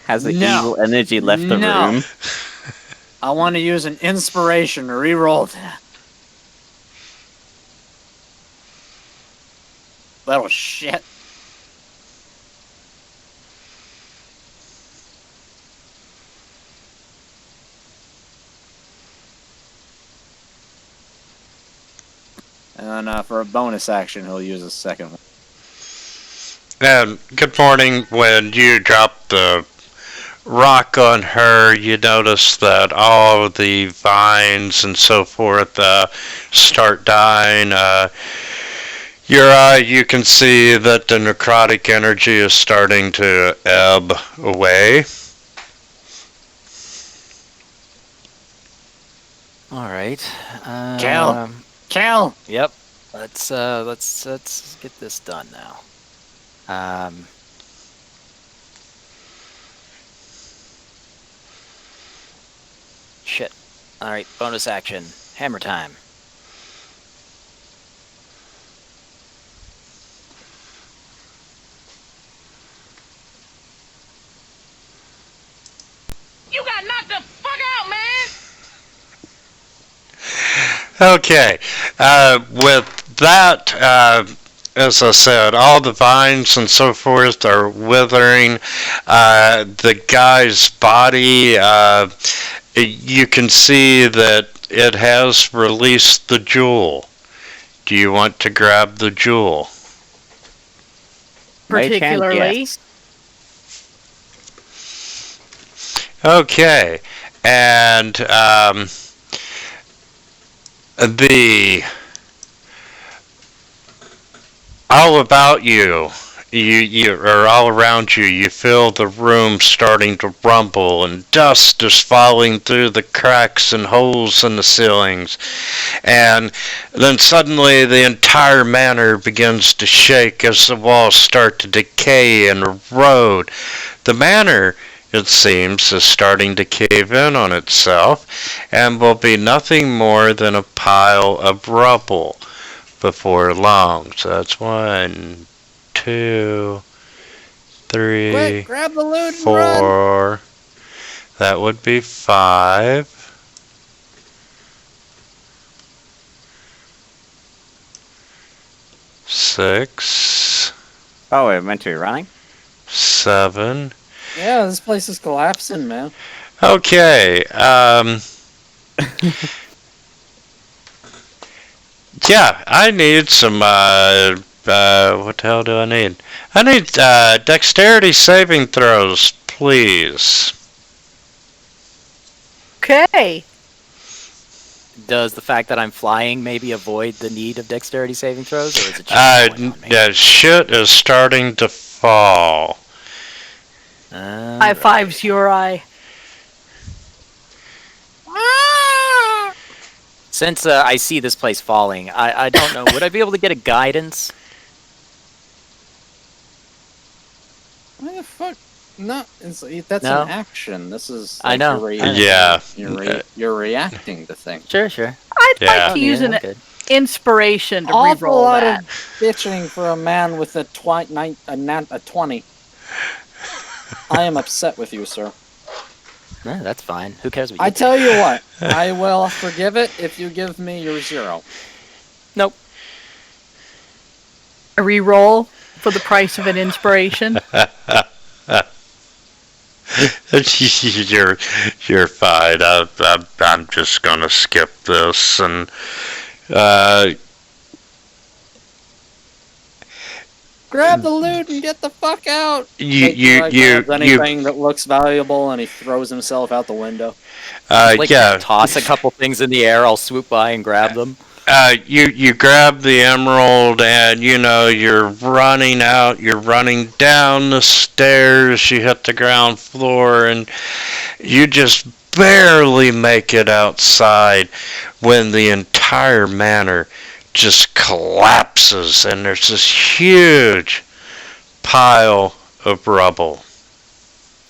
Has the No. evil energy left the No. room? I want to use an inspiration to reroll that. Little shit. And for a bonus action, he'll use a second one. And good morning. When you drop the rock on her, you notice that all of the vines and so forth start dying. Your eye, you can see that the necrotic energy is starting to ebb away. All right. Cal. Cal! Yep. Let's get this done now. Shit. All right. Bonus action. Hammer time. You got knocked the fuck out, man! Okay. With that, as I said, all the vines and so forth are withering. The guy's body, you can see that it has released the jewel. Do you want to grab the jewel? Mage hand, Particularly. yes. Okay. And the all about you or all around you, you feel the room starting to rumble and dust is falling through the cracks and holes in the ceilings, and then suddenly the entire manor begins to shake as the walls start to decay and erode. The manor, it seems, is starting to cave in on itself and will be nothing more than a pile of rubble before long. So that's 1, 2, 3, Quick, grab the loot and run! 4. That would be 5. 6, Oh, we're meant to be running? 7. Yeah, this place is collapsing, man. Okay, yeah, I need some, what the hell do I need? I need, dexterity saving throws, please. Okay. Does the fact that I'm flying maybe avoid the need of dexterity saving throws, or is it just going on me? Yeah, shit is starting to fall. High fives, your eye. Since I see this place falling, I don't know. Would I be able to get a guidance? Why the fuck? No, that's No? an action. This is. I know. Yeah. You're reacting to things. Sure. I'd Yeah. like to use Yeah, an good. inspiration to Awful reroll lot that. of bitching for a man with a 20. I am upset with you, sir. No, that's fine. Who cares what you I think? tell you what, I will forgive it if you give me your 0. Nope. A reroll for the price of an inspiration. You're fine. I'm just gonna skip this and Grab the loot and get the fuck out. you grabs anything that looks valuable and he throws himself out the window. Like yeah. toss a couple things in the air. I'll swoop by and grab them. You grab the emerald and you're running out, you're running down the stairs, you hit the ground floor and you just barely make it outside when the entire manor just collapses and there's this huge pile of rubble.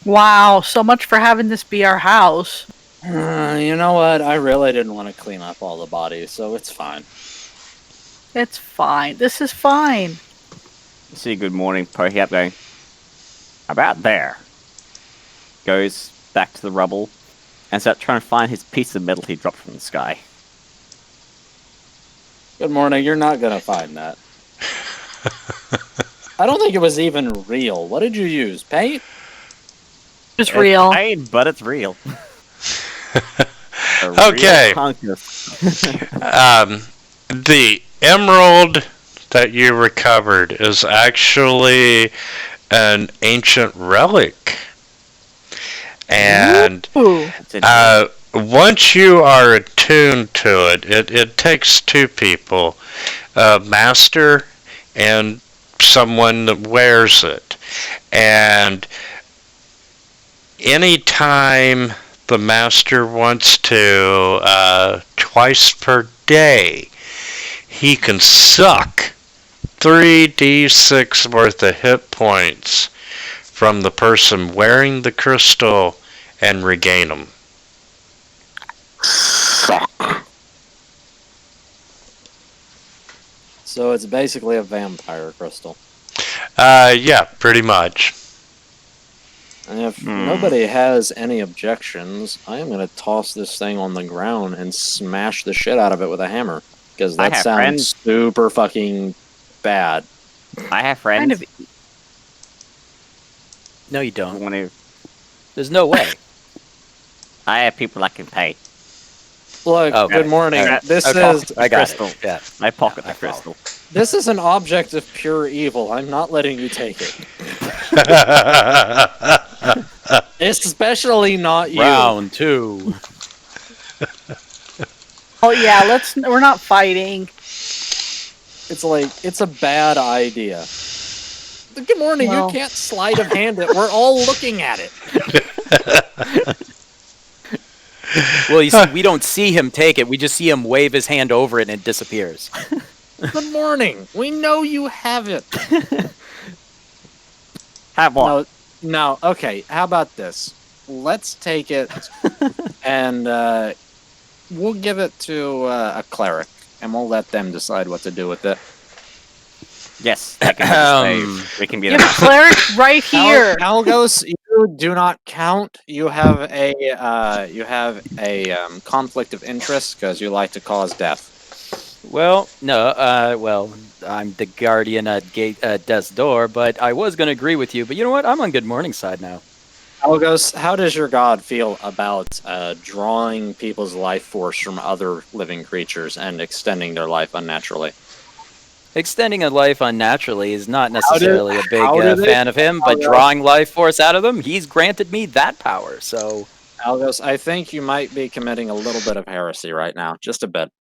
Wow, so much for having this be our house. You know what? I really didn't want to clean up all the bodies, so it's fine. It's fine. This is fine. You see good morning poking up going, about there. Goes back to the rubble and starts trying to find his piece of metal he dropped from the sky. Good morning. You're not gonna find that. I don't think it was even real. What did you use? Paint? It's real. It's pain, but it's real. Okay. The emerald that you recovered is actually an ancient relic. And Ooh. once you are attuned to it, it takes two people, a master and someone that wears it. And anytime the master wants to, twice per day, he can suck 3d6 worth of hit points from the person wearing the crystal and regain them. So it's basically a vampire crystal. Yeah, pretty much. And if nobody has any objections, I am going to toss this thing on the ground and smash the shit out of it with a hammer. Because I that have sounds friends. super fucking bad. I have friends. Kind of. No, you don't. Want to- There's no way. I have people I can pay. Look, Oh, good morning. All right. This Okay. is I got crystal. it. Yeah. I pocket I the crystal. this is an object of pure evil. I'm not letting you take it. Especially not you. Round 2. Oh yeah, we're not fighting. It's like it's a bad idea. Good morning. Well. You can't sleight of hand it. We're all looking at it. Well, you see, we don't see him take it. We just see him wave his hand over it and it disappears. Good morning. We know you have it. Have what? No. Okay. How about this? Let's take it and we'll give it to a cleric, and we'll let them decide what to do with it. Yes, I can save. We can be You have a cleric right here. Algos, you do not count. You have a conflict of interest because you like to cause death. Well, no, I'm the guardian at death's door, but I was going to agree with you. But you know what? I'm on Good Morning side now. Algos, how does your god feel about drawing people's life force from other living creatures and extending their life unnaturally? Extending a life unnaturally is not necessarily a big how do they- fan of him, but drawing life force out of them, he's granted me that power. So, Algos, I think you might be committing a little bit of heresy right now, just a bit.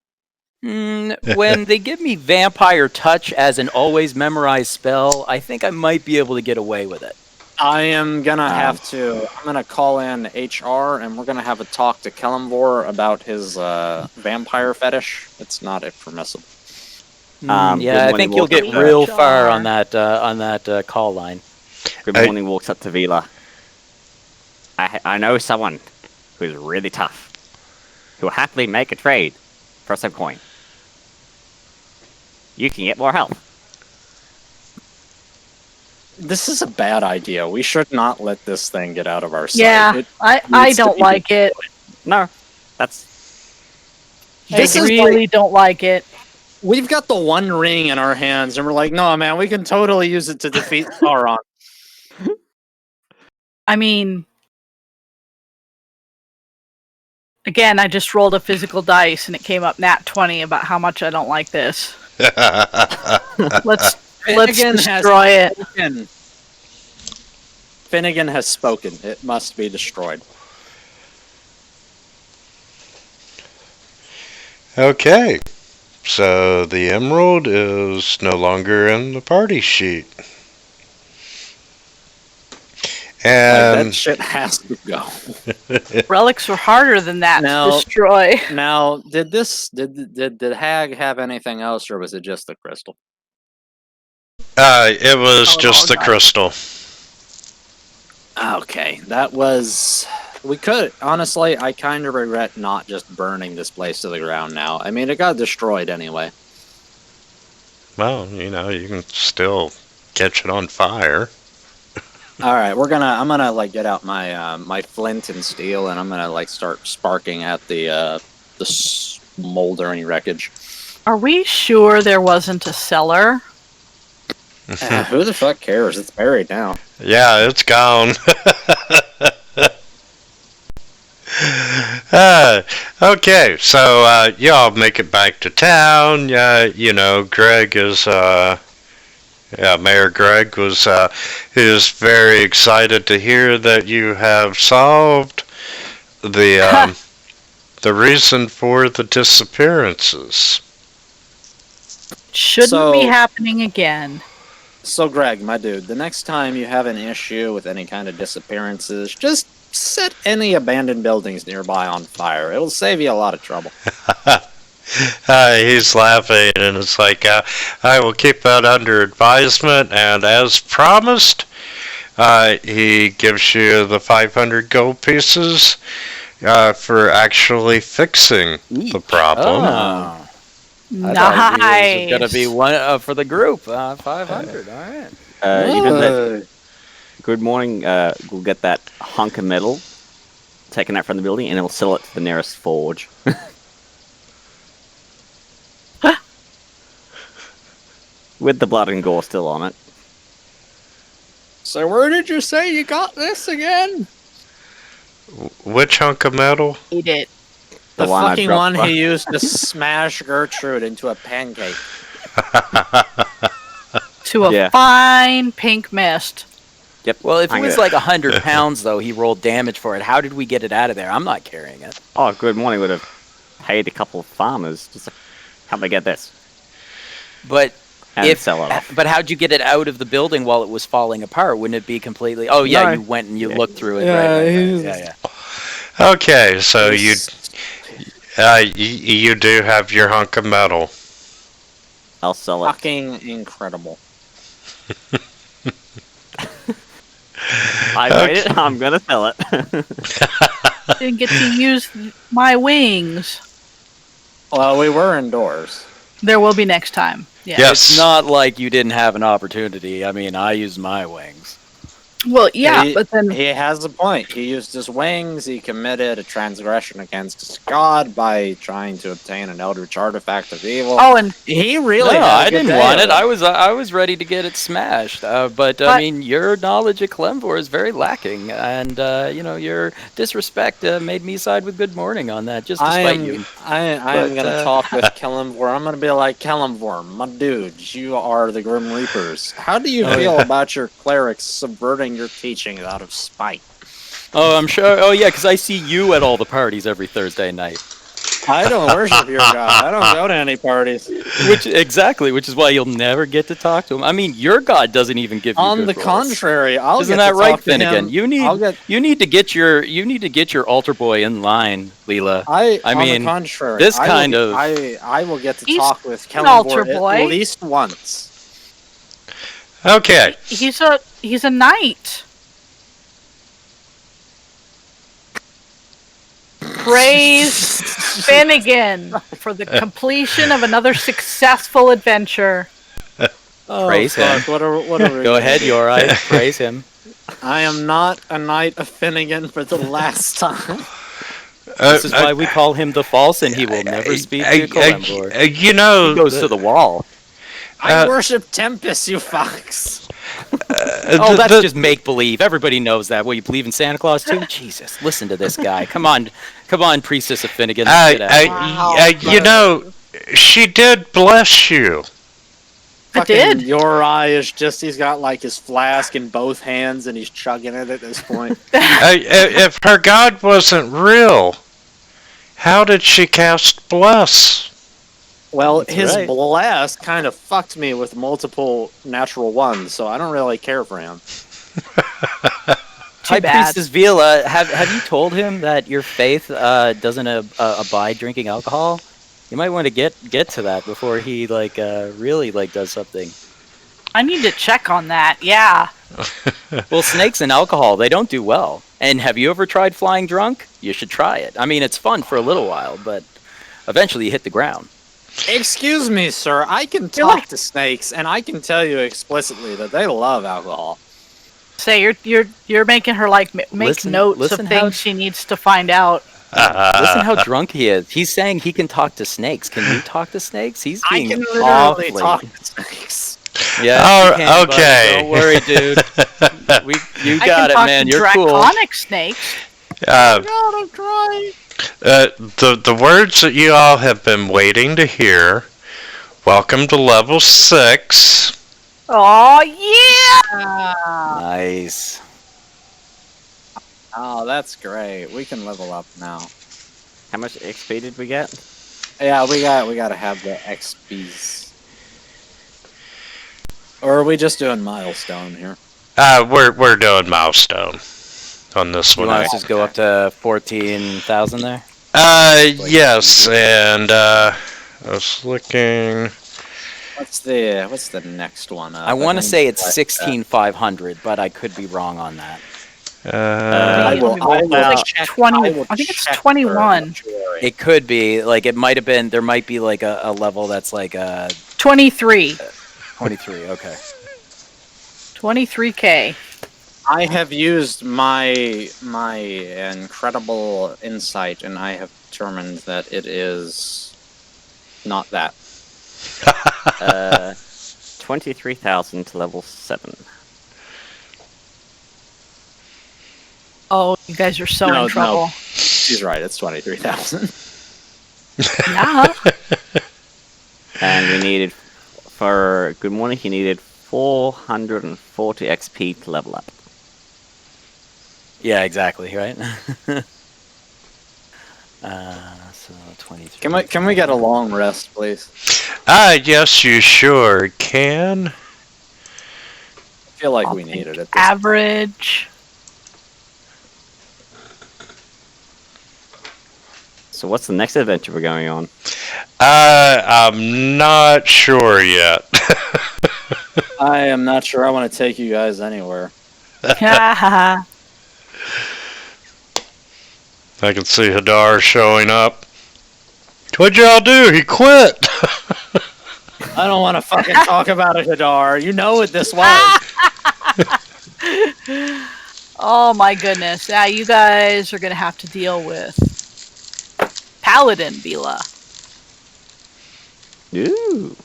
when they give me Vampire Touch as an always memorized spell, I think I might be able to get away with it. I am gonna have to. I'm gonna call in HR, and we're gonna have a talk to Kelemvor about his vampire fetish. It's not permissible. Good Yeah, I morning, think you'll get welcome. real far on that call line. Good morning walks up to Vila. I know someone who's really tough, who will happily make a trade for some coin. You can get more health. This is a bad idea. We should not let this thing get out of our sight. Yeah, It I needs to don't be like it. No, that's I This is really don't like it. We've got the One Ring in our hands, and we're like, no, man, we can totally use it to defeat Sauron. I mean, again, I just rolled a physical dice and it came up nat 20 about how much I don't like this. Let's Finnegan has destroy it. spoken. Finnegan has spoken. It must be destroyed. Okay, so the emerald is no longer in the party sheet. That And shit has to go. Relics are harder than that No. to destroy. Now, did the hag have anything else, or was it just the crystal? it was Oh, just the God. crystal. Okay, that was. We could honestly. I kind of regret not just burning this place to the ground now. I mean, it got destroyed anyway. Well, you know, you can still catch it on fire. All right, I'm gonna like get out my my flint and steel, and I'm gonna like start sparking at the smoldering wreckage. Are we sure there wasn't a cellar? Who the fuck cares? It's buried now. Yeah, it's gone. Okay, so y'all make it back to town. You know, Greg is, Mayor Greg is very excited to hear that you have solved the reason for the disappearances. Shouldn't So- be happening again. So, Greg, my dude, the next time you have an issue with any kind of disappearances, just set any abandoned buildings nearby on fire. It'll save you a lot of trouble. He's laughing, and it's like, I will keep that under advisement, and as promised, he gives you the 500 gold pieces for actually fixing the problem. Oh. I thought he was gonna be Nice. one for the group. 500. All right. you know that. Good morning. We'll get that hunk of metal, taken out from the building, and we'll sell it to the nearest forge. With the blood and gore still on it. So, where did you say you got this again? Which hunk of metal? Eat it. The one I fucking dropped one by. he used to smash Gertrude into a pancake. To a Yeah. fine pink mist. Yep. Well, if it I'm was gonna- like 100 pounds, though, he rolled damage for it. How did we get it out of there? I'm not carrying it. Oh, good morning. Would have paid a couple of farmers just to help me get this But and sell it off. But how'd you get it out of the building while it was falling apart? Wouldn't it be completely? Oh yeah, No. you went and you Yeah. looked through it. Yeah, right, he's- yeah. Okay, so you do have your hunk of metal. I'll sell it. Fucking incredible. I made it. I'm gonna sell it. Didn't get to use my wings. Well, we were indoors. There will be next time. Yeah. Yes. It's not like you didn't have an opportunity. I mean, I used my wings. Well, yeah, He- but then He has a point. He used his wings. He committed a transgression against his god by trying to obtain an eldritch artifact of evil. oh, and He really. No, had a I good didn't day want of it. I was ready to get it smashed. But I But- mean, your knowledge of Clemvor is very lacking, and you know your disrespect made me side with Good Morning on that. Just I despite am. you. I am But, gonna talk with Kellamvor. I'm gonna be like Kellamvor, my dude. You are the Grim Reapers. How do you feel about your clerics subverting your teachings out of spite? Oh, I'm sure. Oh yeah, because I see you at all the parties every Thursday night. I don't worship your god. I don't go to any parties. Which is why you'll never get to talk to him. I mean, your god doesn't even give you On good the rolls. contrary, I'll Isn't get that to right, talk to Finnegan? him. You I'll get. need to get your altar boy in line, Leela. I I on mean, the contrary, this I will kind get- of- I will get to He's talk with an altar Kellamvor boy. at least once. Okay, he's a knight. praise Finnegan for the completion of another successful adventure. Oh, Praise him. fuck, what are we Go gonna ahead, do? Yorai. Praise him. I am not a knight of Finnegan for the last time. This is why we call him the False, and he will never speak to Kalimdor. You know, He goes to the wall. I worship Tempest, you fucks. Oh, that's just make believe. Everybody knows that. What, you believe in Santa Claus too? Jesus, listen to this guy. Come on, Priestess of Finnegan. Get out. you know, she did bless you. I did. Your eye is just, he's got like his flask in both hands and he's chugging it at this point. If her god wasn't real, how did she cast bless? Well, That's his right. blast kind of fucked me with multiple natural ones, so I don't really care for him. High bad. Priestess Vila, have you told him that your faith doesn't abide drinking alcohol? You might want to get to that before he really does something. I need to check on that. Yeah. Well, snakes and alcohol, they don't do well. And have you ever tried flying drunk? You should try it. I mean, it's fun for a little while, but eventually you hit the ground. Excuse me, sir. I can talk to snakes, and I can tell you explicitly that they love alcohol. Say you're making her make Listen- notes listen of how- things she needs to find out. Listen how drunk he is. He's saying he can talk to snakes. Can you talk to snakes? He's I being can literally awfully... talk to snakes. Yeah, Oh, you can, buddy. okay. Don't worry, dude. You I got can it, talk man. to You're cool. draconic snakes. God, I'm trying. The words that you all have been waiting to hear. Welcome to level 6. Oh yeah! Nice. Oh, that's great. We can level up now. How much XP did we get? Yeah, we gotta have the XPs. Or are we just doing milestone here? We're doing milestone on this You one. want us to just go up to 14,000 there? Yes, and I was looking. What's the next one? I want to say it's 16,500, but I could be wrong on that. I will check. 20. I think it's 21. It could be it might have been. There might be a level that's 23. 23. Okay. 23K. I have used my incredible insight, and I have determined that it is not that. 23,000 to level 7. Oh, you guys are so No, in trouble. no. She's right. It's 23,000. Yeah. And we needed, for Good Morning, he needed 440 XP to level up. Yeah, exactly. Right. So 23. Can we get a long rest, please? Yes, you sure can. I feel like I'll we think need it at this average. So what's the next adventure we're going on? I'm not sure yet. I am not sure I want to take you guys anywhere. I can see Hadar showing up. What'd y'all do? He quit. I don't want to fucking talk about it, Hadar. You know what this was. Oh my goodness. Yeah, you guys are going to have to deal with Paladin Vila. Ooh.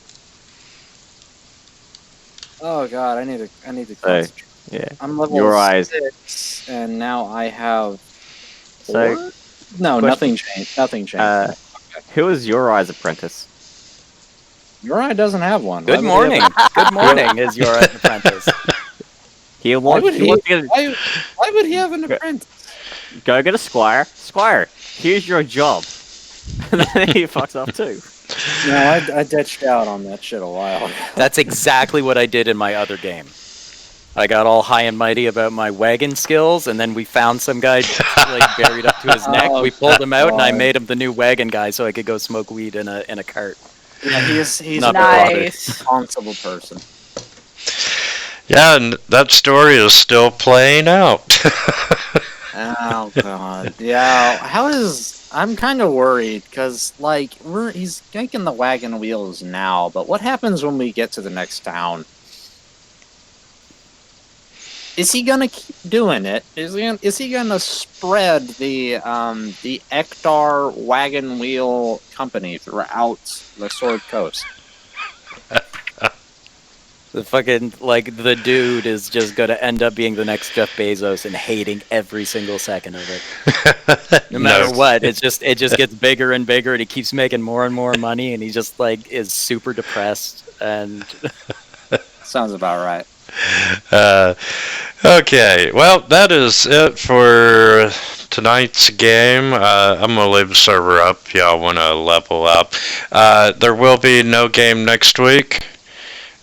Oh god, I need to Hey. concentrate. Yeah. I'm level Your eyes. 6, and now I have 4? So, No, question- nothing changed. Nothing changed. Who is your eyes apprentice? Your eye doesn't have one. Good Why would he morning. have Good morning is your apprentice. He Why wants, would he he? wants to get Why would he have an apprentice? go get a squire. Squire, here's your job. And then he fucks off too. No, I ditched out on that shit a while ago. That's exactly what I did in my other game. I got all high and mighty about my wagon skills, and then we found some guy buried up to his neck. Oh, We pulled him out, and I God. made him the new wagon guy, so I could go smoke weed in a cart. Yeah, he's Not a Nice. responsible person. Yeah, and that story is still playing out. Oh god. Yeah. How is I'm kind of worried because, like, he's making the wagon wheels now, but what happens when we get to the next town? Is he gonna keep doing it? Is he gonna spread the Ektar Wagon Wheel Company throughout the Sword Coast? The fucking, like, the dude is just gonna end up being the next Jeff Bezos and hating every single second of it. No matter what, it just gets bigger and bigger, and he keeps making more and more money, and he just, like, is super depressed, and... Sounds about right. Okay, well, that is it for tonight's game. I'm going to leave the server up if y'all want to level up. There will be no game next week,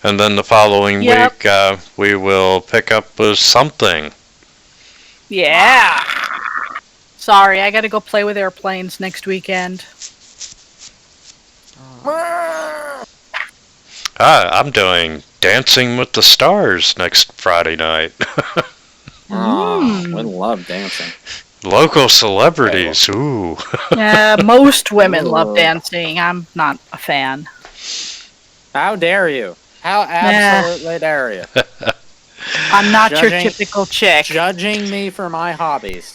and then the following week we will pick up with something. Yeah. Sorry, I gotta go play with airplanes next weekend. I'm doing Dancing with the Stars next Friday night. Oh, we love dancing. Local celebrities, ooh. Most women love dancing. I'm not a fan. How dare you? How absolutely dare you? I'm not your Judging- typical chick. Judging me for my hobbies.